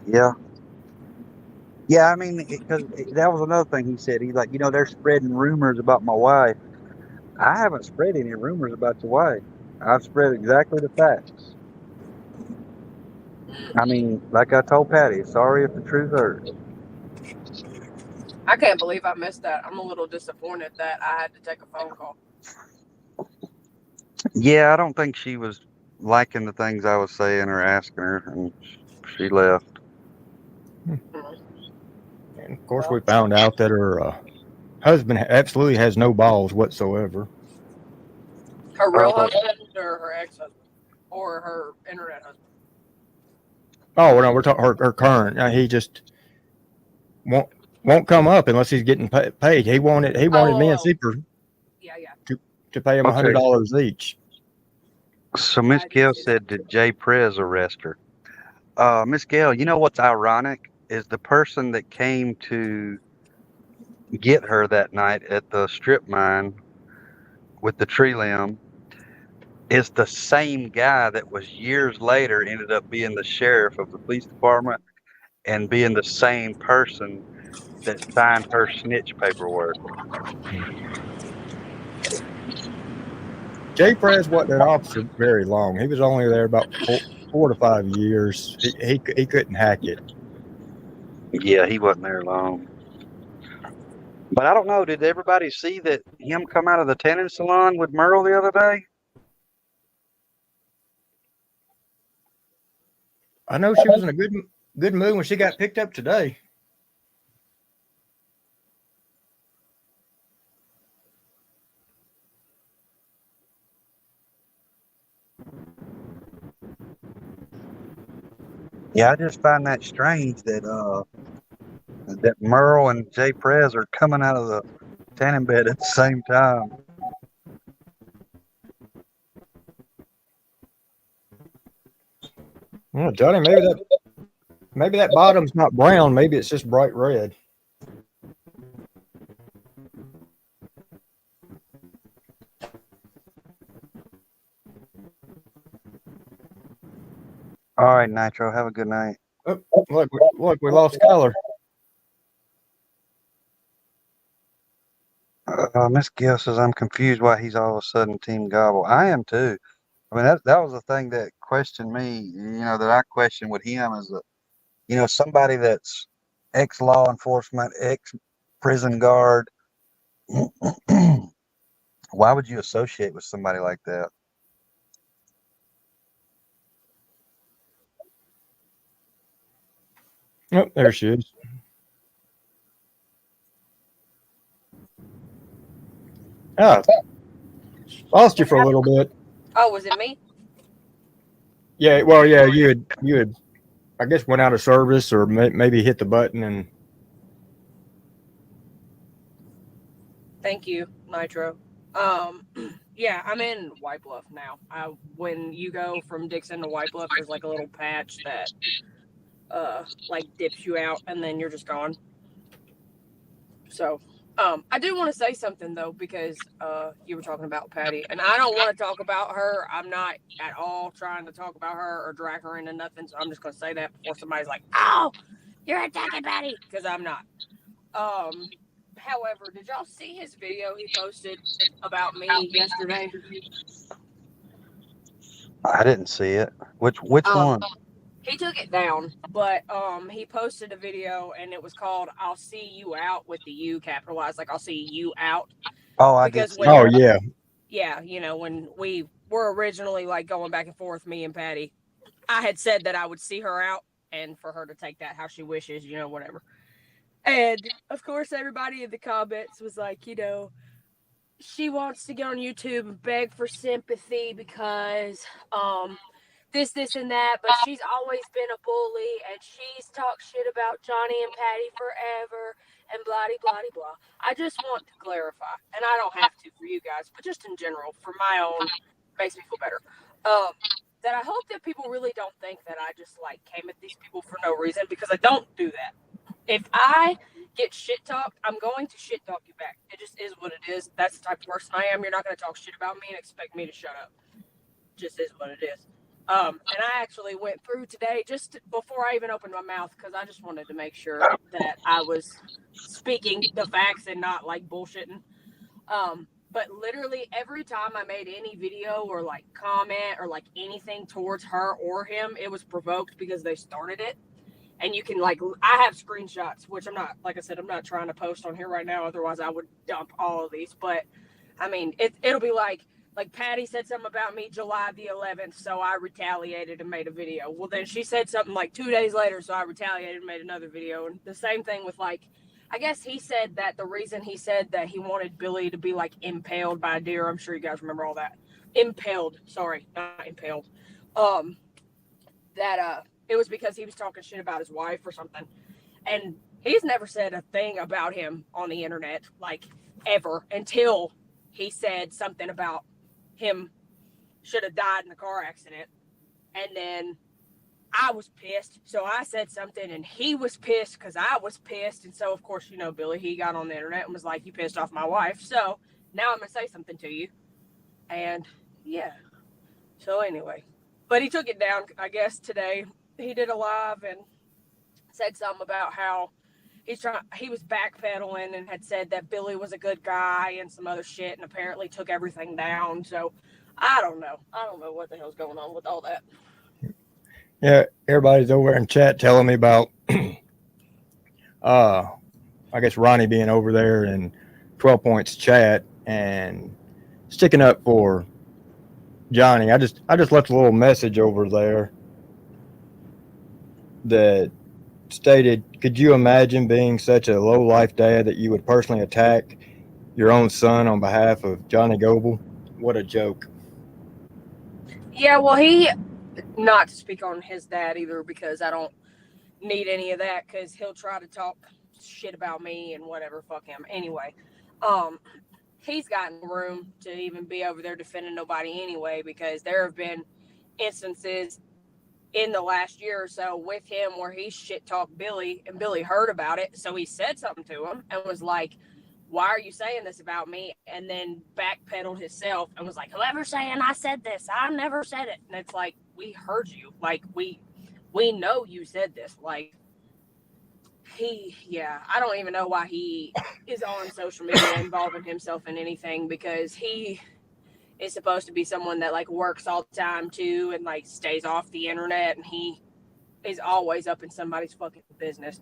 Yeah. Yeah, I mean, because that was another thing he said. He's like, they're spreading rumors about my wife. I haven't spread any rumors about your wife. I've spread exactly the facts. I mean, like I told Patty, sorry if the truth hurts. I can't believe I missed that. I'm a little disappointed that I had to take a phone call. Yeah, I don't think she was liking the things I was saying or asking her, and she left. And of course, we found out that her husband absolutely has no balls whatsoever. Her real husband or her ex-husband? Or her internet husband? Oh, no, we're talking her current. He just won't come up unless he's getting paid. He wanted me and Seeper to pay him $100 each. So Miss Gail said, did Jay Prez arrest her? Miss Gail, you know what's ironic is the person that came to get her that night at the strip mine with the tree limb is the same guy that was years later ended up being the sheriff of the police department and being the same person that signed her snitch paperwork. Jay Prez wasn't an officer very long. He was only there about 4 to 5 years. He couldn't hack it. Yeah, he wasn't there long. But I don't know. Did everybody see that him come out of the tanning salon with Merle the other day? I know she was in a good mood when she got picked up today. Yeah, I just find that strange that that Merle and Jay Prez are coming out of the tanning bed at the same time. Well, Johnny, maybe that bottom's not brown. Maybe it's just bright red. All right, Nitro. Have a good night. Oh, look, we lost Skylar. Miss Gill says, I'm confused why he's all of a sudden Team Gobble. I am too. I mean, that was the thing that questioned me, that I questioned with him is that, somebody that's ex-law enforcement, ex-prison guard, why would you associate with somebody like that? Oh, there she is. Ah, lost you for a little bit. Oh, was it me? Yeah, well, yeah, you had, I guess, went out of service or maybe hit the button and Thank you, Nitro. Yeah, I'm in White Bluff now. When you go from Dixon to White Bluff, there's like a little patch that like dips you out, and then you're just gone. So, I do want to say something though, because you were talking about Patty, and I don't want to talk about her. I'm not at all trying to talk about her or drag her into nothing. So I'm just gonna say that before somebody's like, "Oh, you're attacking Patty," because I'm not. However, did y'all see his video he posted about me yesterday? I didn't see it. Which Um, one? he took it down, but he posted a video and it was called "I'll see you out" with the U capitalized, like "I'll see you out." Oh, I did Because see when, oh that. yeah, yeah, when we were originally like going back and forth, me and Patty, I had said that I would see her out and for her to take that how she wishes, whatever. And of course, everybody in the comments was like, she wants to get on YouTube and beg for sympathy because this and that, but she's always been a bully and she's talked shit about Johnny and Patty forever and blah blah blah. I just want to clarify, and I don't have to for you guys, but just in general, for my own, makes me feel better. That I hope that people really don't think that I just like came at these people for no reason, because I don't do that. If I get shit talked, I'm going to shit talk you back. It just is what it is. That's the type of person I am. You're not going to talk shit about me and expect me to shut up. Just is what it is. And I actually went through today just before I even opened my mouth, because I just wanted to make sure that I was speaking the facts and not like bullshitting. But literally every time I made any video or like comment or like anything towards her or him, it was provoked because they started it. And you can like, I have screenshots, which I'm not, like I said, I'm not trying to post on here right now. Otherwise I would dump all of these. But I mean, it'll be like Patty said something about me July the 11th. So I retaliated and made a video. Well, then she said something like 2 days later. So I retaliated and made another video. And the same thing with like, I guess he said that the reason he said that he wanted Billy to be like impaled by a deer. I'm sure you guys remember all that. Impaled. Sorry, not impaled. That it was because he was talking shit about his wife or something. And he's never said a thing about him on the internet, like ever, until he said something about him should have died in a car accident. And then I was pissed. So I said something and he was pissed because I was pissed. And so, of course, Billy, he got on the internet and was like, "You pissed off my wife. So now I'm going to say something to you." And yeah. So anyway, but he took it down, I guess, today. He did a live and said something about how he was backpedaling and had said that Billy was a good guy and some other shit, and apparently took everything down. So I don't know what the hell's going on with all that. yeah. Everybody's over in chat telling me about, I guess Ronnie being over there in 12 Points chat and sticking up for Johnny. I just left a little message over there that stated, "Could you imagine being such a low life dad that you would personally attack your own son on behalf of Johnny Goble? What a joke." Yeah, well, not to speak on his dad either, because I don't need any of that, because he'll try to talk shit about me and whatever, fuck him. Anyway, he's gotten room to even be over there defending nobody anyway, because there have been instances in the last year or so with him where he shit talked Billy, and Billy heard about it. So he said something to him and was like, "Why are you saying this about me?" And then backpedaled himself and was like, "Whoever's saying I said this, I never said it." And it's like, we heard you. Like, we know you said this. Like, I don't even know why he is on social media involving himself in anything, because he is supposed to be someone that like works all the time too and like stays off the internet, and he is always up in somebody's fucking business.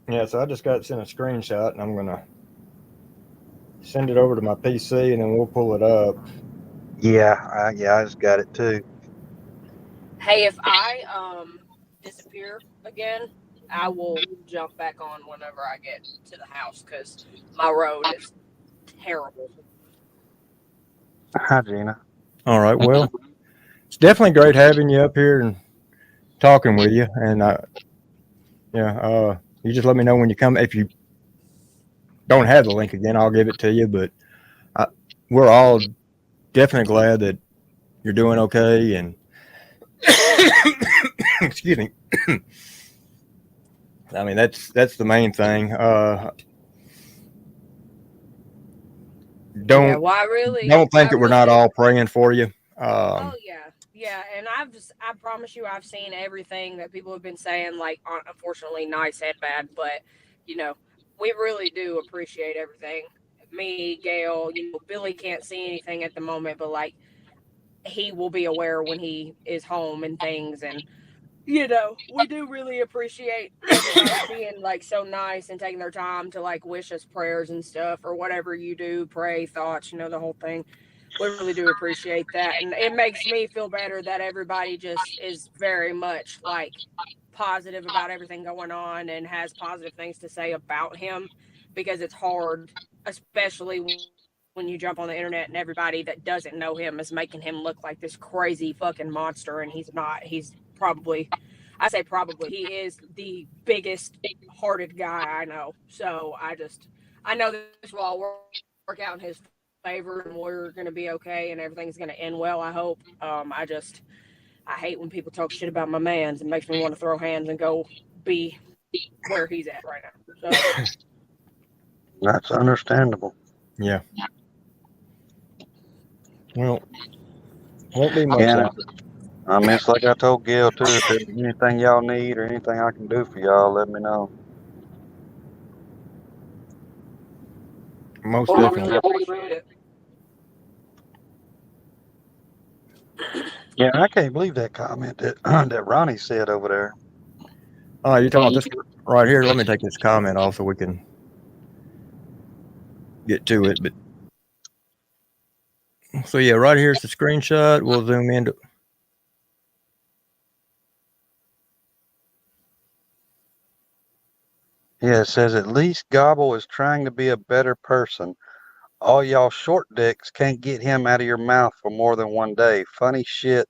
Yeah, so I just got sent a screenshot and I'm gonna send it over to my PC and then we'll pull it up. Yeah, I just got it too. Hey, if I disappear again, I will jump back on whenever I get to the house, because my road is terrible. Hi, Gina. All right. Well, it's definitely great having you up here and talking with you. And you just let me know when you come. If you don't have the link again, I'll give it to you. But we're all definitely glad that you're doing okay. And excuse me. I mean, that's the main thing. Don't Well, don't think I that we're not really all praying for you. Oh yeah, and I promise you, I've seen everything that people have been saying. Like, unfortunately, nice and bad, but you know, we really do appreciate everything. Me, Gail, Billy can't see anything at the moment, but like he will be aware when he is home and things, and we do really appreciate everybody being like so nice and taking their time to like wish us prayers and stuff or whatever you do, pray, thoughts, the whole thing. We really do appreciate that. And it makes me feel better that everybody just is very much like positive about everything going on and has positive things to say about him, because it's hard, especially when you jump on the internet and everybody that doesn't know him is making him look like this crazy fucking monster, and he's not. He's probably, I say probably, he is the biggest hearted guy I know. So I know this will all work out in his favor, and we're going to be okay, and everything's going to end well, I hope. I hate when people talk shit about my mans. It makes me want to throw hands and go be where he's at right now. So That's understandable. Yeah. Well, won't be much. Yeah. I mean, it's like I told Gail too. If there's anything y'all need or anything I can do for y'all, let me know. Most I definitely. really appreciate it. Yeah, I can't believe that comment that Ronnie said over there. Oh, you're talking about this right here. Let me take this comment off so we can get to it. But so yeah, right here's the screenshot. We'll zoom into. Yeah, it says at least Gobble is trying to be a better person. All y'all short dicks can't get him out of your mouth for more than one day. Funny shit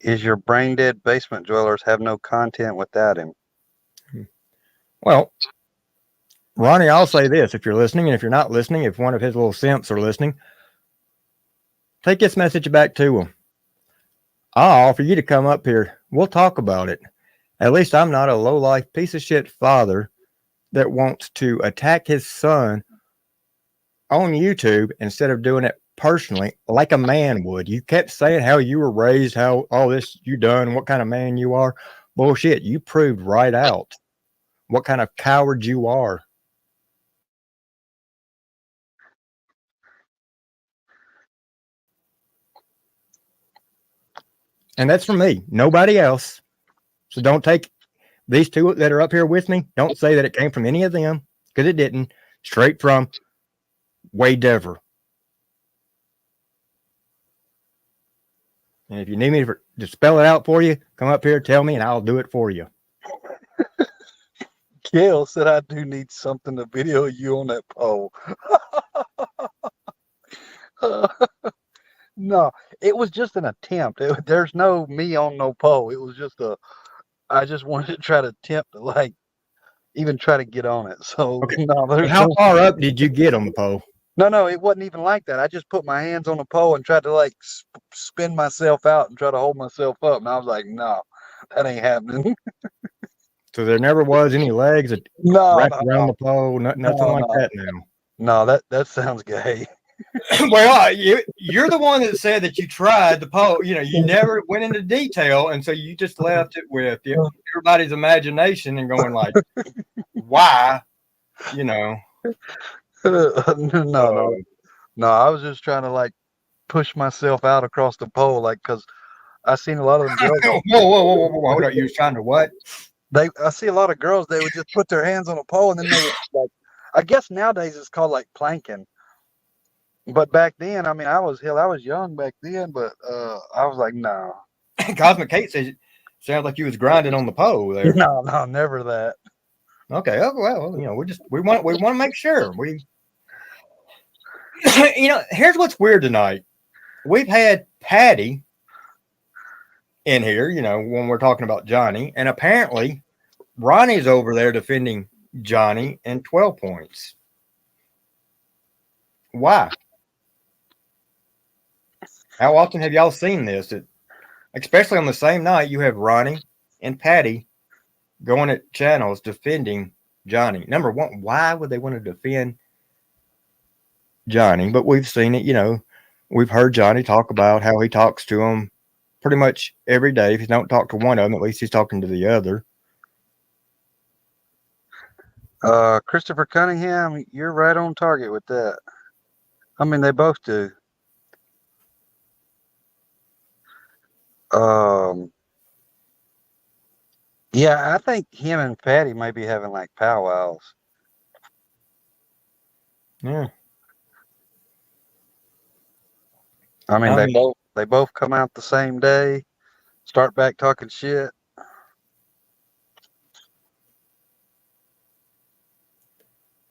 is your brain dead basement dwellers have no content without him. Well, Ronnie, I'll say this: if you're listening, and if you're not listening, if one of his little simps are listening, take this message back to him. I'll offer you to come up here. We'll talk about it. At least I'm not a low-life piece of shit father that wants to attack his son on YouTube instead of doing it personally like a man would. You kept saying how you were raised, how all this you done, what kind of man you are. Bullshit. You proved right out what kind of coward you are. And that's from me, nobody else. So don't take these two that are up here with me. Don't say that it came from any of them, because it didn't. Straight from Wade Dever. And if you need me to spell it out for you, come up here, tell me, and I'll do it for you. Gail said I do need something to video you on that pole. No, it was just an attempt. There's no me on no pole. It was just I just wanted to try to attempt to like even try to get on it. So okay. No, how far up did you get on the pole? No, it wasn't even like that. I just put my hands on the pole and tried to like spin myself out and try to hold myself up. And I was like, no, that ain't happening. So there never was any legs that wrapped around the pole, nothing like that now. No, that sounds gay. Well, you're the one that said that you tried the pole. You never went into detail, and so you just left it with everybody's imagination and going like, why? No. I was just trying to like push myself out across the pole, like because I seen a lot of them girls. Whoa! Hold on, you was trying to what? I see a lot of girls. They would just put their hands on a pole, and then they would like. I guess nowadays it's called like planking. But back then, I mean, I was young back then, but I was like, no. Cosmic Kate says, sounds like you was grinding on the pole there. No, never that. Okay, well, we want to make sure here's what's weird tonight. we've had Patty in here, when we're talking about Johnny, and apparently Ronnie's over there defending Johnny and 12 points. Why? How often have y'all seen this? Especially on the same night, you have Ronnie and Patty going at channels defending Johnny. Number one, why would they want to defend Johnny? But we've seen it, we've heard Johnny talk about how he talks to him pretty much every day. If he don't talk to one of them, at least he's talking to the other. Christopher Cunningham, you're right on target with that. I mean, they both do. Yeah, I think him and Patty may be having like powwows. Yeah. I mean, they both come out the same day, start back talking shit.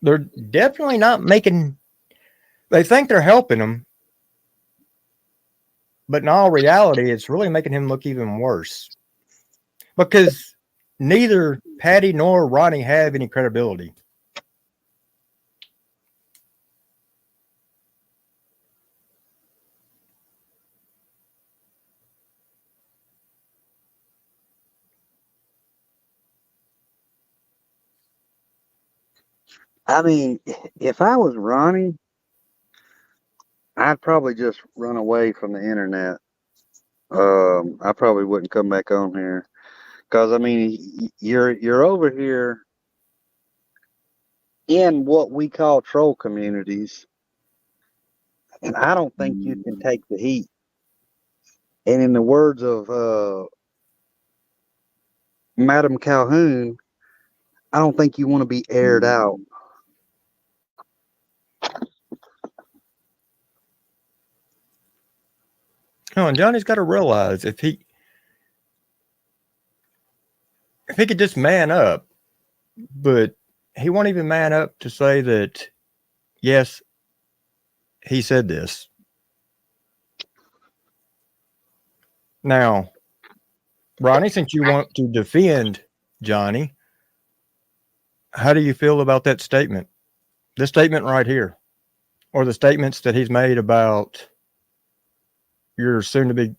They're definitely not making. They think they're helping him, but in all reality, it's really making him look even worse. Because neither Patty nor Ronnie have any credibility. I mean, if I was Ronnie, I'd probably just run away from the internet. I probably wouldn't come back on here because I mean, you're over here in what we call troll communities, and I don't think you can take the heat. And in the words of Madam Calhoun, I don't think you want to be aired out. Oh, and Johnny's got to realize if he could just man up, but he won't even man up to say that, yes, he said this. Now, Ronnie, since you want to defend Johnny, how do you feel about that statement? This statement right here, or the statements that he's made about your soon-to-be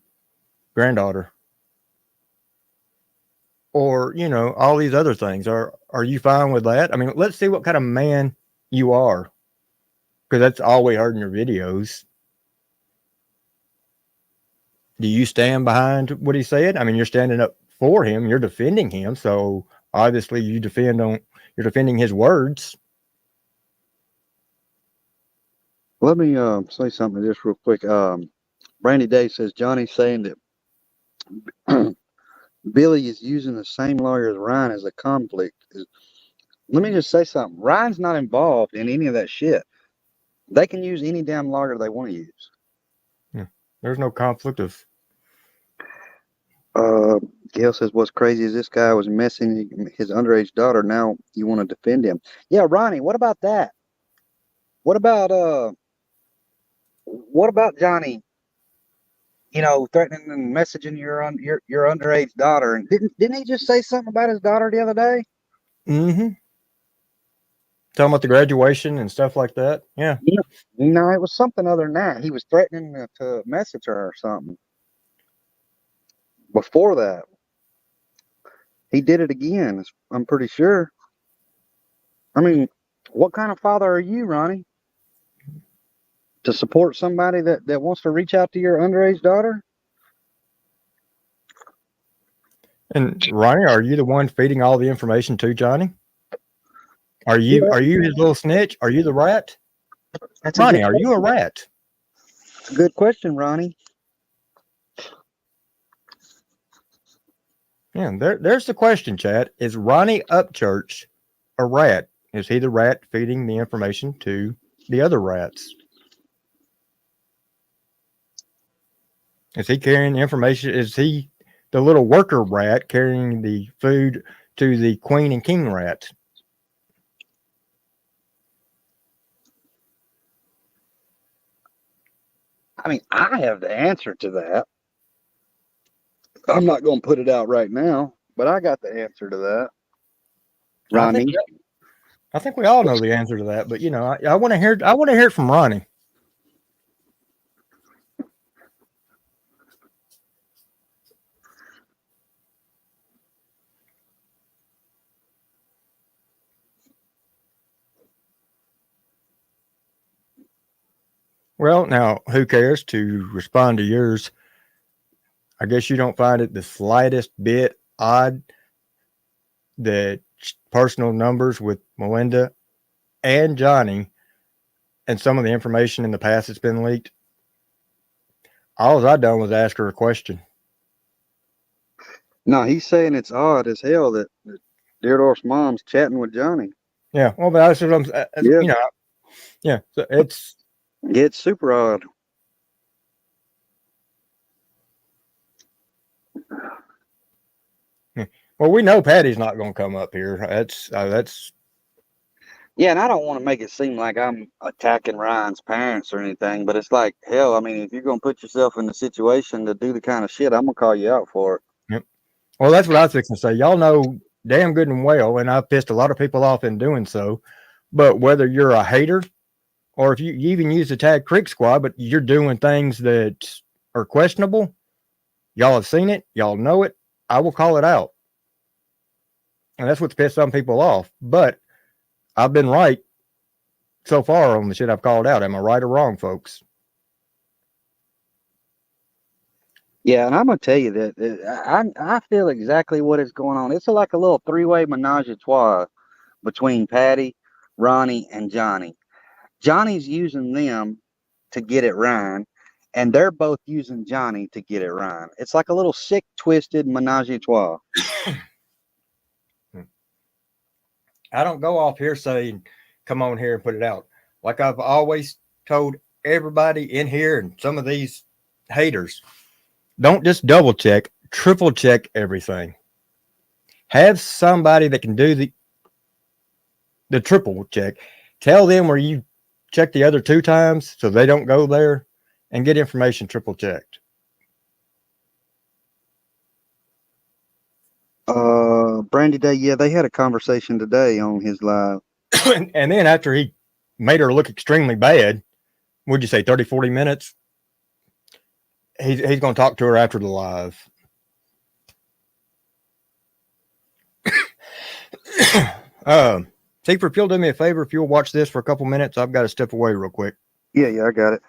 granddaughter, or all these other things. Are you fine with that? I mean, let's see what kind of man you are, because that's all we heard in your videos. Do you stand behind what he said? I mean, you're standing up for him. You're defending him. So obviously, you're defending his words. Let me say something just real quick. Brandy Day says Johnny's saying that Billy is using the same lawyer as Ryan as a conflict. Let me just say something. Ryan's not involved in any of that shit. They can use any damn lawyer they want to use. Yeah. There's no conflict of. Gail says, what's crazy is this guy was messing his underage daughter. Now you want to defend him. Yeah, Ronnie, what about that? What about Johnny, threatening and messaging your underage daughter? And didn't he just say something about his daughter the other day? Mm-hmm. Talking about the graduation and stuff like that. Yeah. No, it was something other than that. He was threatening to message her or something. Before that, he did it again. I'm pretty sure. I mean, what kind of father are you, Ronnie? To support somebody that wants to reach out to your underage daughter? And Ronnie, are you the one feeding all the information to Johnny? Are you his little snitch? Are you the rat? Ronnie, are you a rat? Good question, Ronnie. Yeah, there's the question, chat. Is Ronnie Upchurch a rat? Is he the rat feeding the information to the other rats? Is he carrying the information? Is he the little worker rat carrying the food to the queen and king rat? I mean, I have the answer to that. I'm not going to put it out right now, but I got the answer to that. Ronnie. I think we all know the answer to that, but I want to hear. I want to hear it from Ronnie. Well, now who cares to respond to yours? I guess you don't find it the slightest bit odd that personal numbers with Melinda and Johnny and some of the information in the past that's been leaked. All I done was ask her a question. No, he's saying it's odd as hell that Deerdorf's mom's chatting with Johnny. Yeah, well, but that's what I'm. Yeah. Yeah. So it's super odd. Well, we know Patty's not going to come up here. That's Yeah, and I don't want to make it seem like I'm attacking Ryan's parents or anything, but it's like, hell, I mean, if you're going to put yourself in the situation to do the kind of shit, I'm going to call you out for it. Yep. Well, that's what I was fixing to say. Y'all know damn good and well, and I've pissed a lot of people off in doing so, but whether you're a hater or if you even use the tag Creek Squad, but you're doing things that are questionable, y'all have seen it, y'all know it, I will call it out. And that's what's pissed some people off. But I've been right so far on the shit I've called out. Am I right or wrong, folks? Yeah, and I'm gonna tell you that I feel exactly what is going on. It's like a little three-way menage a trois between Patty, Ronnie, and Johnny. Johnny's using them to get at Ryan, and they're both using Johnny to get at Ryan. It's like a little sick, twisted menage a trois. I don't go off here saying, come on here and put it out. Like I've always told everybody in here and some of these haters, don't just double check, triple check everything. Have somebody that can do the triple check. Tell them where you check the other 2 times so they don't go there, and get information triple checked. Brandy Day, yeah, they had a conversation today on his live. And then after he made her look extremely bad, would you say 30, 40 minutes? He's going to talk to her after the live. Seaper, if you'll do me a favor, if you'll watch this for a couple minutes, I've got to step away real quick. Yeah, I got it.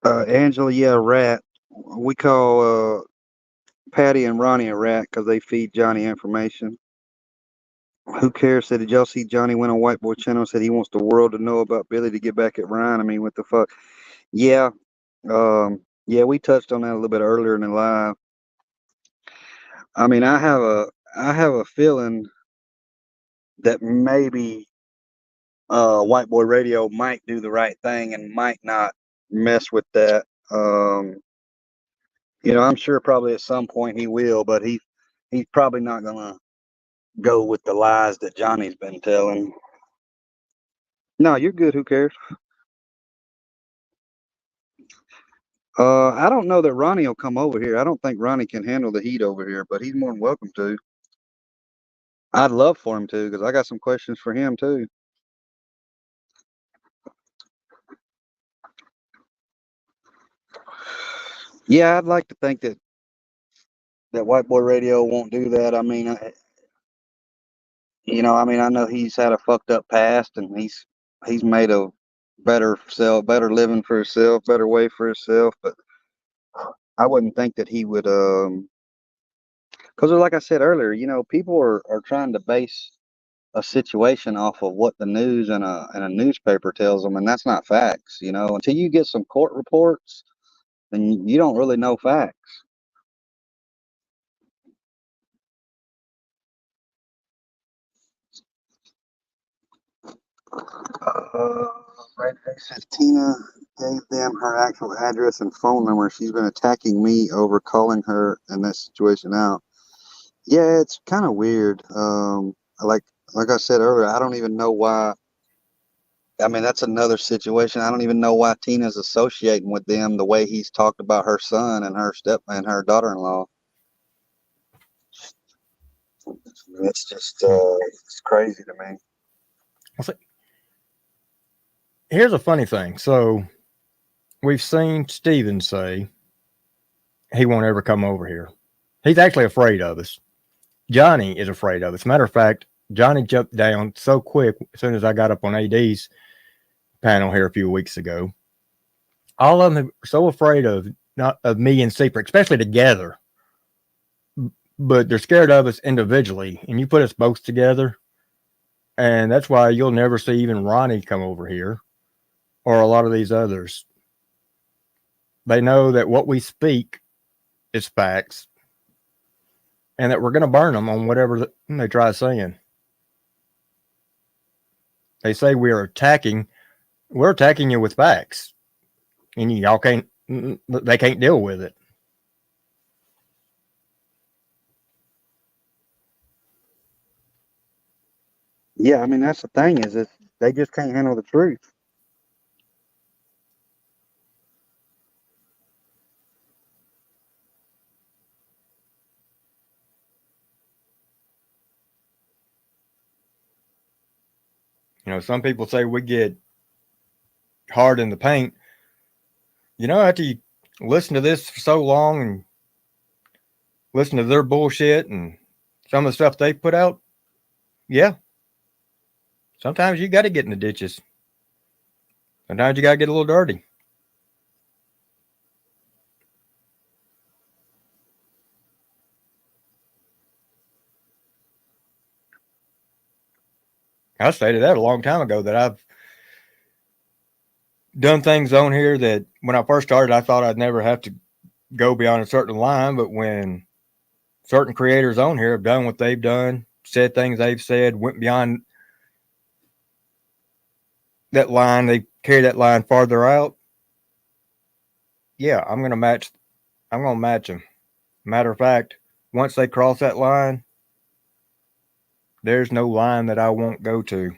Angela, yeah, rat. We call Patty and Ronnie a rat because they feed Johnny information. Who cares? Said, did y'all see Johnny went on White Boy Channel and said he wants the world to know about Billy to get back at Ryan? I mean, what the fuck? Yeah. Yeah, we touched on that a little bit earlier in the live. I mean, I have a feeling that maybe White Boy Radio might do the right thing and might not mess with that. I'm sure probably at some point he will, but he's probably not gonna go with the lies that Johnny's been telling. No, you're good. Who cares? I don't know that Ronnie will come over here. I don't think Ronnie can handle the heat over here, but he's more than welcome to. I'd love for him to, because I got some questions for him too. Yeah, I'd like to think that White Boy Radio won't do that. I mean, I know he's had a fucked up past, and he's made a better better living for himself, better way for himself. But I wouldn't think that he would, because like I said earlier, people are trying to base a situation off of what the news and a newspaper tells them, and that's not facts. Until you get some court reports, then you don't really know facts. Right, they said Tina gave them her actual address and phone number. She's been attacking me over calling her and that situation out. Yeah, it's kind of weird. Like I said earlier, I don't even know why I mean, that's another situation. I don't even know why Tina's associating with them the way he's talked about her son and her daughter-in-law. It's just it's crazy to me. Here's a funny thing. So we've seen Steven say he won't ever come over here. He's actually afraid of us. Johnny is afraid of us. Matter of fact, Johnny jumped down so quick as soon as I got up on AD's panel here a few weeks ago. All of them are so afraid of not of me and Secret, especially together. But they're scared of us individually, and you put us both together, and that's why you'll never see even Ronnie come over here or a lot of these others. They know that what we speak is facts, and that we're going to burn them on whatever they try saying. They say we're attacking you with facts, and y'all they can't deal with it. Yeah, I mean, that's the thing is that they just can't handle the truth. You know, some people say we get hard in the paint. You know, after you listen to this for so long and listen to their bullshit and some of the stuff they put out, yeah, sometimes you got to get in the ditches. Sometimes you got to get a little dirty. I stated that a long time ago that I've done things on here that when I first started, I thought I'd never have to go beyond a certain line. But when certain creators on here have done what they've done, said things they've said, went beyond that line, they carry that line farther out. Yeah, I'm going to match them. Matter of fact, once they cross that line, there's no line that I won't go to.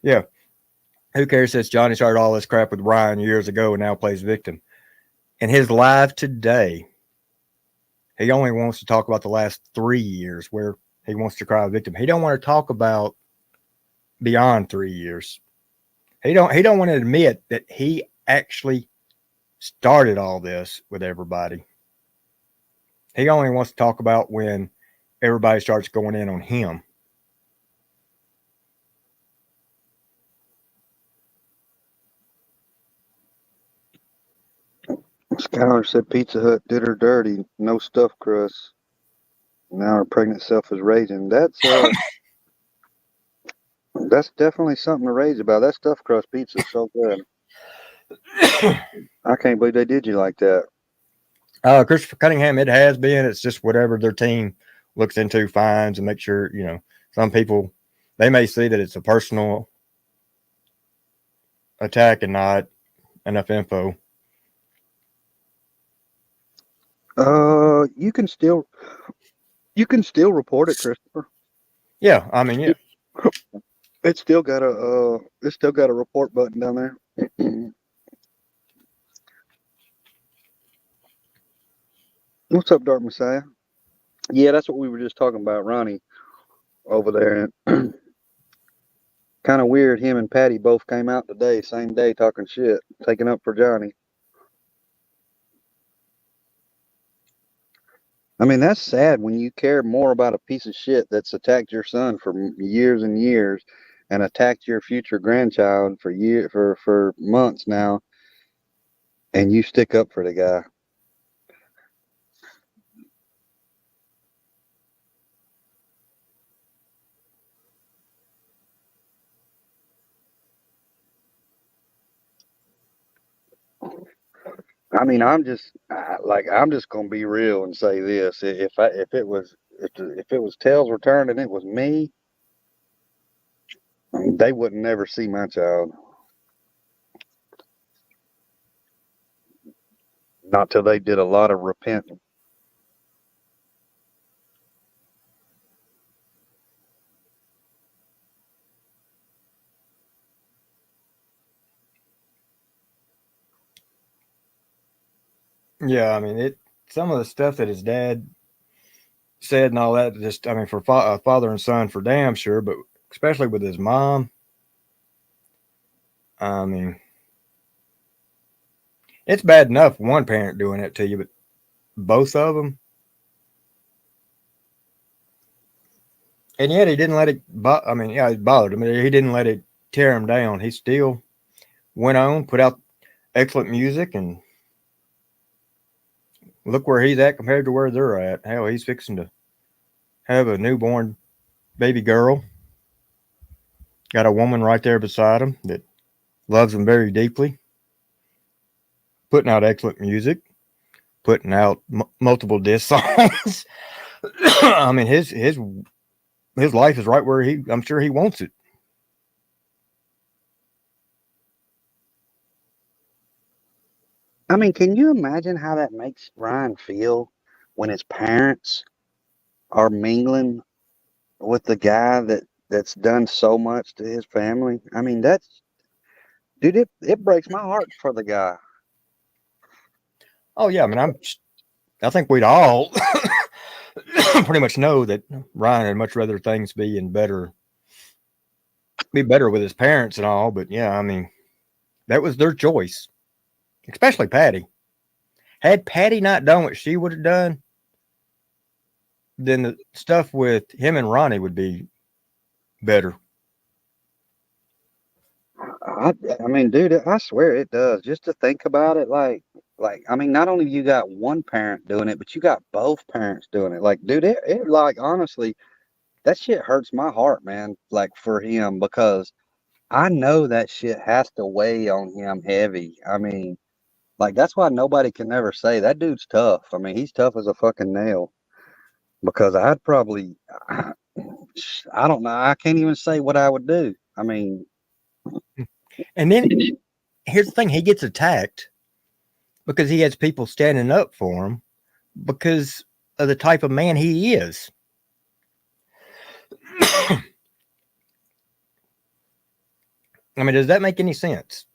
Yeah. Who cares since Johnny started all this crap with Ryan years ago and now plays victim? In his live today, he only wants to talk about the last 3 years where he wants to cry victim. He don't want to talk about beyond 3 years. He don't want to admit that he actually started all this with everybody. He only wants to talk about when everybody starts going in on him. Skylar said Pizza Hut did her dirty, no stuffed crust. Now her pregnant self is raging. That's definitely something to rage about. That stuffed crust pizza is so good. I can't believe they did you like that. Christopher Cunningham, it has been. It's just whatever their team looks into, finds, and make sure, you know, some people, they may see that it's a personal attack and not enough info. You can still report it, Christopher. Yeah, I mean, yeah. It's still got a report button down there. What's up, Dark Messiah? Yeah, that's what we were just talking about, Ronnie over there. Kind of weird. Him and Patty both came out today, same day, talking shit, taking up for Johnny. I mean, that's sad when you care more about a piece of shit that's attacked your son for years and years and attacked your future grandchild for months now, and you stick up for the guy. I mean, I'm just gonna be real and say this: if it was tails were turned and it was me, they wouldn't never see my child. Not till they did a lot of repenting. Yeah, I mean it. Some of the stuff that his dad said and all that, just I mean, for father and son, for damn sure, but especially with his mom. I mean, it's bad enough one parent doing it to you, but both of them, and yet he didn't let it. I mean, yeah, it bothered him. He didn't let it tear him down. He still went on, put out excellent music, and look where he's at compared to where they're at. Hell, he's fixing to have a newborn baby girl. Got a woman right there beside him that loves him very deeply. Putting out excellent music, putting out multiple diss songs. I mean, his life is right where I'm sure he wants it. I mean, can you imagine how that makes Ryan feel when his parents are mingling with the guy that's done so much to his family? I mean, that's dude, it breaks my heart for the guy. Oh yeah, I mean, I think we'd all pretty much know that Ryan would much rather things be better with his parents and all. But yeah, I mean, that was their choice, especially Patty. Had Patty not done what she would have done, then the stuff with him and Ronnie would be better. I mean, dude, I swear it does. Just to think about it, like I mean, not only you got one parent doing it, but you got both parents doing it. Like, dude, it like honestly, that shit hurts my heart, man. Like for him because I know that shit has to weigh on him heavy. I mean, like that's why nobody can ever say that dude's tough. I mean, he's tough as a fucking nail. Because I'd probably, I don't know. I can't even say what I would do. I mean, And then here's the thing: he gets attacked because he has people standing up for him because of the type of man he is. I mean, does that make any sense?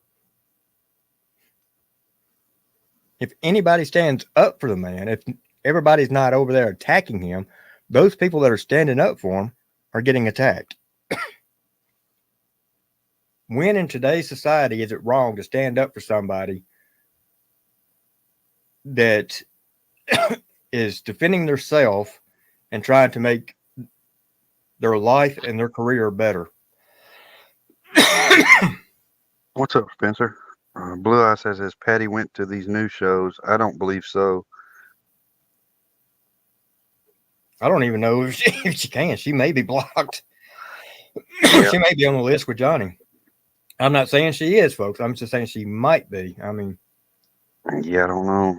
If anybody stands up for the man, if everybody's not over there attacking him, those people that are standing up for him are getting attacked. When in today's society is it wrong to stand up for somebody that is defending themselves and trying to make their life and their career better? what's up, Spencer? Blue Eye says, as Patty went to these new shows, I don't believe so. I don't even know if she can. She may be blocked. Yeah. She may be on the list with Johnny. I'm not saying she is, folks. I'm just saying she might be. I mean, yeah, I don't know.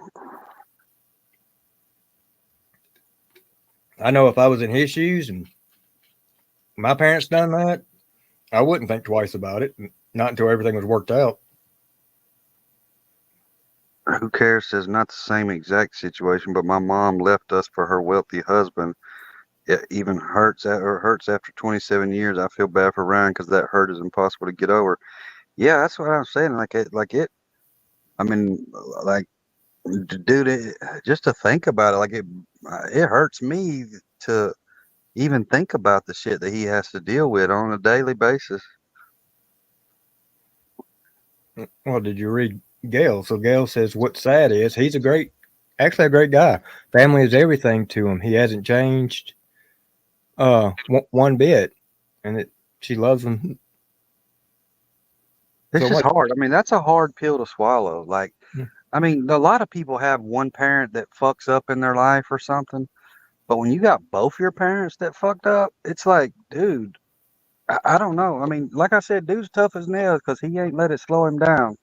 I know if I was in his shoes and my parents done that, I wouldn't think twice about it. Not until everything was worked out. Who cares says not the same exact situation, but my mom left us for her wealthy husband. It even hurts after 27 years. I feel bad for Ryan because that hurt is impossible to get over. Yeah, that's what I'm saying. I mean, like, dude, just to think about it, it hurts me to even think about the shit that he has to deal with on a daily basis. Well, did you read Gail? So Gail says, what's sad is he's actually a great guy. Family is everything to him. He hasn't changed one bit, and she loves him. This is hard. I mean, that's a hard pill to swallow. Like, I mean, a lot of people have one parent that fucks up in their life or something, but when you got both your parents that fucked up, it's like, dude, I don't know. I mean, like I said, dude's tough as nails because he ain't let it slow him down.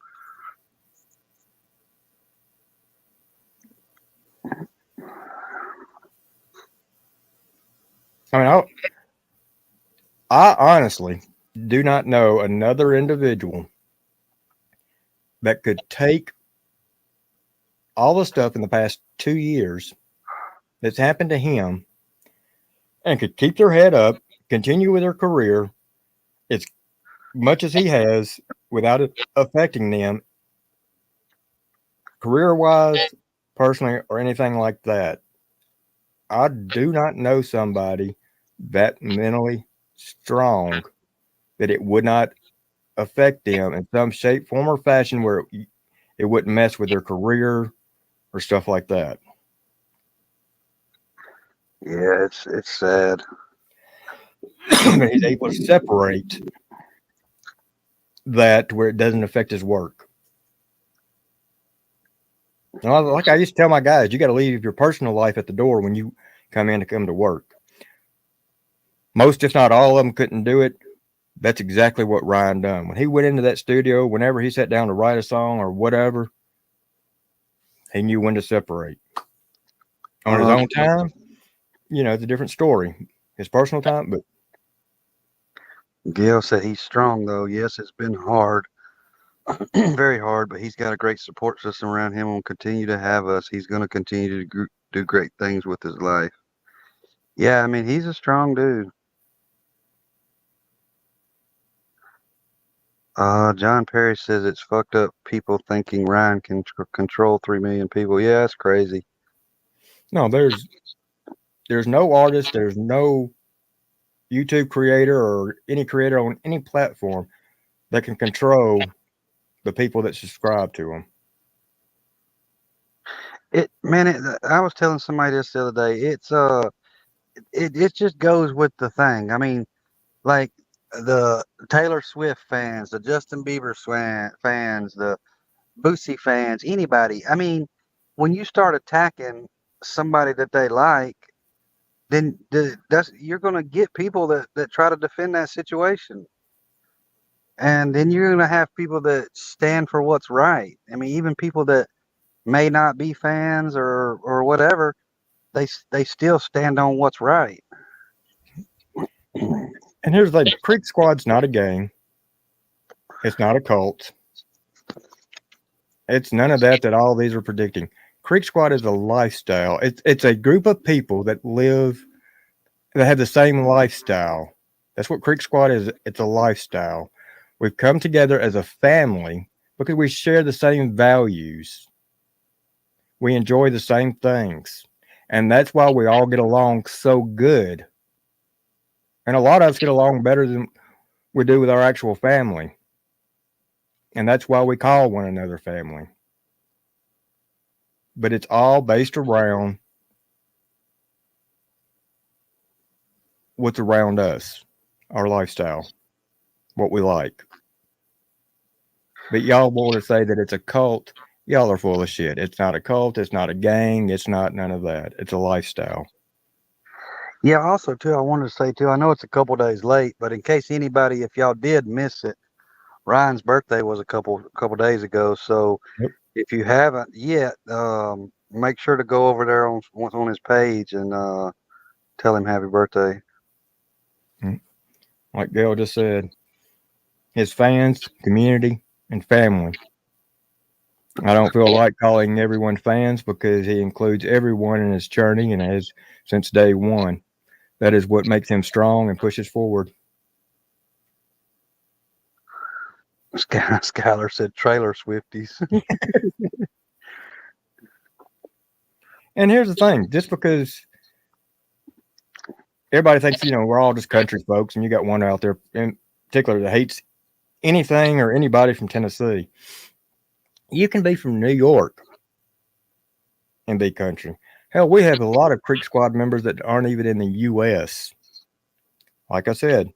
I mean, I honestly do not know another individual that could take all the stuff in the past 2 years that's happened to him and could keep their head up, continue with their career as much as he has without it affecting them career-wise, personally or anything like that. I do not know somebody that mentally strong that it would not affect them in some shape, form, or fashion where it wouldn't mess with their career or stuff like that. Yeah, it's sad. But he's able to separate that to where it doesn't affect his work. And like I used to tell my guys, you got to leave your personal life at the door when you come to work. Most, if not all of them, couldn't do it. That's exactly what Ryan done. When he went into that studio, whenever he sat down to write a song or whatever, he knew when to separate. On his own time, it's a different story. His personal time, but Gail said he's strong though. Yes, it's been hard, very hard, but he's got a great support system around him and will continue to have us. He's going to continue to do great things with his life. Yeah, I mean, he's a strong dude. John Perry says it's fucked up people thinking Ryan can control 3 million people. Yeah, that's crazy. No, there's no artist, there's no YouTube creator or any creator on any platform that can control the people that subscribe to them. I was telling somebody this the other day. It just goes with the thing. I mean, like the Taylor Swift fans, the Justin Bieber fans, the Boosie fans, anybody. I mean, when you start attacking somebody that they like, then you're going to get people that try to defend that situation. And then you're going to have people that stand for what's right. I mean, even people that may not be fans or whatever, they still stand on what's right. And here's the thing, Creek Squad's not a gang. It's not a cult. It's none of that all these are predicting. Creek Squad is a lifestyle. It's a group of people that have the same lifestyle. That's what Creek Squad is. It's a lifestyle. We've come together as a family because we share the same values. We enjoy the same things. And that's why we all get along so good. And a lot of us get along better than we do with our actual family. And that's why we call one another family. But it's all based around what's around us, our lifestyle, what we like. But y'all want to say that it's a cult. Y'all are full of shit. It's not a cult. It's not a gang. It's not none of that. It's a lifestyle. Yeah, also, too, I wanted to say, too, I know it's a couple days late, but in case anybody, if y'all did miss it, Ryan's birthday was a couple days ago. So if you haven't yet, make sure to go over there on his page and tell him happy birthday. Like Gail just said, his fans, community, and family. I don't feel like calling everyone fans because he includes everyone in his journey and has since day one. That is what makes him strong and pushes forward. Skylar said trailer Swifties. And here's the thing, just because everybody thinks, we're all just country folks, and you got one out there in particular that hates anything or anybody from Tennessee. You can be from New York and be country. Hell, we have a lot of Creek Squad members that aren't even in the U.S. Like I said,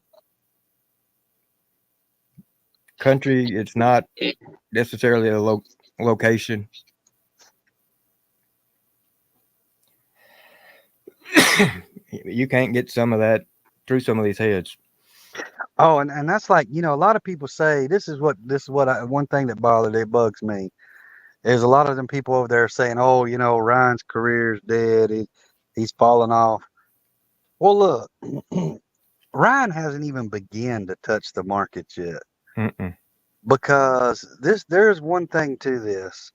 country, it's not necessarily a location. You can't get some of that through some of these heads. Oh, and that's like, a lot of people say one thing that bugs me. There's a lot of them people over there saying, oh, Ryan's career's dead. He's falling off. Well, look, Ryan hasn't even begun to touch the market yet. Mm-mm. Because there's one thing to this.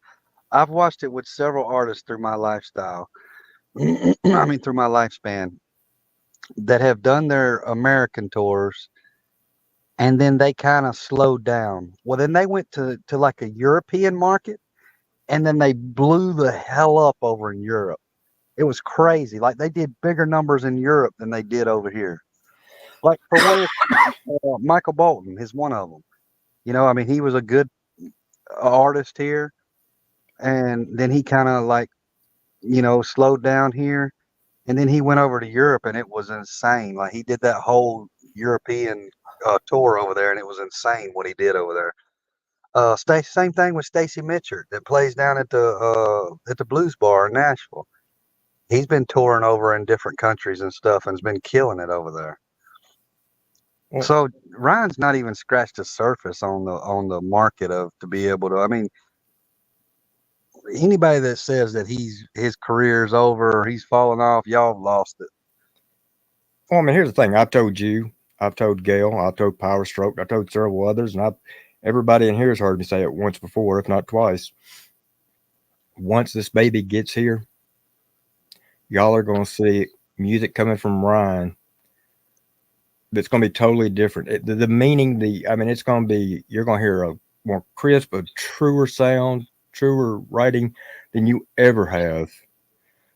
I've watched it with several artists through my lifestyle. through my lifespan that have done their American tours. And then they kind of slowed down. Well, then they went to like a European market. and then they blew the hell up over in Europe. It was crazy. Like they did bigger numbers in Europe than they did over here. Like for what Michael Bolton is one of them. You know, I mean, he was a good artist here, and then he kind of like, you know, slowed down here, and then he went over to Europe, and it was insane. Like he did that whole European tour over there, and it was insane what he did over there. Same thing with Stacy Mitchell that plays down at the Blues Bar in Nashville. He's been touring over in different countries and stuff, and has been killing it over there. Well, So Ryan's not even scratched the surface on the market of to be able to. I mean, anybody that says that his career's over or he's falling off, y'all have lost it. I mean, here's the thing. I've told you, I've told Gail, I've told Power Stroke, I've told several others, and everybody in here has heard me say it once before, if not twice. Once this baby gets here, y'all are going to see music coming from Ryan that's going to be totally different. The meaning, I mean, it's going to be, you're going to hear a more crisp, a truer sound, truer writing than you ever have.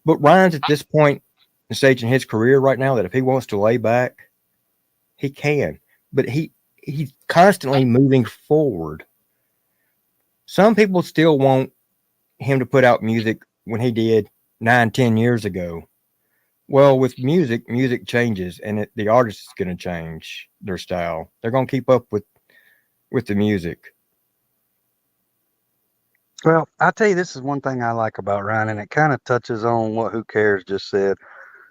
But Ryan's at this point in stage in his career right now that if he wants to lay back, he can. But he's constantly moving forward. Some people still want him to put out music when he did 9-10 years ago. Well, with music changes, and the artist is going to change their style. They're going to keep up with the music. Well, I'll tell you, this is one thing I like about Ryan, and it kind of touches on what Who Cares just said.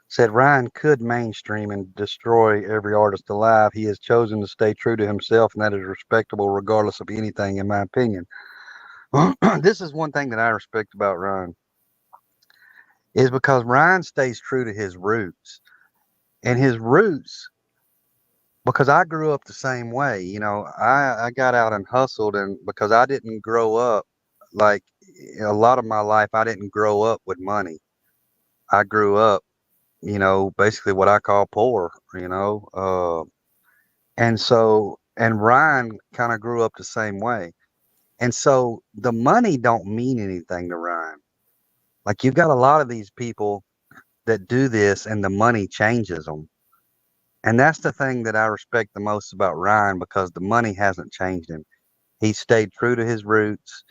Said Ryan could mainstream and destroy every artist alive. He has chosen to stay true to himself, and that is respectable regardless of anything, in my opinion. This is one thing that I respect about Ryan, is because Ryan stays true to his roots. And his roots, because I grew up the same way. You know, I got out and hustled, and because I didn't grow up, like a lot of my life, I didn't grow up with money. I grew up, you know, basically what I call poor, you know. And Ryan kind of grew up the same way. And so the money don't mean anything to Ryan. Like you've got a lot of these people that do this and the money changes them. And that's the thing that I respect the most about Ryan, because the money hasn't changed him. He stayed true to his roots,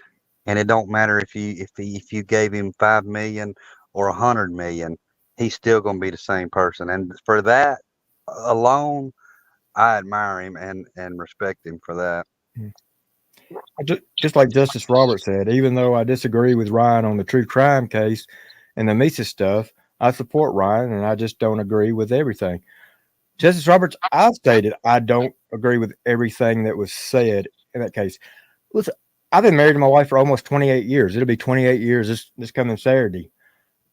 and it don't matter if you gave him 5 million or 100 million, he's still going to be the same person. And for that alone, I admire him and respect him for that. Just like Justice Roberts said, even though I disagree with Ryan on the true crime case and the Mises stuff, I support Ryan, and I just don't agree with everything. Justice Roberts, I've stated I don't agree with everything that was said in that case. Listen, I've been married to my wife for almost 28 years. It'll be 28 years this coming Saturday.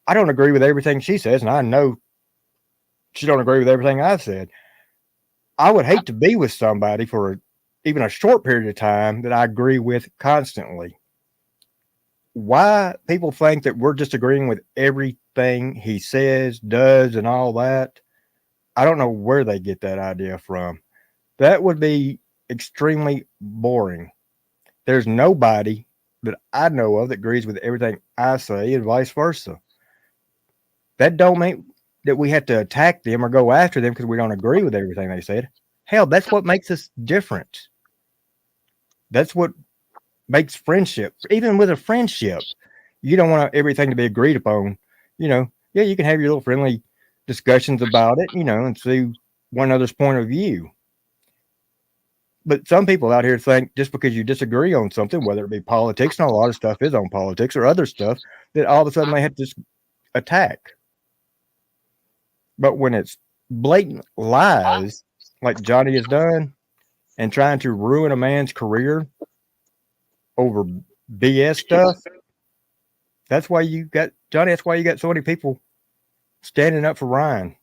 I don't agree with everything she says, and I know she don't agree with everything I've said. I would hate to be with somebody for even a short period of time that I agree with constantly. Why people think that we're disagreeing with everything he says, does, and all that, I don't know where they get that idea from. That would be extremely boring. There's nobody that I know of that agrees with everything I say, and vice versa. That don't mean that we have to attack them or go after them because we don't agree with everything they said. Hell, that's what makes us different. That's what makes friendship. Even with a friendship, you don't want everything to be agreed upon. You know, yeah, you can have your little friendly discussions about it, you know, and see one another's point of view. But some people out here think just because you disagree on something, whether it be politics, and a lot of stuff is on politics or other stuff, that all of a sudden they have to just attack. But when it's blatant lies, like Johnny has done, and trying to ruin a man's career over BS stuff, that's why you got, Johnny, that's why you got so many people standing up for Ryan.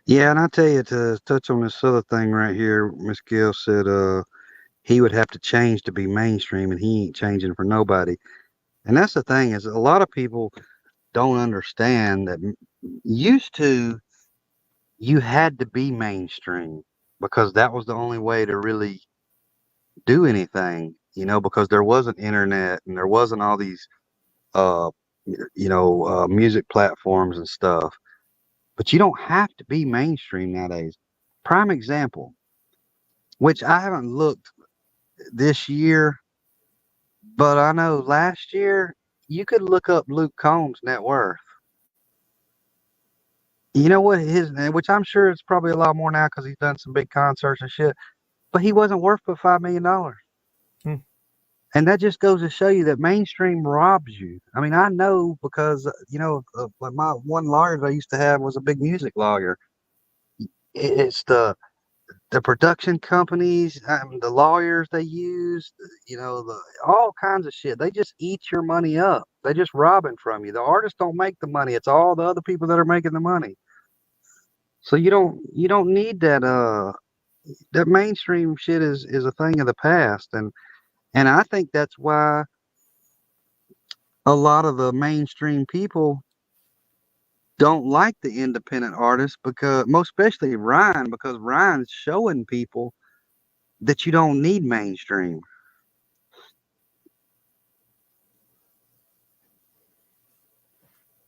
Yeah, and I tell you, to touch on this other thing right here, Miss Gill said he would have to change to be mainstream, and he ain't changing for nobody. And that's the thing, is a lot of people don't understand that used to, you had to be mainstream because that was the only way to really do anything, because there wasn't internet and there wasn't all these, music platforms and stuff. But you don't have to be mainstream nowadays. Prime example, which I haven't looked this year, but I know last year you could look up Luke Combs' net worth. You know what which I'm sure it's probably a lot more now because he's done some big concerts and shit, but he wasn't worth but $5 million. Hmm. And that just goes to show you that mainstream robs you. I mean, I know because, like my one lawyer that I used to have was a big music lawyer. It's the production companies, the lawyers they use, all kinds of shit. They just eat your money up. They just robbing from you. The artists don't make the money. It's all the other people that are making the money. So you don't need that mainstream shit is a thing of the past. And I think that's why a lot of the mainstream people don't like the independent artists, because most especially Ryan, because Ryan's showing people that you don't need mainstream.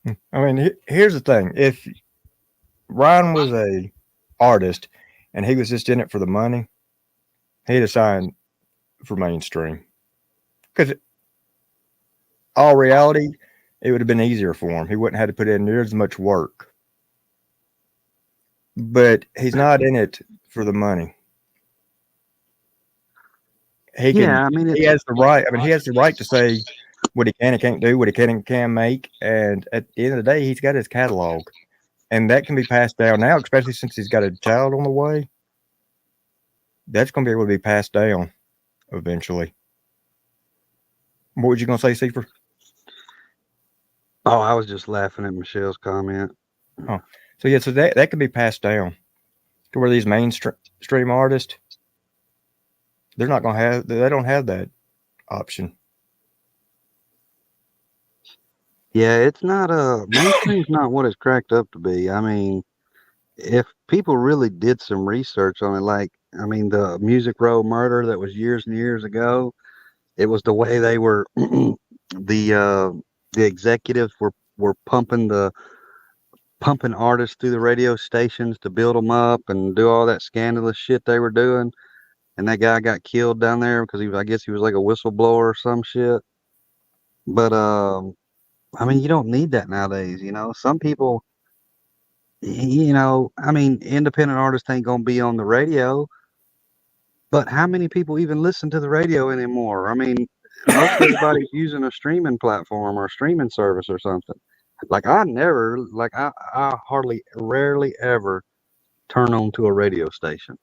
I mean, here's the thing: if Ryan was a artist and he was just in it for the money, he'd have signed for mainstream. Because all reality, it would have been easier for him. He wouldn't have had to put in near as much work. But he's not in it for the money. He can. Yeah, I mean, He has the right. I mean, he has the right to say what he can and can't do, what he can and can make. And at the end of the day, he's got his catalog, and that can be passed down now, especially since he's got a child on the way. That's going to be able to be passed down eventually. What were you going to say, Seafer? oh, I was just laughing at Michelle's comment. Oh, so yeah, so that can be passed down to where these mainstream artists, they're not going to have. They don't have that option. Yeah, it's not mainstream's not what it's cracked up to be. I mean, if people really did some research on it, like, I mean, the Music Row murder that was years and years ago, it was the way they were the uh the executives were pumping artists through the radio stations to build them up and do all that scandalous shit they were doing. And that guy got killed down there because I guess he was like a whistleblower or some shit. But I mean, you don't need that nowadays. Some people, I mean, independent artists ain't gonna be on the radio. But how many people even listen to the radio anymore? I mean, most everybody's using a streaming platform or a streaming service or something. Like I rarely ever turn on to a radio station.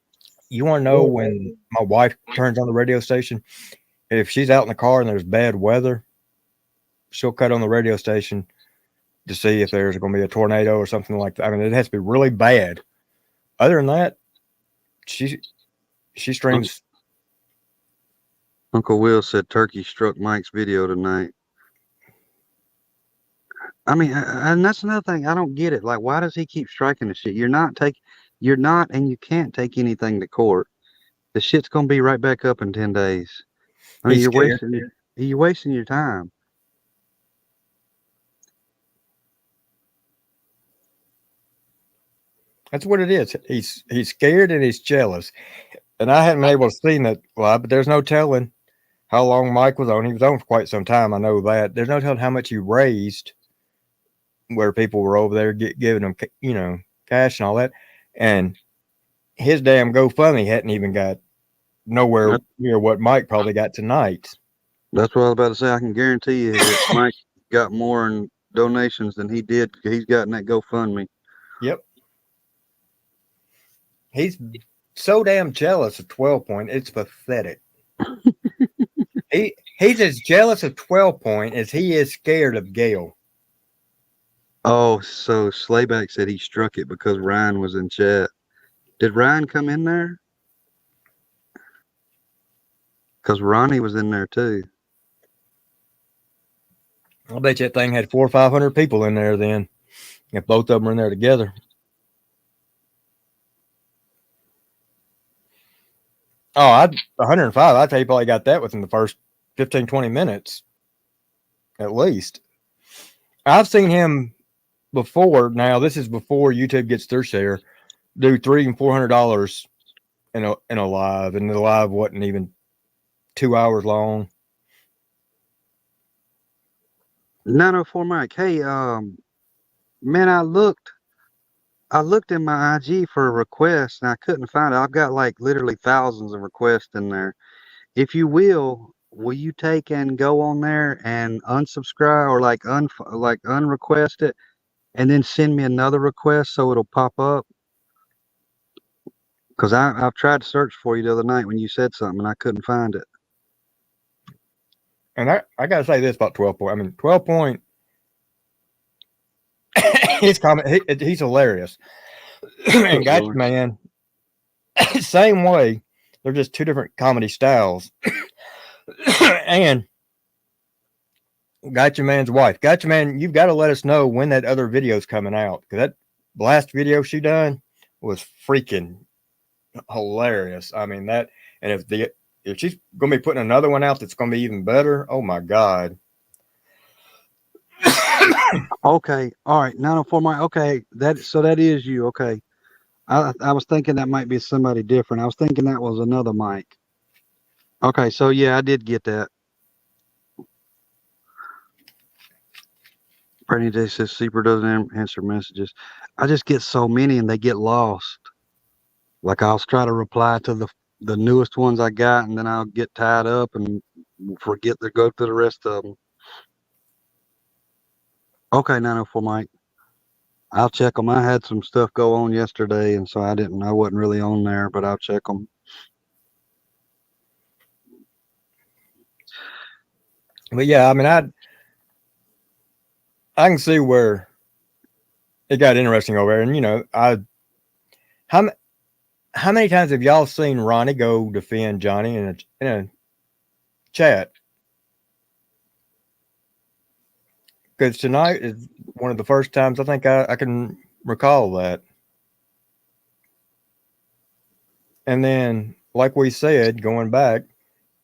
You want to know when my wife turns on the radio station? If she's out in the car and there's bad weather, she'll cut on the radio station to see if there's going to be a tornado or something like that. I mean, it has to be really bad. Other than that, she streams. Uncle Will said Turkey struck Mike's video tonight. I mean, and that's another thing. I don't get it. Like, why does he keep striking the shit? You're not, and you can't take anything to court. The shit's gonna be right back up in 10 days. I mean, you're wasting your time. That's what it is. He's scared and he's jealous. And I hadn't been able to see that live, but there's no telling how long Mike was on. He was on for quite some time. I know that. There's no telling how much he raised where people were over there giving him, cash and all that. And his damn GoFundMe hadn't even got nowhere near what Mike probably got tonight. That's what I was about to say. I can guarantee you that Mike got more in donations than he did. He's gotten that GoFundMe. Yep. He's so damn jealous of 12 Point. It's pathetic. He's as jealous of 12 Point as he is scared of Gail. Oh, so Slayback said he struck it because Ryan was in chat. Did Ryan come in there? Because Ronnie was in there too. I'll bet you that thing had 400 or 500 people in there then. If both of them were in there together. Oh, 105. I'd tell you probably got that within the first 15, 20 minutes, at least. I've seen him before. Now, this is before YouTube gets their share. Do $300 and $400 in a live, and the live wasn't even 2 hours long. 904 Mike. Hey, man, I looked in my IG for a request and I couldn't find it. I've got like literally thousands of requests in there. If you will you take and go on there and unsubscribe or like unrequest it and then send me another request so it'll pop up? Because I've tried to search for you the other night when you said something and I couldn't find it. And I gotta say this about 12 Point. I mean, 12 Point, his comment, he's hilarious. And Gotcha Man, same way. They're just two different comedy styles. And Gotcha Man's wife. Gotcha Man, you've got to let us know when that other video's coming out. Because that last video she done was freaking hilarious. I mean, that, and if she's going to be putting another one out that's going to be even better, oh my God. Okay. All right. 904 Mike. Okay. So that is you. Okay. I was thinking that might be somebody different. I was thinking that was another Mike. Okay. So yeah, I did get that. Brandy J says Seeper doesn't answer messages. I just get so many and they get lost. Like I'll try to reply to the newest ones I got and then I'll get tied up and forget to go through the rest of them. Okay, 904 Mike. I'll check them. I had some stuff go on yesterday, and so I wasn't really on there, but I'll check them. But yeah, I mean, I can see where it got interesting over there. And, you know, how many times have y'all seen Ronnie go defend Johnny in a chat? Because tonight is one of the first times I think I can recall that. And then, like we said, going back,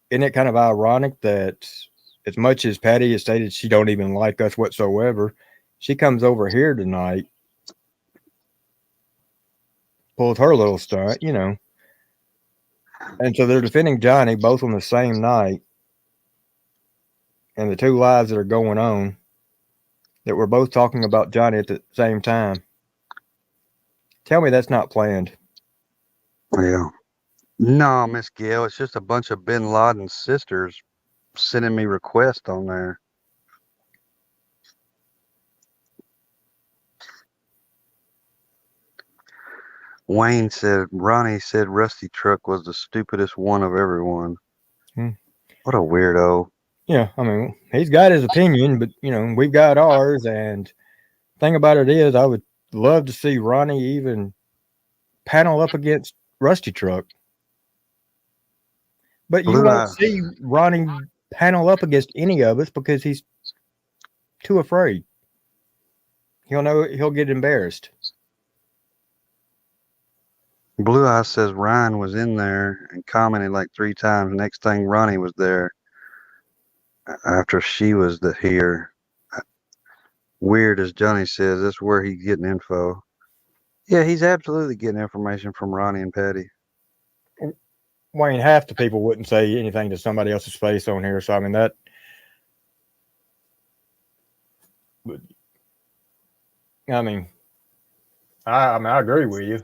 isn't it kind of ironic that as much as Patty has stated she don't even like us whatsoever, she comes over here tonight, pulls her little stunt, you know. And so they're defending Johnny both on the same night. And the two lives that are going on, that we're both talking about Johnny at the same time. Tell me that's not planned. Yeah. No, Miss Gail, it's just a bunch of Bin Laden's sisters sending me requests on there. Wayne said, Ronnie said Rusty Truck was the stupidest one of everyone. What a weirdo. Yeah, I mean, he's got his opinion, but, you know, we've got ours. And the thing about it is, I would love to see Ronnie even panel up against Rusty Truck. But you won't see Ronnie panel up against any of us because he's too afraid. He'll get embarrassed. Blue Eye says Ryan was in there and commented like 3 times. Next thing, Ronnie was there after she was here. Weird, as Johnny says, that's where he's getting info. Yeah, he's absolutely getting information from Ronnie and Patty. Wayne, half the people wouldn't say anything to somebody else's face on here. So, I mean, that. I mean, I agree with you.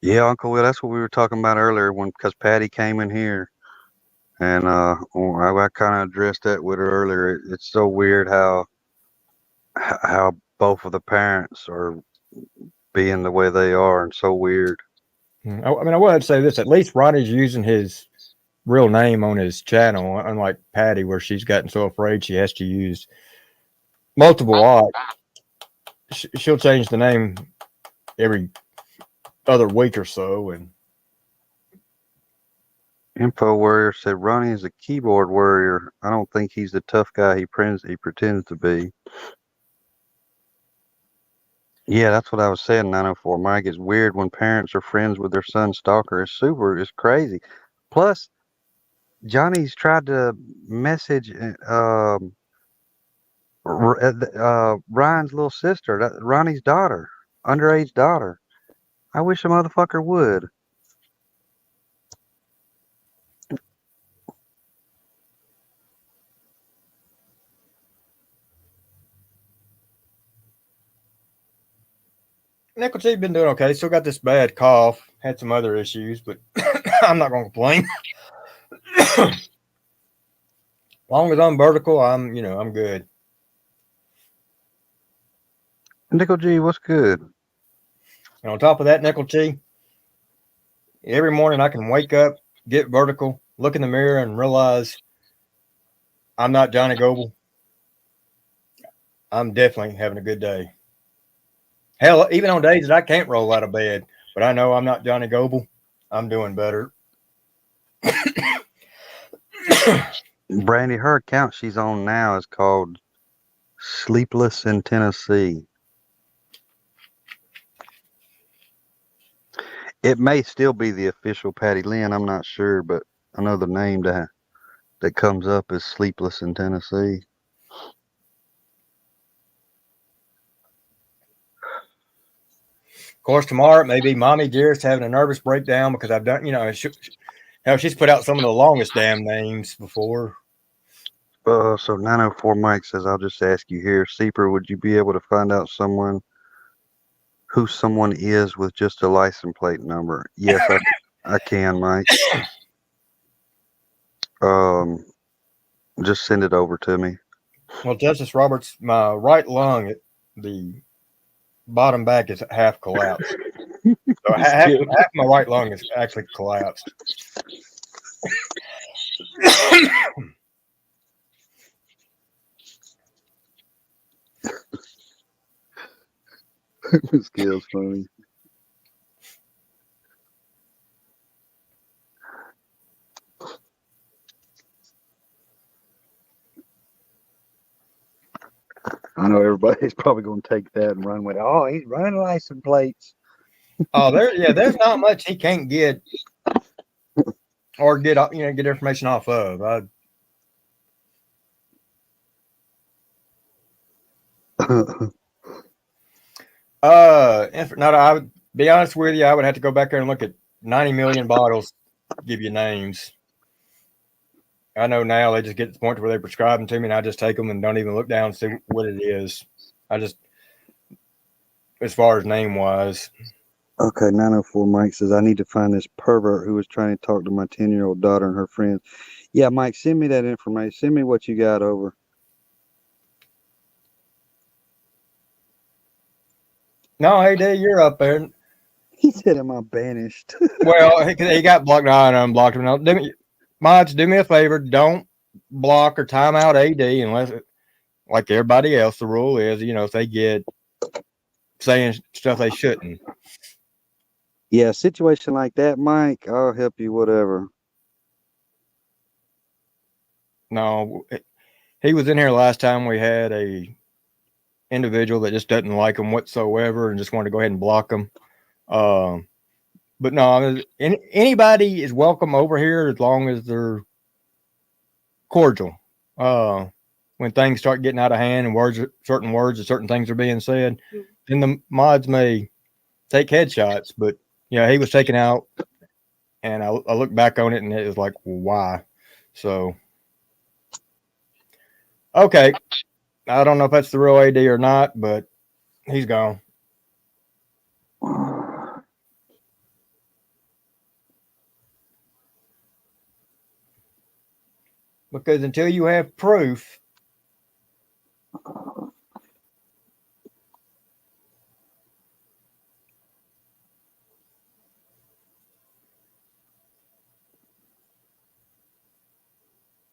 Yeah, Uncle Will, that's what we were talking about earlier because Patty came in here. And I kind of addressed that with her earlier. It's so weird how both of the parents are being the way they are, and so weird. I mean, I would say this: at least Ronnie's using his real name on his channel, unlike Patty, where she's gotten so afraid she has to use multiple odds. She'll change the name every other week or so, and. Info Warrior said Ronnie is a keyboard warrior. I don't think he's the tough guy he pretends to be. Yeah, that's what I was saying, 904 Mike. It's weird when parents are friends with their son's stalker. It's crazy. Plus, Johnny's tried to message Ryan's little sister, Ronnie's daughter, underage daughter. I wish a motherfucker would. Nickel T been doing okay. Still got this bad cough. Had some other issues, but I'm not gonna complain. As long as I'm vertical, I'm good. Nickel G, what's good? And on top of that, Nickel T, every morning I can wake up, get vertical, look in the mirror, and realize I'm not Johnny Goble. I'm definitely having a good day. Hell, even on days that I can't roll out of bed, but I know I'm not Johnny Goble, I'm doing better. Brandy, her account she's on now is called Sleepless in Tennessee. It may still be the official Patty Lynn. I'm not sure, but I know the name that comes up is Sleepless in Tennessee. Of course, tomorrow it may be Mommy Dearest having a nervous breakdown because I've done, hell, she's put out some of the longest damn names before. So 904 Mike says, I'll just ask you here, Seeper, would you be able to find out who someone is with just a license plate number? Yes, I can, Mike. Just send it over to me. Well, Justice Roberts, my right lung, the bottom back is half collapsed. So half my right lung is actually collapsed. This kid's funny. I know everybody's probably going to take that and run with it. Oh, he's running license plates. Oh, there's not much he can't get or get information off of. I would be honest with you, I would have to go back there and look at 90 million bottles, give you names. I know now they just get to the point where they prescribe them to me, and I just take them and don't even look down and see what it is. I just, as far as name wise. Okay, 904 Mike says, I need to find this pervert who was trying to talk to my 10-year-old daughter and her friends. Yeah, Mike, send me that information. Send me what you got over. No, hey, D, you're up there. He said, am I banished? Well, he got blocked. No, I unblocked him. No, mods, do me a favor. Don't block or time out AD unless, like everybody else, the rule is, if they get saying stuff they shouldn't. Yeah, a situation like that, Mike, I'll help you, whatever. No, he was in here last time. We had a individual that just doesn't like him whatsoever and just wanted to go ahead and block him. But no, anybody is welcome over here as long as they're cordial. When things start getting out of hand and certain things are being said, then the mods may take headshots. But yeah, he was taken out, and I look back on it and it was like, why? So okay, I don't know if that's the real AD or not, but he's gone. Because until you have proof,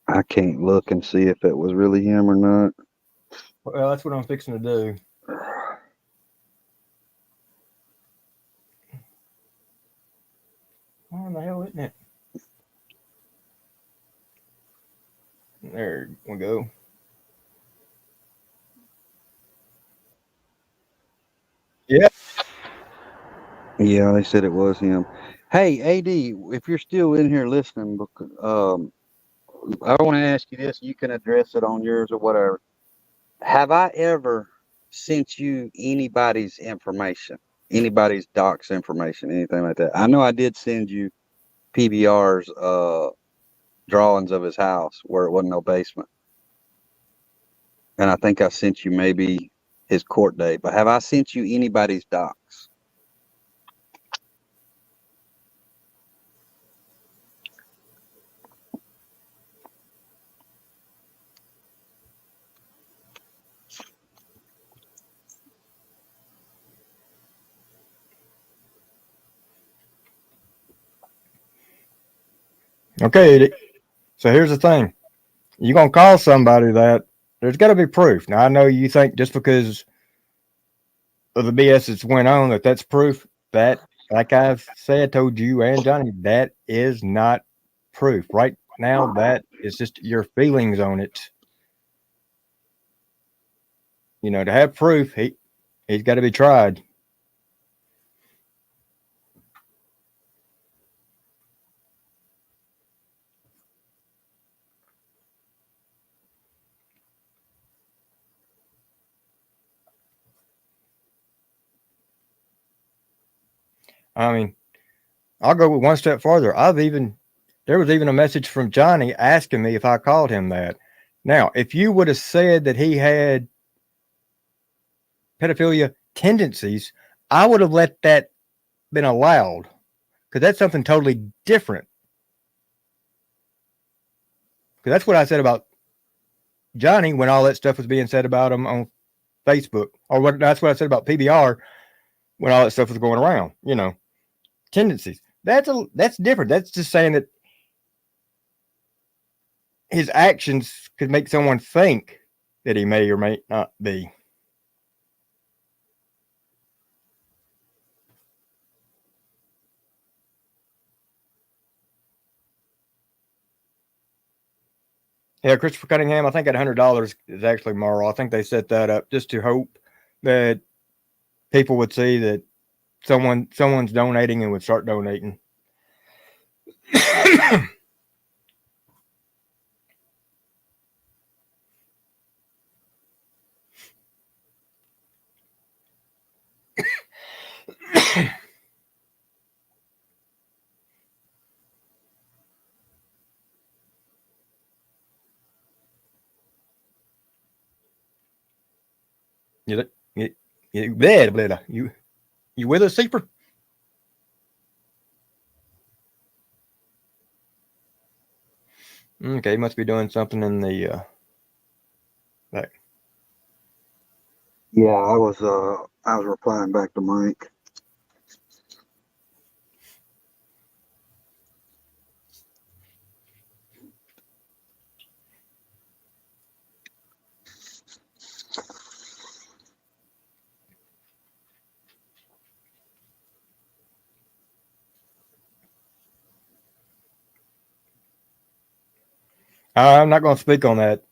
I can't look and see if it was really him or not. well, that's what I'm fixing to do. Where in the hell isn't it? There we go. Yeah. Yeah, they said it was him. Hey, AD, if you're still in here listening, I want to ask you this. You can address it on yours or whatever. Have I ever sent you anybody's information, anybody's doc's information, anything like that? I know I did send you PBR's drawings of his house where it wasn't no basement. And I think I sent you maybe his court date. But have I sent you anybody's docs? Okay. So here's the thing. You're going to call somebody that there's got to be proof. Now, I know you think just because of the BS that's went on that's proof. That, like I've said, told you and Johnny, that is not proof. Right now, that is just your feelings on it. You know, to have proof, he's got to be tried. I mean, I'll go one step farther. There was even a message from Johnny asking me if I called him that. Now, if you would have said that he had pedophilia tendencies, I would have let that been allowed because that's something totally different. Because that's what I said about Johnny when all that stuff was being said about him on Facebook, or that's what I said about PBR when all that stuff was going around. You know, tendencies. That's different. That's just saying that his actions could make someone think that he may or may not be. Yeah, Christopher Cunningham, I think at $100 is actually moral. I think they set that up just to hope that people would see that someone's donating and would start donating. you, you, you with us, Seeper? Okay, he must be doing something in the back. Yeah, I was replying back to Mike. I'm not going to speak on that,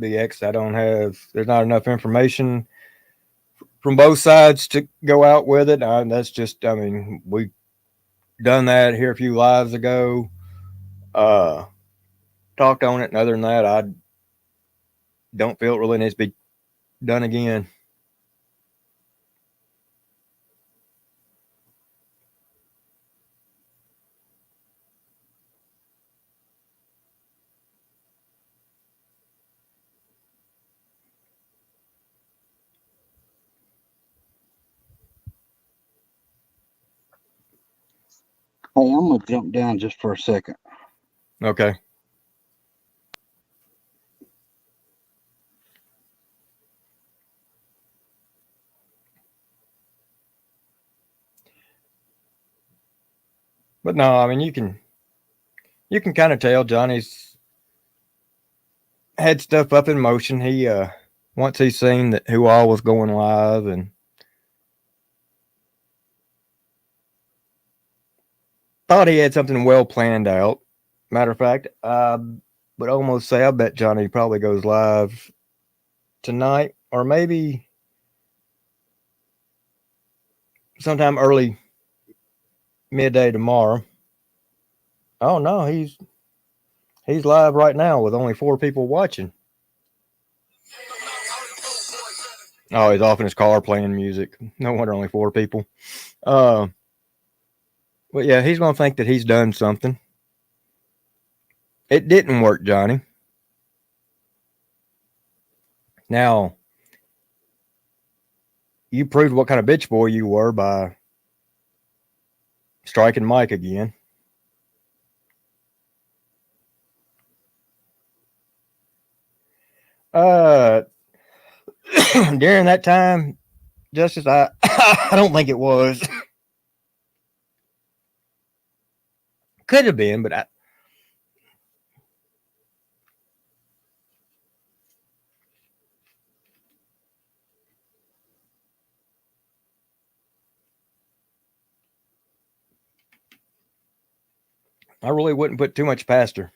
BX. There's not enough information from both sides to go out with it. That's just, I mean, we done that here a few lives ago. Talked on it, and other than that, I don't feel it really needs to be done again. Hey, I'm gonna jump down just for a second. Okay. But no, I mean you can kind of tell Johnny's had stuff up in motion. He once he's seen that who all was going live and thought he had something well planned out. Matter of fact, I would almost say I bet Johnny probably goes live tonight or maybe sometime early midday tomorrow. Oh no, he's live right now with only 4 people watching. Oh, he's off in his car playing music. No wonder only 4 people. But yeah, he's gonna think that he's done something. It didn't work, Johnny. Now, you proved what kind of bitch boy you were by striking Mike again. During that time, Justice, I I don't think it was. Could have been, but I really wouldn't put too much past her.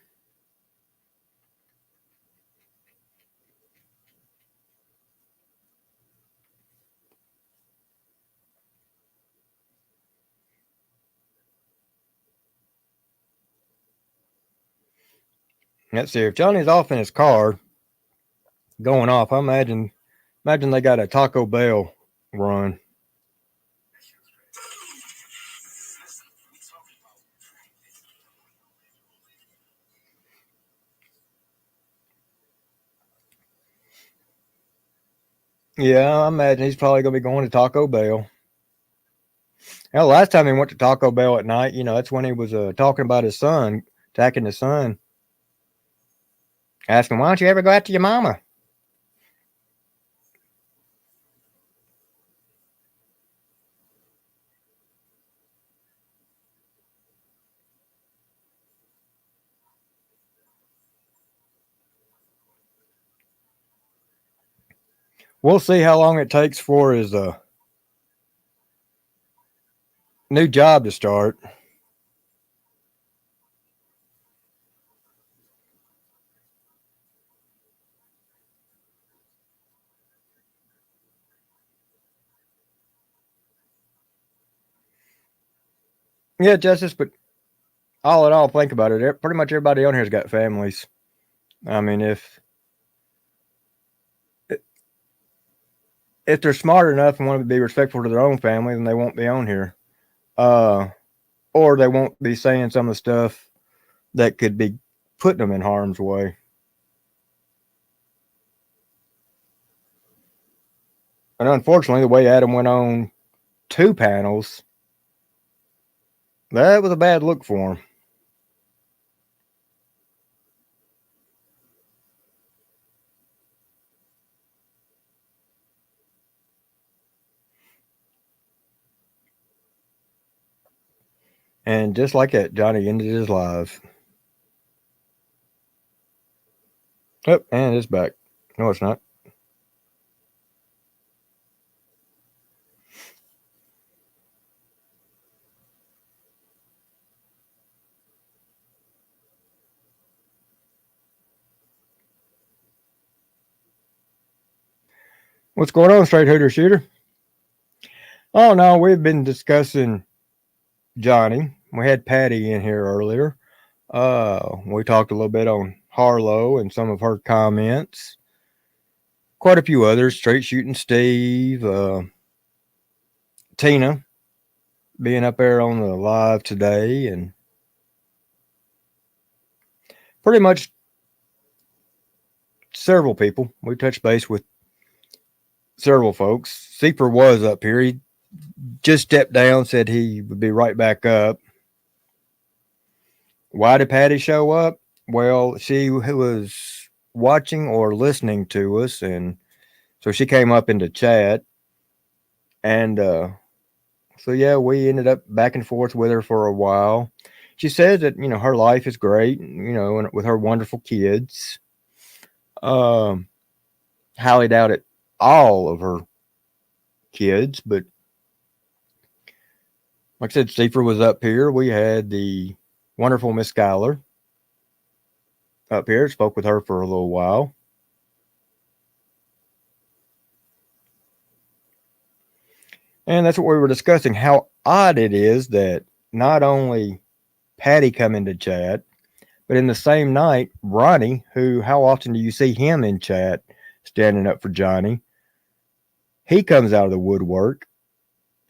Let's see. If Johnny's off in his car, going off, I imagine they got a Taco Bell run. Yeah, I imagine he's probably gonna be going to Taco Bell. Now, last time he went to Taco Bell at night, that's when he was talking about his son, attacking his son, asking, "Why don't you ever go after your mama?" We'll see how long it takes for his new job to start. Yeah, Justice, but all in all, think about it. Pretty much everybody on here's got families. I mean, if they're smart enough and want to be respectful to their own family, then they won't be on here. Or they won't be saying some of the stuff that could be putting them in harm's way. And unfortunately, the way Adam went on 2 panels, that was a bad look for him. And just like that, Johnny ended his live. Oh, and it's back. No, it's not. What's going on, Straight Hooter Shooter? Oh, no, we've been discussing Johnny. We had Patty in here earlier. We talked a little bit on Harlow and some of her comments. Quite a few others. Straight Shooting Steve, Tina being up there on the live today, and pretty much several people. We touched base with several folks. Seeper was up here. He just stepped down, said he would be right back up. Why did Patty show up? Well, she was watching or listening to us, and so she came up into chat. And so, yeah, we ended up back and forth with her for a while. She says that, her life is great, and with her wonderful kids. Highly doubt it all of her kids, but like I said, Stefer was up here. We had the wonderful Miss Schuyler up here. Spoke with her for a little while. And that's what we were discussing, how odd it is that not only Patty come into chat, but in the same night, Ronnie, who, how often do you see him in chat standing up for Johnny? He comes out of the woodwork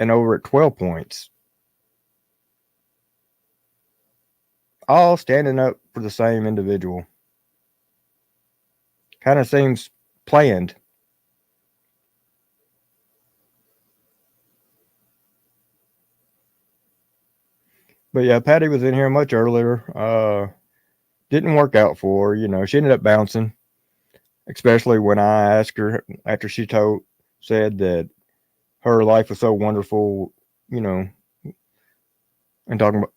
and over at 12 points. All standing up for the same individual. Kind of seems planned. But yeah, Patty was in here much earlier. Didn't work out for her. You know, she ended up bouncing, especially when I asked her after she said that her life was so wonderful, you know, and talking about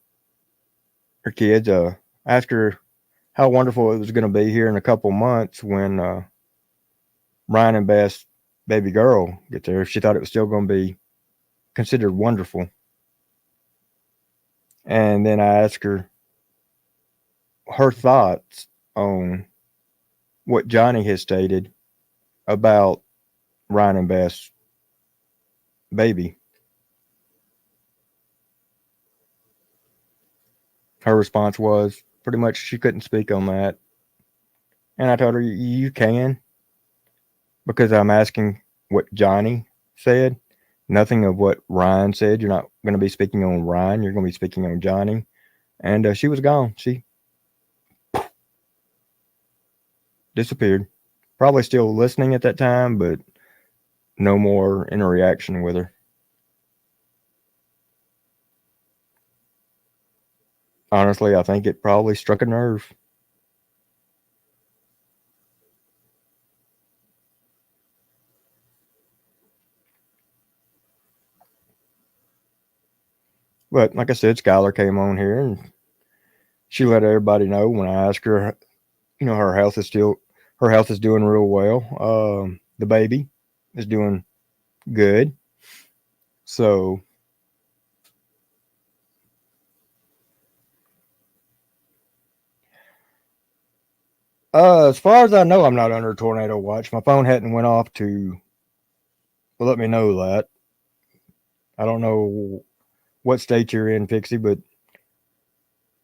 her kids. Asked her how wonderful it was going to be here in a couple months when Ryan and Beth's baby girl get there. She thought it was still going to be considered wonderful. And then I asked her thoughts on what Johnny has stated about Ryan and Beth's baby. Her response was pretty much she couldn't speak on that. And I told her, you can, because I'm asking what Johnny said, nothing of what Ryan said. You're not going to be speaking on Ryan. You're going to be speaking on Johnny. And she was gone. She disappeared. Probably still listening at that time, but no more interaction with her. Honestly, I think it probably struck a nerve. But like I said, Skylar came on here and she let everybody know when I asked her, you know, her health is doing real well. The baby is doing good. So as far as I know, I'm not under tornado watch. My phone hadn't went off to let me know that. I don't know what state you're in, Pixie, but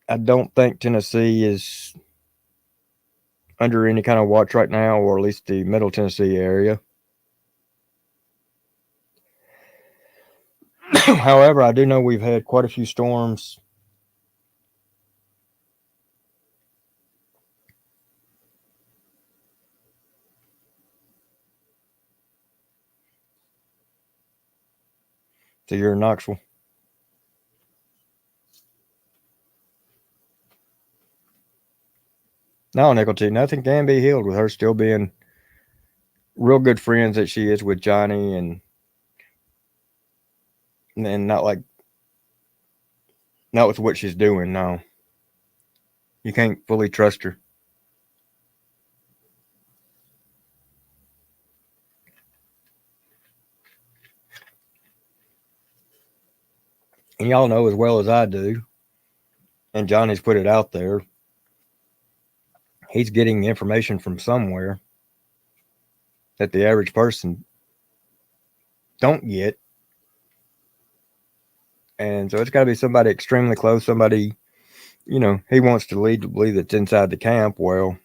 I don't think Tennessee is under any kind of watch right now, or at least the Middle Tennessee area. However, I do know we've had quite a few storms so you're in Knoxville. No, Nickelty, nothing can be healed with her still being real good friends that she is with Johnny, and not with what she's doing. No, you can't fully trust her. And y'all know as well as I do, and Johnny's put it out there, he's getting the information from somewhere that the average person don't get. And so it's got to be somebody extremely close, somebody, you know, he wants to lead to believe that's inside the camp. Well,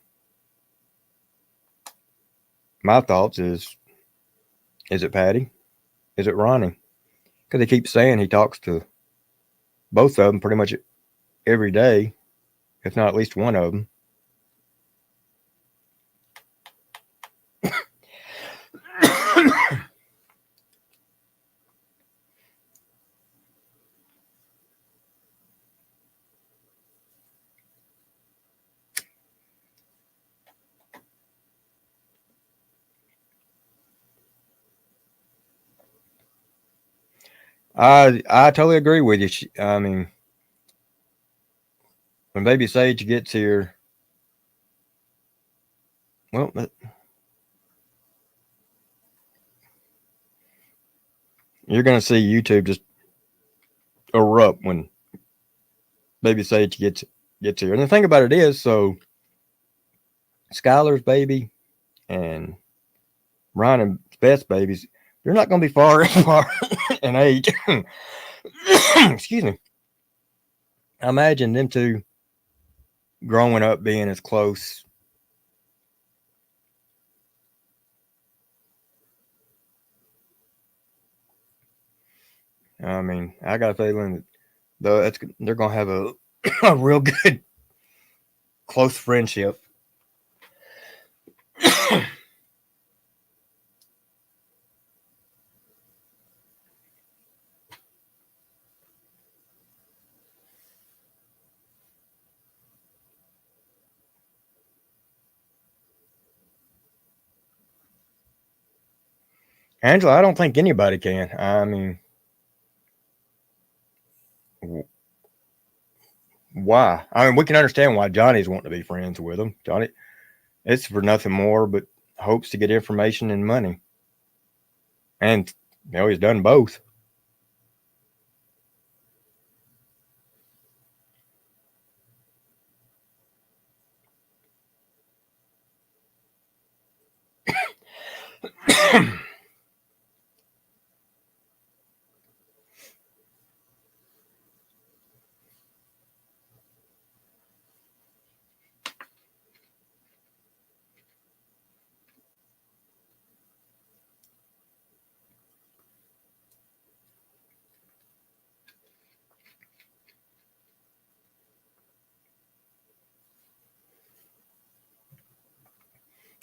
my thoughts is it Patty? Is it Ronnie? Because he keeps saying he talks to both of them pretty much every day, if not at least one of them. I totally agree with you. I mean, when Baby Sage gets here, well, you're going to see YouTube just erupt when Baby Sage gets here. And the thing about it is, so Skylar's baby and Ryan and Beth's babies, You're not going to be far in age. Excuse me. Imagine them two growing up being as close. I mean, I got a feeling that they're going to have a real good close friendship. Angela, I don't think anybody can. I mean, why? I mean, we can understand why Johnny's wanting to be friends with him. Johnny, it's for nothing more but hopes to get information and money. And, he's done both.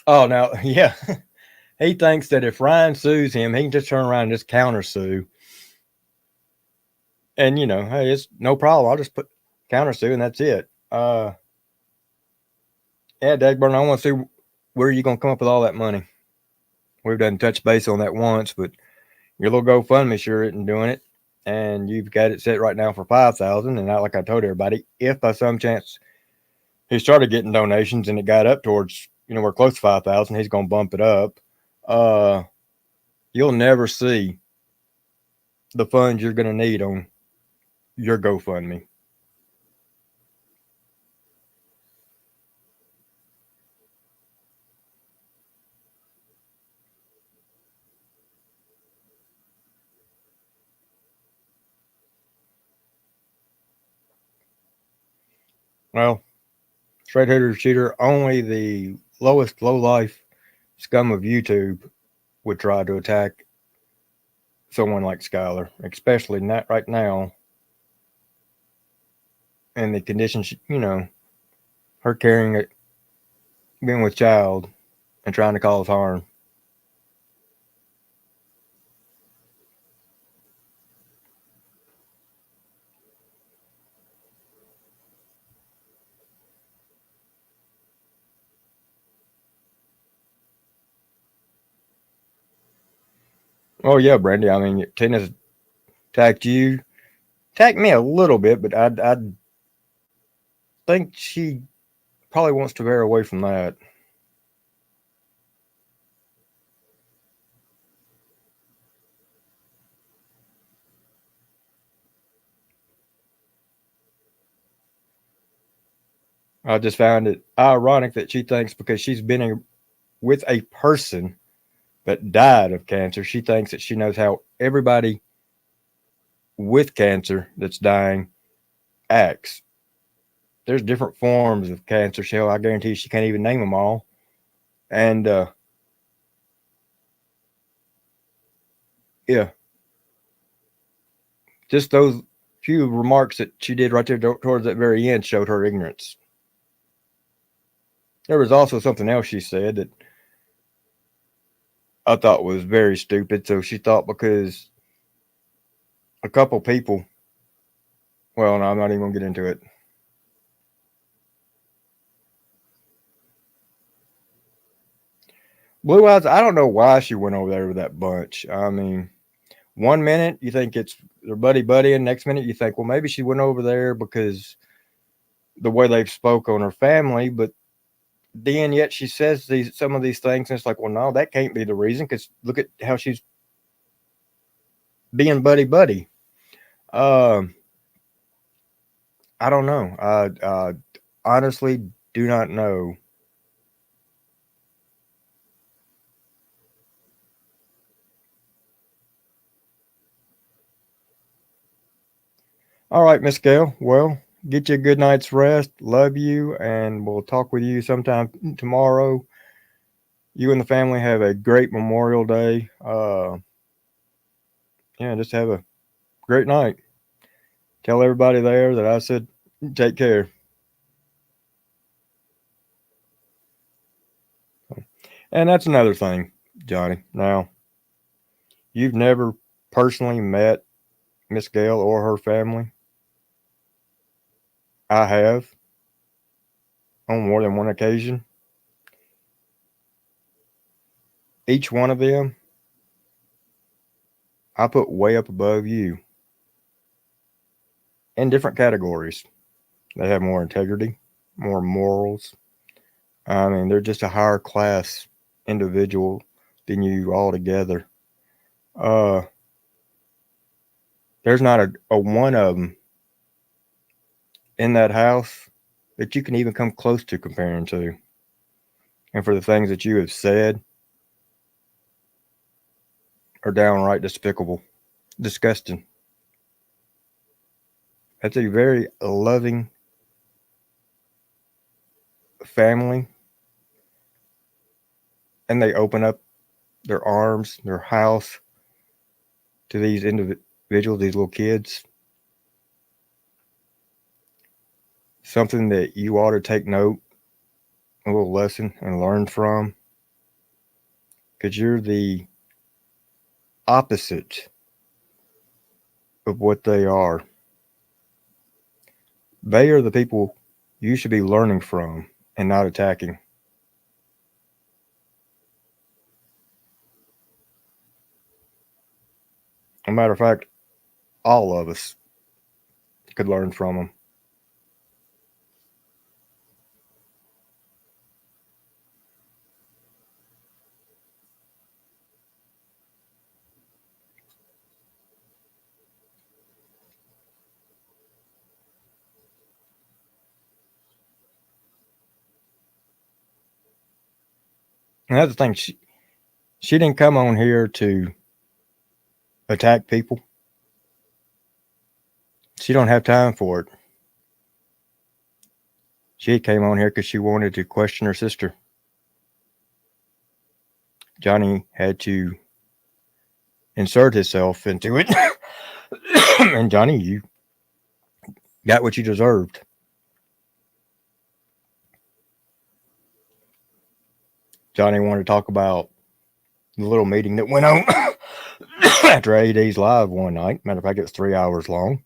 Oh, now, yeah. He thinks that if Ryan sues him, he can just turn around and just counter sue. And, hey, it's no problem. I'll just put counter sue and that's it. Yeah, Dagburn, I want to see where you going to come up with all that money. We've done touch base on that once, but your little GoFundMe sure isn't doing it. And you've got it set right now for $5,000. And not like I told everybody, if by some chance he started getting donations and it got up towards, we're close to 5,000, he's going to bump it up. You'll never see the funds you're going to need on your GoFundMe. Well, straight hitter shooter, only the lowest low life scum of YouTube would try to attack someone like Skylar, especially not right now. And the conditions, her carrying it, being with child and trying to cause harm. Oh yeah, Brandy. I mean, Tina's attacked you, attacked me a little bit, but I think she probably wants to veer away from that. I just found it ironic that she thinks because she's been with a person that died of cancer, she thinks that she knows how everybody with cancer that's dying acts. There's different forms of cancer. Hell, I guarantee she can't even name them all. And yeah, just those few remarks that she did right there towards that very end showed her ignorance. There was also something else she said that I thought was very stupid. So she thought because a couple people, well, no, I'm not even going to get into it. Blue Eyes, I don't know why she went over there with that bunch. I mean, one minute you think it's their buddy, and next minute you think, well, maybe she went over there because the way they've spoke on her family, but then yet she says some of these things, and it's like, well, no, that can't be the reason because look at how she's being buddy. I don't know. I honestly do not know. All right, Miss Gail. Well, get you a good night's rest. Love you, and we'll talk with you sometime tomorrow. You and the family have a great Memorial Day. Yeah, just have a great night. Tell everybody there that I said take care. And that's another thing, Johnny. Now, you've never personally met Miss Gail or her family. I have on more than one occasion. Each one of them, I put way up above you in different categories. They have more integrity, more morals. I mean, they're just a higher class individual than you altogether. Uh, there's not a one of them in that house that you can even come close to comparing to. And for the things that you have said are downright despicable, disgusting. That's a very loving family, and they open up their arms, their house to these individuals, these little kids. Something that you ought to take note, a little lesson, and learn from, because you're the opposite of what they are. They are the people you should be learning from and not attacking. As a matter of fact, all of us could learn from them. And that's the thing. She didn't come on here to attack people. She don't have time for it. She came on here because she wanted to question her sister. Johnny had to insert himself into it. And Johnny, you got what you deserved. Johnny wanted to talk about the little meeting that went on after AD's live one night. Matter of fact, it was 3 hours long.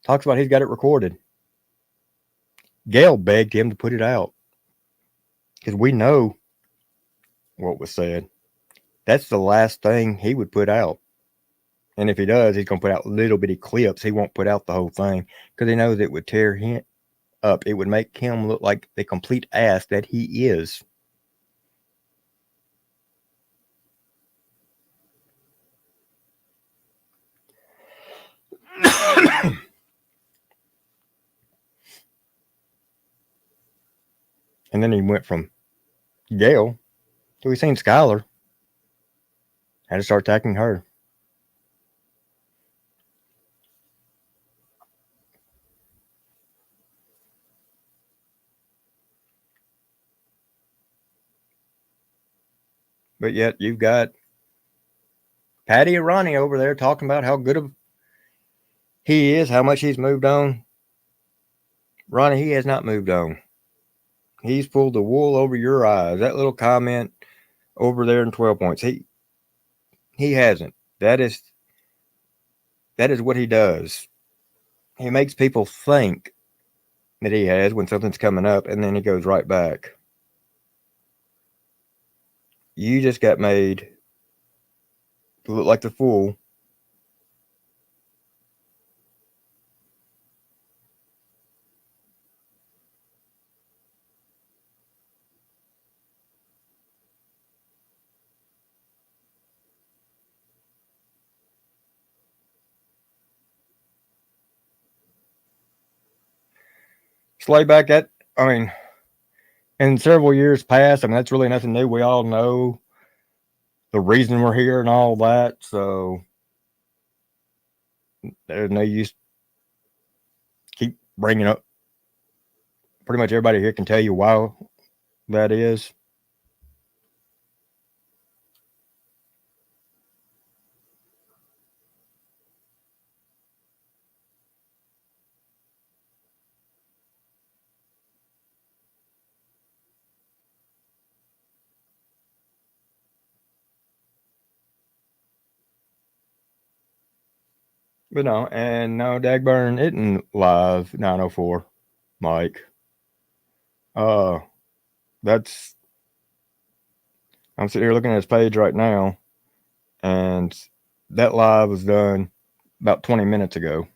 Talks about he's got it recorded. Gail begged him to put it out because we know what was said. That's the last thing he would put out. And if he does, he's going to put out little bitty clips. He won't put out the whole thing because he knows it would tear him up. It would make him look like the complete ass that he is. And then he went from Gail to we seen Skylar. Had to start attacking her. But yet you've got Patty and Ronnie over there talking about how good of he is, how much he's moved on. Ronnie, he has not moved on. He's pulled the wool over your eyes. That little comment over there in 12 points. He hasn't. That is what he does. He makes people think that he has when something's coming up, and then he goes right back. You just got made to look like the fool. Slayback, in several years past, that's really nothing new. We all know the reason we're here and all that. So there's no use keep bringing up. Pretty much everybody here can tell you why that is. But no, and no, Dagburn isn't live 904, Mike. That's I'm sitting here looking at his page right now, and that live was done about 20 minutes ago.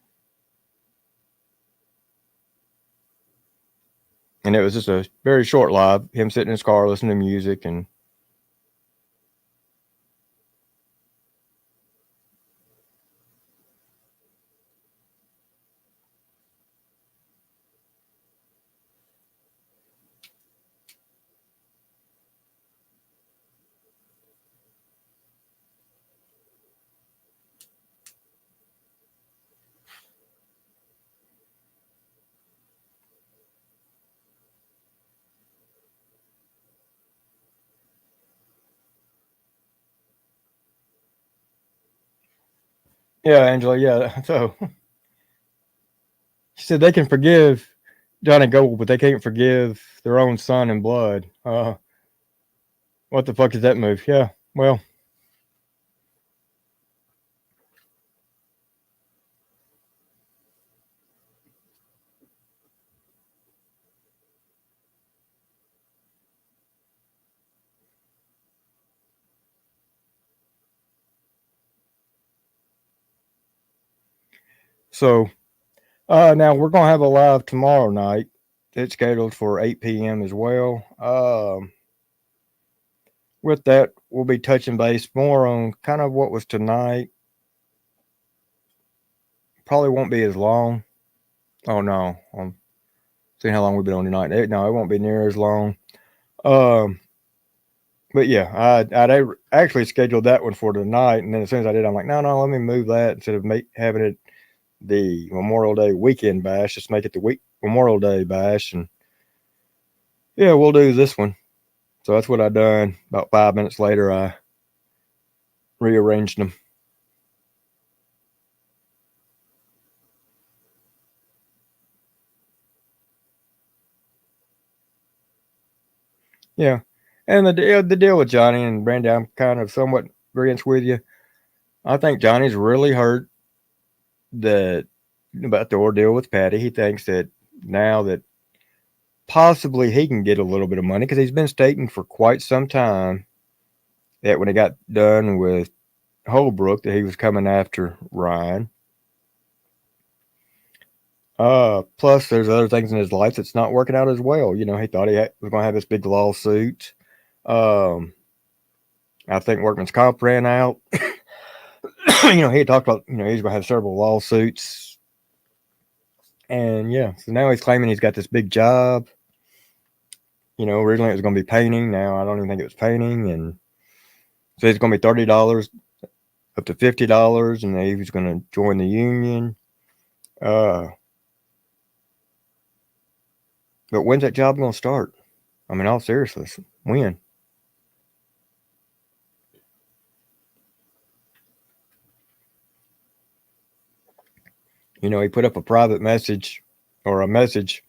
And it was just a very short live, him sitting in his car listening to music and yeah, Angela, yeah. So she said they can forgive Johnny Gold, but they can't forgive their own son and blood. What the fuck is that move? Yeah, well, so now we're gonna have a live tomorrow night. It's scheduled for 8 p.m. as well. With that, we'll be touching base more on kind of what was tonight. Probably won't be as long. Oh no, I'm seeing how long we've been on tonight. No, it won't be near as long. Um, but yeah, I'd actually scheduled that one for tonight, and then as soon as I did, I'm like, no, let me move that instead of having it the Memorial Day weekend bash. Just make it the Memorial Day bash, and yeah, we'll do this one. So that's what I done. About 5 minutes later, I rearranged them. Yeah, and the deal with Johnny and Brandy, I'm kind of somewhat agreeing with you. I think Johnny's really hurt about the ordeal with Patty. He thinks that now that possibly he can get a little bit of money because he's been stating for quite some time that when he got done with Holbrook that he was coming after Ryan. Plus there's other things in his life that's not working out as well. You know, he thought he was going to have this big lawsuit. I think workman's comp ran out. You know, he had talked about, you know, he's going to have several lawsuits. And yeah, so now he's claiming he's got this big job. You know, originally it was going to be painting. Now I don't even think it was painting. And so it's going to be $30 up to $50. And he was going to join the union. But when's that job going to start? I mean, all seriousness, when? You know, he put up a private message or a message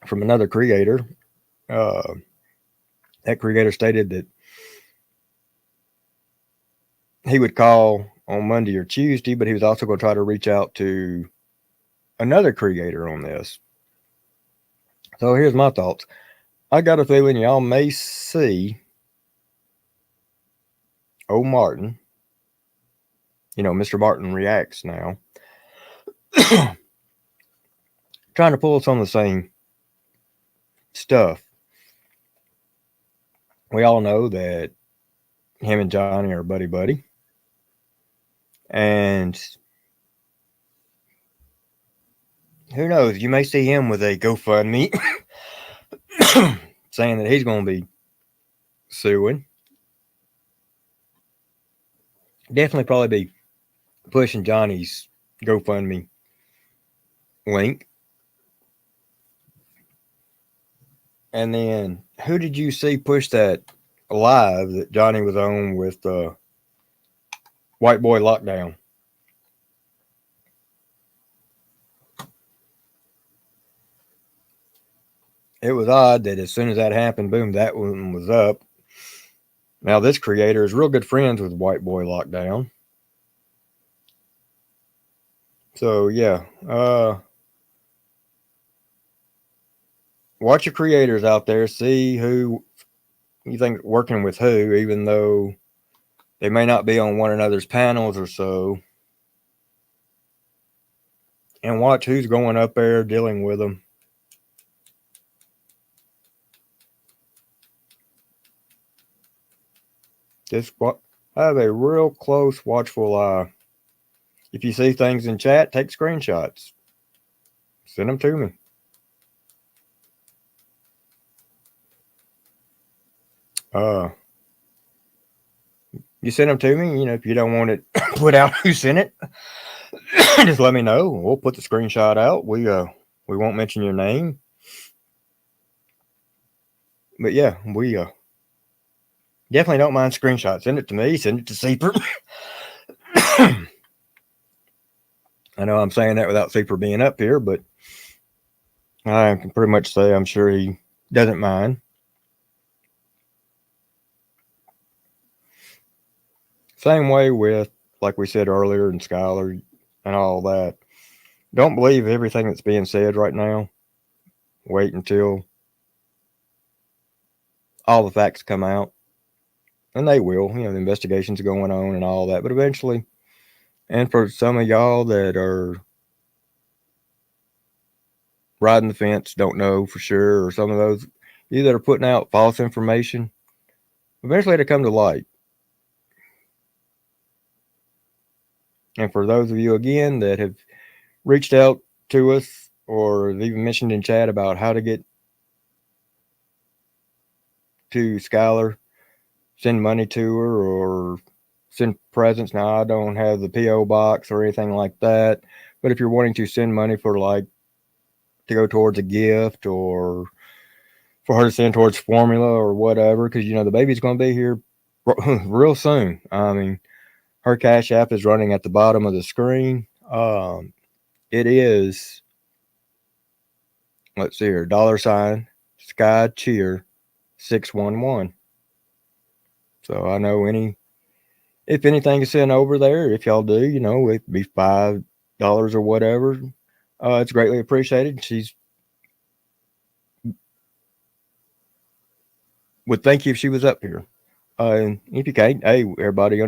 from another creator. That creator stated that he would call on Monday or Tuesday, but he was also going to try to reach out to another creator on this. So here's my thoughts. I got a feeling y'all may see Martin. You know, Mr. Martin Reacts now. Trying to pull some of the same stuff. We all know that him and Johnny are buddy. And who knows? You may see him with a GoFundMe saying that he's going to be suing. Definitely probably be pushing Johnny's GoFundMe link. And then who did you see push that live that Johnny was on with White Boy Lockdown? It was odd that as soon as that happened, boom, that one was up. Now this creator is real good friends with White Boy Lockdown. So yeah, watch your creators out there, see who you think working with who, even though they may not be on one another's panels or so. And watch who's going up there dealing with them. Just have a real close, watchful eye. If you see things in chat, take screenshots. Send them to me. You send them to me. If you don't want it put out who sent it, just let me know. We'll put the screenshot out. We won't mention your name. But yeah, we definitely don't mind screenshots. Send it to me. Send it to Seeper. I know I'm saying that without Seeper being up here, but I can pretty much say I'm sure he doesn't mind. Same way with, like we said earlier, and Skylar and all that. Don't believe everything that's being said right now. Wait until all the facts come out. And they will. The investigations are going on and all that. But eventually, and for some of y'all that are riding the fence, don't know for sure, or some of those you that are putting out false information, eventually it'll come to light. And for those of you, again, that have reached out to us or even mentioned in chat about how to get to Skylar, send money to her or send presents. Now, I don't have the P.O. box or anything like that. But if you're wanting to send money for to go towards a gift or for her to send towards formula or whatever, because, the baby's going to be here real soon. I mean, her Cash App is running at the bottom of the screen. It is, let's see here, $, Sky Cheer 611. So I know if anything is sent over there, if y'all do, it'd be $5 or whatever. It's greatly appreciated. She's would thank you if she was up here. If you can't, hey, everybody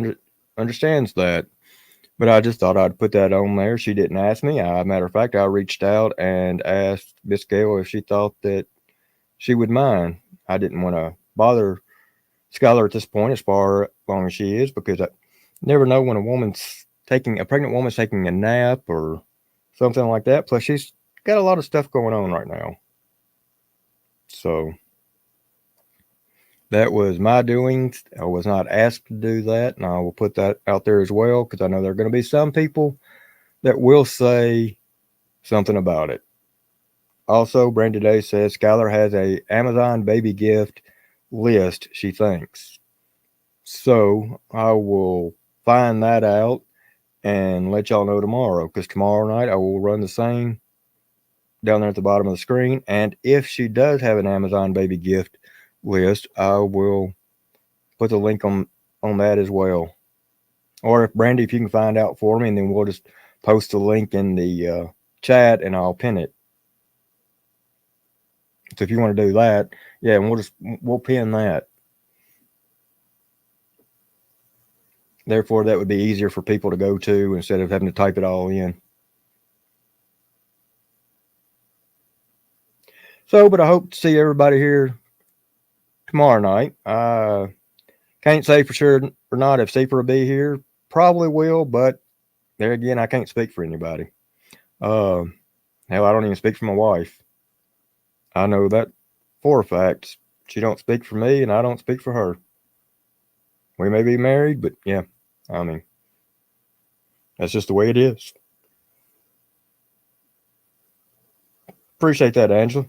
understands that. But I just thought I'd put that on there. She didn't ask me. Matter of fact, I reached out and asked Miss Gail if she thought that she would mind. I didn't want to bother Skylar at this point as far long as she is, because I never know when a pregnant woman's taking a nap or something like that. Plus, she's got a lot of stuff going on right now. So that was my doings. I was not asked to do that, and I will put that out there as well, because I know there are going to be some people that will say something about it. Also, Brandy Day says Skylar has a Amazon baby gift list, she thinks. So I will find that out and let y'all know tomorrow, because tomorrow night I will run the same down there at the bottom of the screen. And if she does have an Amazon baby gift list, I will put the link on that as well. Or if Brandy, if you can find out for me, and then we'll just post the link in the chat and I'll pin it. So if you want to do that, yeah, and we'll pin that. Therefore, that would be easier for people to go to instead of having to type it all in. So, but I hope to see everybody here tomorrow night. Can't say for sure or not if Seeper will be here. Probably will, but there again, I can't speak for anybody. Hell, I don't even speak for my wife. I know that for a fact. She don't speak for me, and I don't speak for her. We may be married, but yeah, I mean, that's just the way it is. Appreciate that, Angela.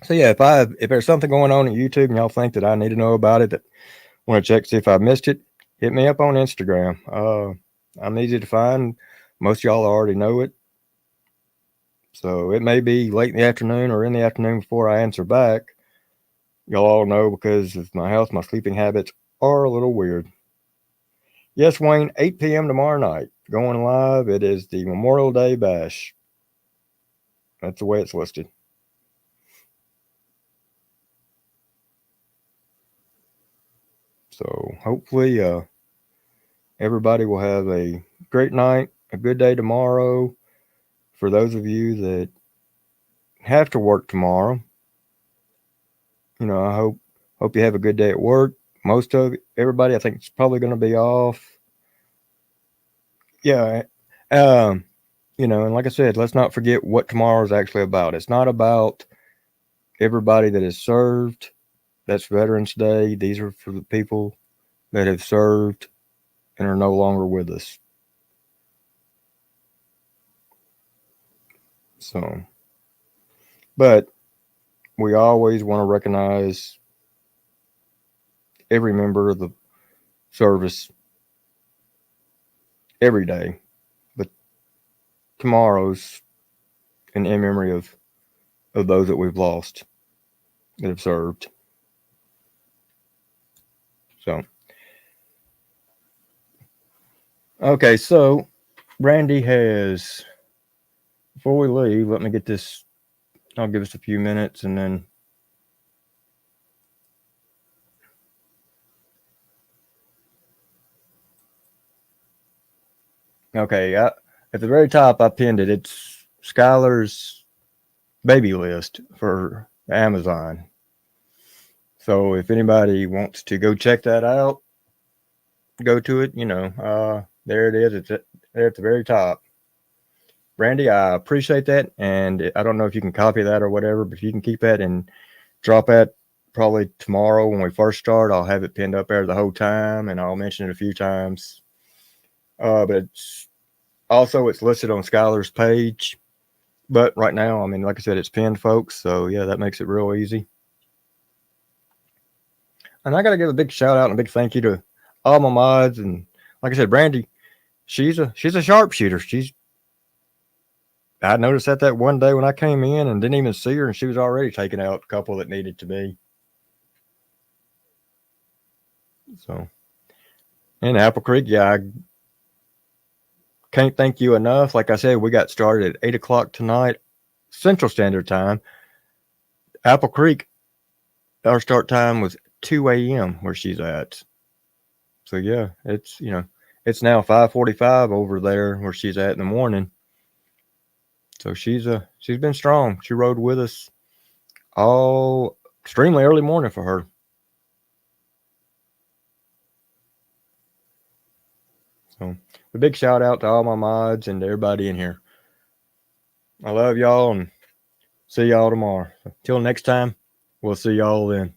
So yeah, if there's something going on at YouTube and y'all think that I need to know about it, that want to check see if I missed it, hit me up on Instagram. I'm easy to find. Most of y'all already know it. So it may be late in the afternoon or in the afternoon before I answer back. Y'all all know because of my health, my sleeping habits are a little weird. Yes, Wayne, 8 p.m. tomorrow night. Going live. It is the Memorial Day Bash. That's the way it's listed. So hopefully everybody will have a great night, a good day tomorrow. For those of you that have to work tomorrow, I hope you have a good day at work. Most of everybody, I think, is probably going to be off. Yeah. And like I said, let's not forget what tomorrow is actually about. It's not about everybody that is served. That's Veterans Day. These are for the people that have served and are no longer with us. So, but we always want to recognize every member of the service every day. But tomorrow's in memory of those that we've lost that have served. So, okay, so Brandy has, before we leave, let me get this, I'll give us a few minutes and then. Okay, at the very top, I pinned it. It's Skylar's baby list for Amazon. So if anybody wants to go check that out, go to it. There it is. It's there at the very top. Brandy, I appreciate that, and I don't know if you can copy that or whatever, but if you can keep that and drop that probably tomorrow when we first start, I'll have it pinned up there the whole time, and I'll mention it a few times. But it's listed on Skylar's page. But right now, like I said, it's pinned, folks. So yeah, that makes it real easy. And I got to give a big shout out and a big thank you to all my mods. And like I said, Brandy, she's a sharpshooter. I noticed that one day when I came in and didn't even see her, and she was already taking out a couple that needed to be. So, and Apple Creek, yeah, I can't thank you enough. Like I said, we got started at 8 o'clock tonight, Central Standard Time. Apple Creek, our start time was 2 a.m. where she's at. So yeah, it's now 5:45 over there where she's at in the morning. So she's been strong. She rode with us all extremely early morning for her. So a big shout out to all my mods and to everybody in here. I love y'all and see y'all tomorrow. Till next time, we'll see y'all then.